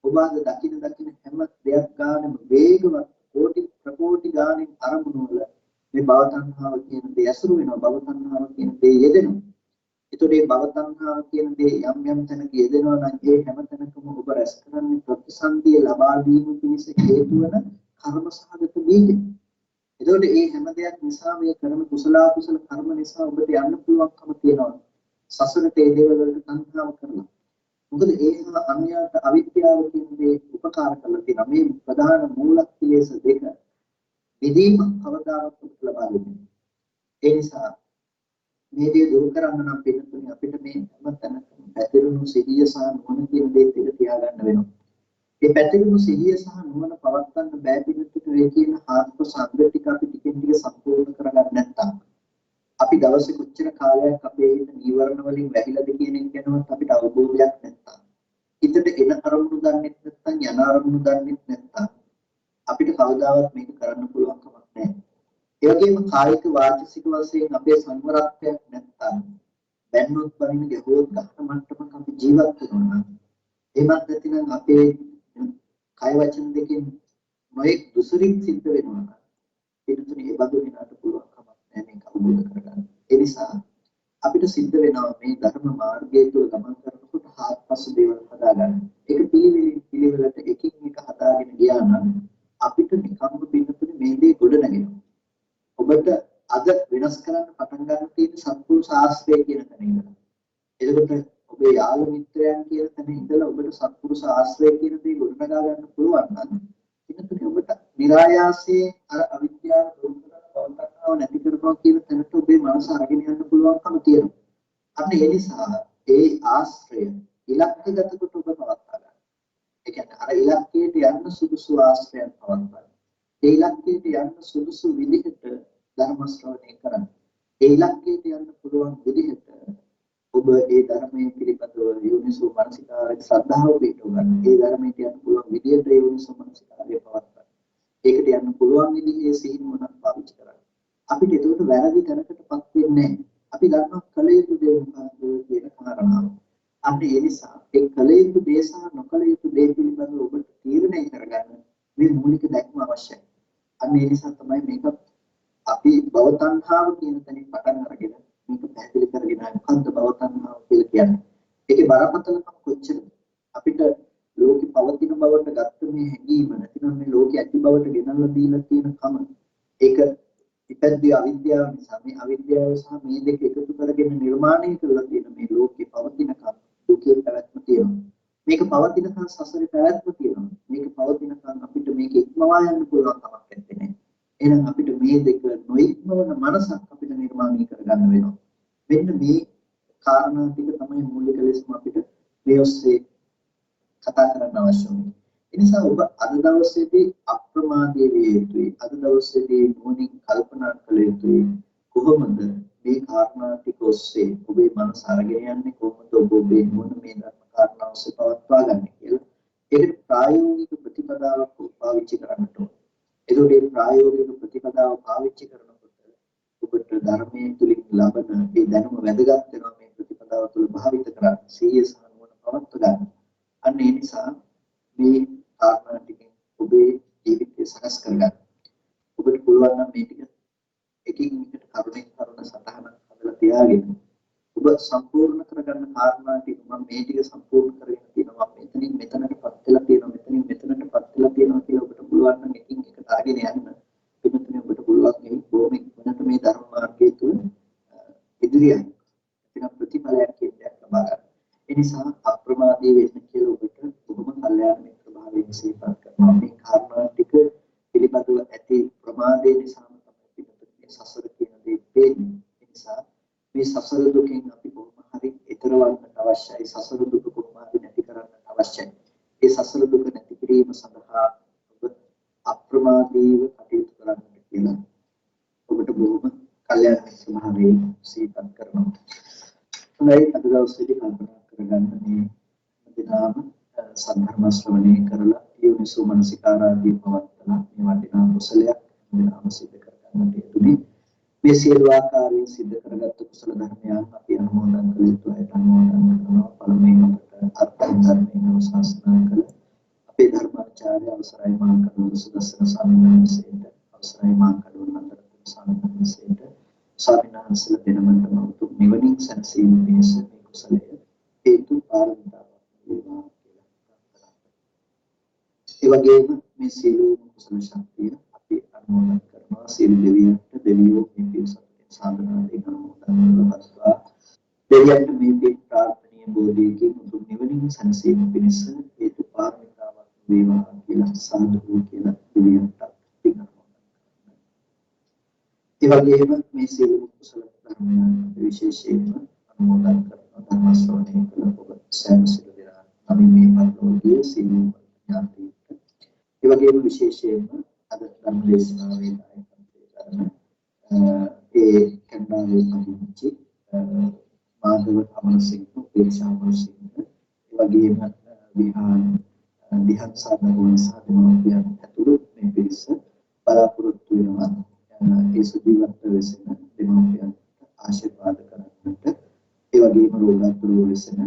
ඔබ අද දකින හැම දෙයක් ගානම වේගවත් කෝටි ප්‍රකෝටි ගානින් අරමුණු වල මේ භව තණ්හාව කියන දේ ඇසුරු වෙනවා. භව තණ්හාව කියන දේ යෙදෙනවා. ඒතකොට මේ භව තණ්හාව කියන දේ යම් තැනක යෙදෙනවා නම් ඒ හැම තැනකම ඔබ රැස් කරන්නේ ප්‍රතිසන්දිය ලබා දීම පිණිස හේතු වන කර්ම සහගත බීජ. ඒතකොට මේ හැම දෙයක් නිසා මේ කරන කුසල කර්ම නිසා ඔබට යන්න පුළුවන්කම තියෙනවා. සසරට ඒ දේවල් වලට තණ්හාව කරනවා. මොකද ඒ හා අන්‍යයට අවිද්‍යාව කියන දේ උපකාර කරලා තියෙනවා. මේ ප්‍රධාන මූල ක්ලේශ දෙක විදීම කවදාවත් ලබා දෙන්නේ. ඒ නිසා මේ දේ දුරු කරන්න නම් පිළිතුරේ අපිට මේ හැම තැනකම පැතිරුණු සිහිය සහ නුවණ කියන දේ ටික තියාගන්න වෙනවා. ඒ පැතිරුණු සිහිය සහ නුවණ පවත්වන්න බෑ පිළිතුරු වේ කියන ආත්ම සංගතික අපි ටිකෙන් ටික සම්පූර්ණ කරගන්න නැත්නම් අපි දවසේ කොච්චර කාලයක් අපේ හිත නීවරණ වලින් වැහිලාද කියන එක ගැනවත් අපිට අවබෝධයක් නැත්නම් හිතට එන අරමුණු දන්නේ නැත්නම් යන අරමුණු දන්නේ නැත්නම් අපිට කවදාවත් මේක කරන්න පුළුවන් කමක් නැහැ. ඒ වගේම කායික වාචික වශයෙන් අපේ සංවරත්වයක් නැත්නම් බැන්නොත් බලින් ගැහුවොත් ගන්න මට්ටමක අපි ජීවත් වෙනවා. එහෙමත් නැතිනම් අපේ කය වචන දෙකෙන් නොඑක් දුසරින් සිද්ධ වෙනවා. පිළිතුරු ඒ බඳු වෙනාට පුළුවන් කමක් නැහැ මේක අවබෝධ කරගන්න. ඒ නිසා අපිට සිද්ධ වෙනවා මේ ධර්ම මාර්ගය තුළ ගමන් කරනකොට හාත්පස දේවල් හදාගන්න. ඒක පිළිවෙලට එකින් එක හදාගෙන ගියා නම් අපිට නිකම්ම පිළිතුරු මේ දේ ගොඩ නැගෙනවා. ඔබට අද වෙනස් කරන්න පටන් ගන්න තියෙන සත්පුරුෂ ශාස්ත්‍රය කියන තැන ඉඳලා. එතකොට ඔබේ යාළු මිත්‍රයන් කියන තැන ඉඳලා ඔබට සත්පුරුෂ ශාස්ත්‍රය කියන දේ ගොඩනගා ගන්න පුළුවන් නම් එතකොට ඔබට નિરાයාසයෙන් අර අවිද්‍යාව දුරු කරන බවතාව නැති කරනවා කියන තැනට ඔබේ මනස අරගෙන යන්න පුළුවන්කම තියෙනවා. අන්න ඒ නිසා ඒ ආශ්‍රය ඉලක්කගත කොට ඔබ පවත්වා ගන්න. ඒ කියන්නේ අර ඉලක්කයට යන්න සුදුසු ආශ්‍රයයන් පවත්වා. ඒ ඉලක්කයට යන්න සුදුසු විදිහට ධර්ම ශ්‍රවණය කරන්න. ඒ ඉලක්කයට යන්න පුළුවන් විදිහට ඔබ ඒ ධර්මයේ පිළිපදව යෝනිසෝ මනසිකාරයේ ශ්‍රද්ධාව පිටව ගන්න. ඒ ධර්මයට යන්න පුළුවන් විදිහට යෝනිසෝ මනසිකාරය පවත්වා. ඒකට යන්න පුළුවන් විදිහේ සිහිනුවණක් පාවිච්චි කරන්න. අපිට ඒකට වැරදි තැනකටපත් වෙන්නේ නැහැ. අපි දන්නවා කල යුතු දේ මොකක්ද කියන කාරණාව. අන්න ඒ නිසා ඒ කල යුතු දේ සහ නොකල යුතු දේ පිළිබඳව ඔබට තීරණය කරගන්න මේ මූලික දැක්ම අවශ්‍යයි. අන්න ඒ නිසා තමයි මේක අපි භව තණ්හාව කියන තැනින් පටන් අරගෙන මේක පැහැදිලි කරගෙන මොකද්ද භව තණ්හාව කියලා කියන්නේ. ඒකේ බරපතලකම කොච්චරද? අපිට ලෝකෙ පවතින බවට ගත්ත මේ හැඟීම නැතිනම් මේ ලෝකෙ ඇති බවට ගෙනල්ලා දීලා තියෙන කම ඒක ඉපැද්දී අවිද්‍යාව නිසා මේ අවිද්‍යාව සහ මේ දෙක එකතු කරගෙන නිර්මාණය කරලා තියෙන මේ ලෝකෙ පවතින කම දුකේ පැවැත්ම තියෙනවා. මේක පවතින කන් සසරේ පැවැත්ම තියෙනවා. මේක පවතින කන් අපිට මේක ඉක්මවා යන්න පුළුවන් කමක් නැත්තේ. එහෙනම් අපිට මේ දෙක නොඉක්මවන මනසක් අපිට නිර්මාණය කරගන්න වෙනවා. මෙන්න මේ කාරණා ටික තමයි මූලික ලෙසම අපිට මේ ඔස්සේ කතා කරන්න අවශ්‍ය වෙන්නේ. ඒ නිසා ඔබ අද දවසේදී අප්‍රමාදී විය යුතුයි. අද දවසේදී මොනින් කල්පනා කළ යුතුයි. කොහොමද මේ කාරණා ටික ඔස්සේ ඔබේ මනස අරගෙන යන්නේ, කොහොමද ඔබ ඔබේ මොන මේ ධර්ම කාරණා ඔස්සේ පවත්වා ගන්න කියලා. ඒකට ප්‍රායෝගික ප්‍රතිපදාවක් පාවිච්චි කරන්නට ඕනේ. ඒකට මේ ප්‍රායෝගික ප්‍රතිපදාව පාවිච්චි කරනකොට ඔබට ධර්මයේ තුලින් ලබන මේ දැනුම වැදගත් වෙනවා. මේ ප්‍රතිපදාව තුල භාවිත කරන්න, සීය සහ නුවණ පවත්වා ගන්න. අන්න ඒ නිසා මේ කාරණා ටිකෙන් ඔබේ ජීවිතය සකස් කරගන්න. ඔබට පුළුවන් නම් මේ ටික එකින් එකට කරුණෙන් කරුණ සටහනක් හදලා තියාගෙන ඔබ සම්පූර්ණ කරගන්න කාරණා ටික මම මේ ටික සම්පූර්ණ කරගෙන තියෙනවා. මෙතනින් මෙතනටපත් වෙලා තියෙනවා. මෙතනින් මෙතනටපත් වෙලා තියෙනවා කියලා ඔබට පුළුවන් නම් එකින් එකට ආගෙන යන්න. මෙතන ඔබට පුළුවන් මේ බොහොම ඉක්මනට මේ ධර්ම මාර්ගය තුල ඉදිරියට එතන ප්‍රතිඵලයක් කියන්නේ ලබා ගන්න. ඒ නිසා අප්‍රමාදී වෙන්න කියලා ඔබට බොහොම කල්යාණ මිත්‍ර භාවයෙන් සිහිපත් කරනවා. මේ කාරණා ටික පිළිබඳව ඇති ප්‍රමාදයේ නිසාම තමයි පිටුපිට සසර කියන දේ වෙන්නේ. ඒ නිසා මේ සසර දුකෙන් අපි කොහොම හරි ඈතරවන්නට අවශ්‍යයි. සසර දුක කොහොම හරි නැති කරන්නට අවශ්‍යයි. ඒ සසර දුක නැති කිරීම සඳහා ඔබ අප්‍රමාදීව කටයුතු කරන්නට කියලා ඔබට බොහොම කල්යාණ මිත්‍ර භාවයෙන් සිහිපත් කරනවා. හොඳයි අද දවසේදී කල්පනා කරගන්න මේ දිනාම සද්ධර්ම ශ්‍රවණය කරලා යෝනිසෝ මනසිකාරාදී පවත්තලා මේ වටිනා කුසලයක් දිනාම සිද්ධ කරගන්නට යෙදුනේ. මේ සියලු ආකාරයෙන් සිද්ධ කරගත්තු කුසල ධර්මයන් අපි අනුමෝදන් කළ යුතුයි. අනුමෝදන් කරනවා. පළමුවෙන් අපට අර්ථ ධර්මයෙන් ශාසනා කළ අපේ ධර්මාචාර්ය අවසරයි මහා කරුණ සුදස්සන ස්වාමීන් වහන්සේට, අවසරයි මහා කරුණ නන්දරත්න ස්වාමීන් වහන්සේට, ස්වාමීන් වහන්සේලා දෙනමන්ටම උතුම් නිවනින් සැනසීම පිණිස මේ කුසලය හේතු පාරමිතාවක් වේවා කියලා ප්‍රාර්ථනා කරනවා. ඒ වගේම මේ සියලුම කුසල ශක්තිය අපි අනුමෝදන් කරනවා. සියලු දෙවියන්ට දෙවියෝ මේ පිළිසතුන් සාධනාවෙන් අනුමෝදන් කරනවා. දෙවියන්ට මේ ප්‍රාර්ථනීය බෝධියකින් උතුම් නිවනින් සැනසීම පිණිස හේතු පාරමිතාවක් වේවා කියලා සාදු කියලා දෙවියන්ට පින් අනුමෝදන් කරනවා. ඒ වගේම මේ සියලු කුසල ධර්මයන් විශේෂයෙන්ම අනුමෝදන් කරනවා. ධර්ම ශ්‍රවණය කළ ඔබ සෑම සිළු දෙනා අපි මේ පරිලෝකීය සියලු ඥාතීන්ට. ඒ වගේම විශේෂයෙන්ම අද ධර්ම දේශනාවේ දායකත්වය කරන ඒ කන්නාවේ පදිංචි මාධව අමරසිංහ, පේරසා අමරසිංහ, ඒ වගේම විහාර දිහත් සාධකවල සහ දෙමව්පියන් ඇතුළු මේ පිරිස බලාපොරොත්තු වෙනවා ඒ සුජීවත්ව වෙසෙන දෙමව්පියන්ට ආශිර්වාද කරන්නට. ඒ වගේම රෝගාතුරව වෙසෙන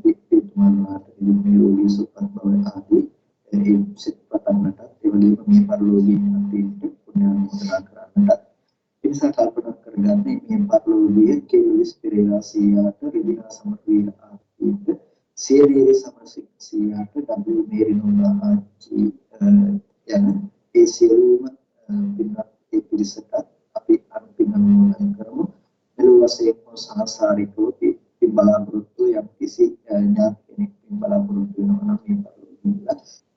පිටුමන්ලාට නිරෝගී සුවපත් බව ආදී ඒ සිත පතන්නට, ඒ වගේම මේ පරිලෝකීය ඥාතීන්ට පුණ්‍යානුමෝදනා කරන්නට. ඒ නිසා කල්පනා කරගන්නේ මේ පරිලෝකීය කෙලිස් පෙරේරා සීයාට, රිදිනා සමරවීර ආදීන්ට, සියලීරි සමරසිංහට, ඩබ්ලිව් මේරිනෝලා ආච්චි යන ඒ සියලුම පින්වත් ඒ පිරිසට අපි අනුපින් අනුමෝදන් කරමු. මෙලොව වශයෙන් සංසාරිකව බලාපොරොත්තු යම් කිසි ඥාති කෙනෙක් බලාපොරොත්තු වෙනවා නම් මේ පරිලෝකීය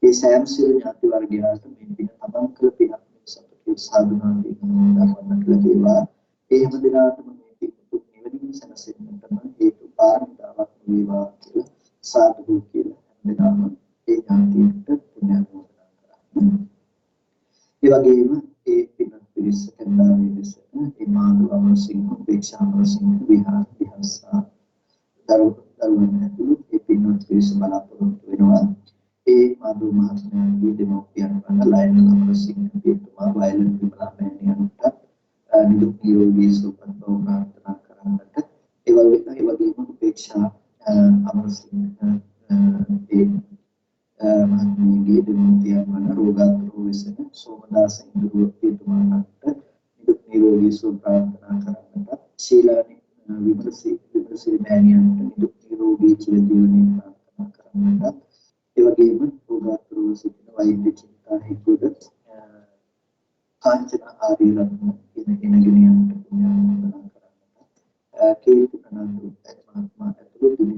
ඒ සෑම සියලු ඥාති වර්ගයාට මේ පින තමන් කළ පිනක් සතුටින් සාධනාවෙන් අනුමෝදන් ලැබේවා. ඒ හැම දිනකටම මේ පිටු නිවනින් සැනසෙන්නටම හේතු පාරමිතාවක් වේවා කියලා සාදු කියලා හැමදාම ඒ ඥාතියට පුණ්‍යානුමෝදනා කරන්නේ. ඒ වගේම ඒ පින්වත් පිරිස කන්නාවේ විසන ඒ මාධව අමරසිංහ, උපේක්ෂා අමරසිංහ, විහාර දිහස්සා දරුවන් ඇතුළු ඒ පින්වත් පිරිස බලාපොරොත්තු වෙනවා. ඒ මාධව මහත්මයාගේ දෙමව්පියන් වන ලයන අමරසිංහ පියතුමා, වයලන් විමලා මෑණියන්ට නිදුක් නිරෝගී සුවපත් බව ප්‍රාර්ථනා කරන්නට. ඒ වගේම උපේක්ෂා අමරසිංහ මහත්මියගේ දෙමව්පියන් වන රෝගාතුර වෙසෙන සෝමදාස ඉන්දුරුව පියතුමාට නිදුක් නිරෝගී සුව ප්‍රාර්ථනා කරන්නට. ශීලානි විමලසිරි මෑණියන්ට නිදුක් නිරෝගී චිරජීවනයේ ප්‍රාර්ථනා කරන්නට. ඒ වගේම රෝගාතුරව සිටින වෛද්‍ය චින්තා හිතුවද කාංචන ආරියරත්න එනගෙන යන්නට පුණ්‍යානුමෝදනා කරන්නට. කීර්ති ප්‍රනන්දු මහත්මයා ඇතුළු දින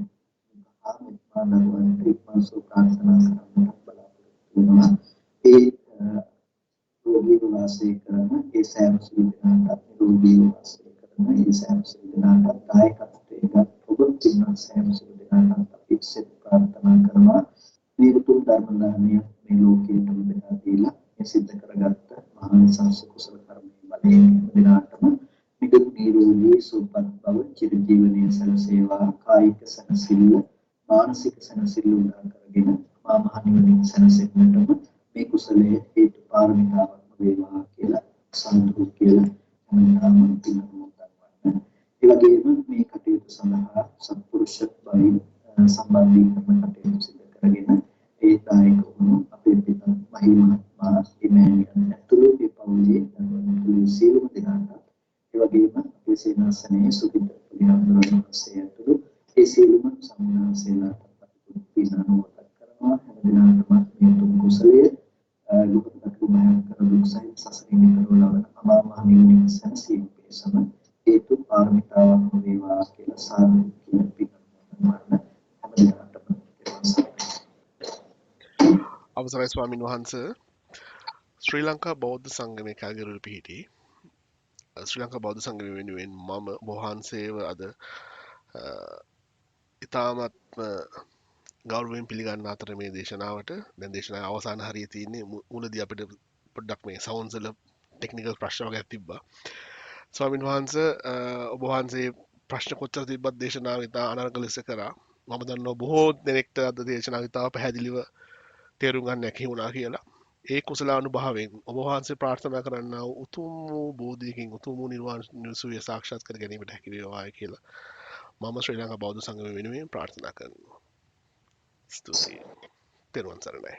ආමත්මානවන්ට ඉක්මසෝ ප්‍රාර්ථනා කරන්නට බලාපොරොත්තු වෙනවා. ඒ රෝගී වාසය කරන ඒ සෑම සිදුනාට රෝගී වාසය කරන ඒ සෑම සිදුනාට දායකත්වයෙන් ඔබ පින්වත් සෑම සිදුනාට අපි සිත ප්‍රාර්ථනා කරනවා. මේ උතුම් ධර්ම දානය මේ ලෝකයට උදෙසා දීලා මේ සිද්ධ කරගත්ත මහානිසංස කුසල කර්මයේ බලයෙන් දිනාටම නිදුක් නිරෝගී සුවපත් බව චිරජීවනයේ සැලසේවා. කායික සැනසෙල්ල, මානසික සැනසෙල්ල උදා කරගෙන මා මහ නිවනින් සැනසෙන්නටම මේ කුසලයේ හේතු පාරමිතාවක් වේවා කියලා සම්පූර්ණ කියලා මම පිළිගන්නවා. ඒ වගේම මේ කටයුතු සඳහා සත්පුරුෂ බයින් සම්බන්ධීකරණ කටයුතු සිදු කරගෙන ඒ දායක වුණු අපේ පිටත් මහිමහත්මයා ඉමෑනියන් ඇතුළු මේ පවුලේ දරුවන්තුළු සියලුම දෙනාට, ඒ වගේම අපේ සේනාසනයේ සුපිත පුලිහාමුදුරුවෝ වහන්සේ ඇතුළු ඒ සියලුම සම්මානසේලාට පිළිගන්නවා කරනවා. හැම දිනකටම මේ තුන් කුසලයේ දුකට භයංකර දුක් සහිත සසරින් නිතරම අමා මහ නිවනින් සැනසීම පිණිසම හේතු පාරමිතාවක් වේවා කියලා සාදු කියන පිළිගන්නවා. හැම දිනකටම අවසරයි ස්වාමින් වහන්සේ. ශ්‍රී ලංකා බෞද්ධ සංගමයේ කල්ගරුවේ පිහිටි ශ්‍රී ලංකා බෞද්ධ සංගමය වෙනුවෙන් මම වහන්සේව අද ඉතාමත්ම ගෞරවයෙන් පිළිගන්න අතර මේ දේශනාවට දැන් දේශනාවේ අවසාන හරිය තියෙන්නේ. මුලදී අපිට පොඩ්ඩක් මේ සවුන්ඩ්ස් වල ටෙක්නිකල් ප්‍රශ්න වගේක් තිබ්බා. ස්වාමින් වහන්සේ ඔබ වහන්සේ ප්‍රශ්න කොච්චර තිබ්බත් දේශනාව ඉතා අනර්ග ලෙස කරා. මම දන්නවා බොහෝ දෙනෙක්ට අද දේශනාව ඉතා පැහැදිලිව තේරුම් ගන්න හැකි වුණා කියලා. ඒ කුසලානුභාවයෙන් ඔබ වහන්සේ ප්‍රාර්ථනා කරන්නා වූ උතුම් වූ බෝධියකින් උතුම් වූ නිර්වාණ සුවය සාක්ෂාත් කර ගැනීමට හැකි වේවායි කියලා මම ශ්‍රී ලංකා බෞද්ධ සංගමය වෙනුවෙන් ප්‍රාර්ථනා කරනවා. ස්තුතියි. තෙරුවන් සරණයි.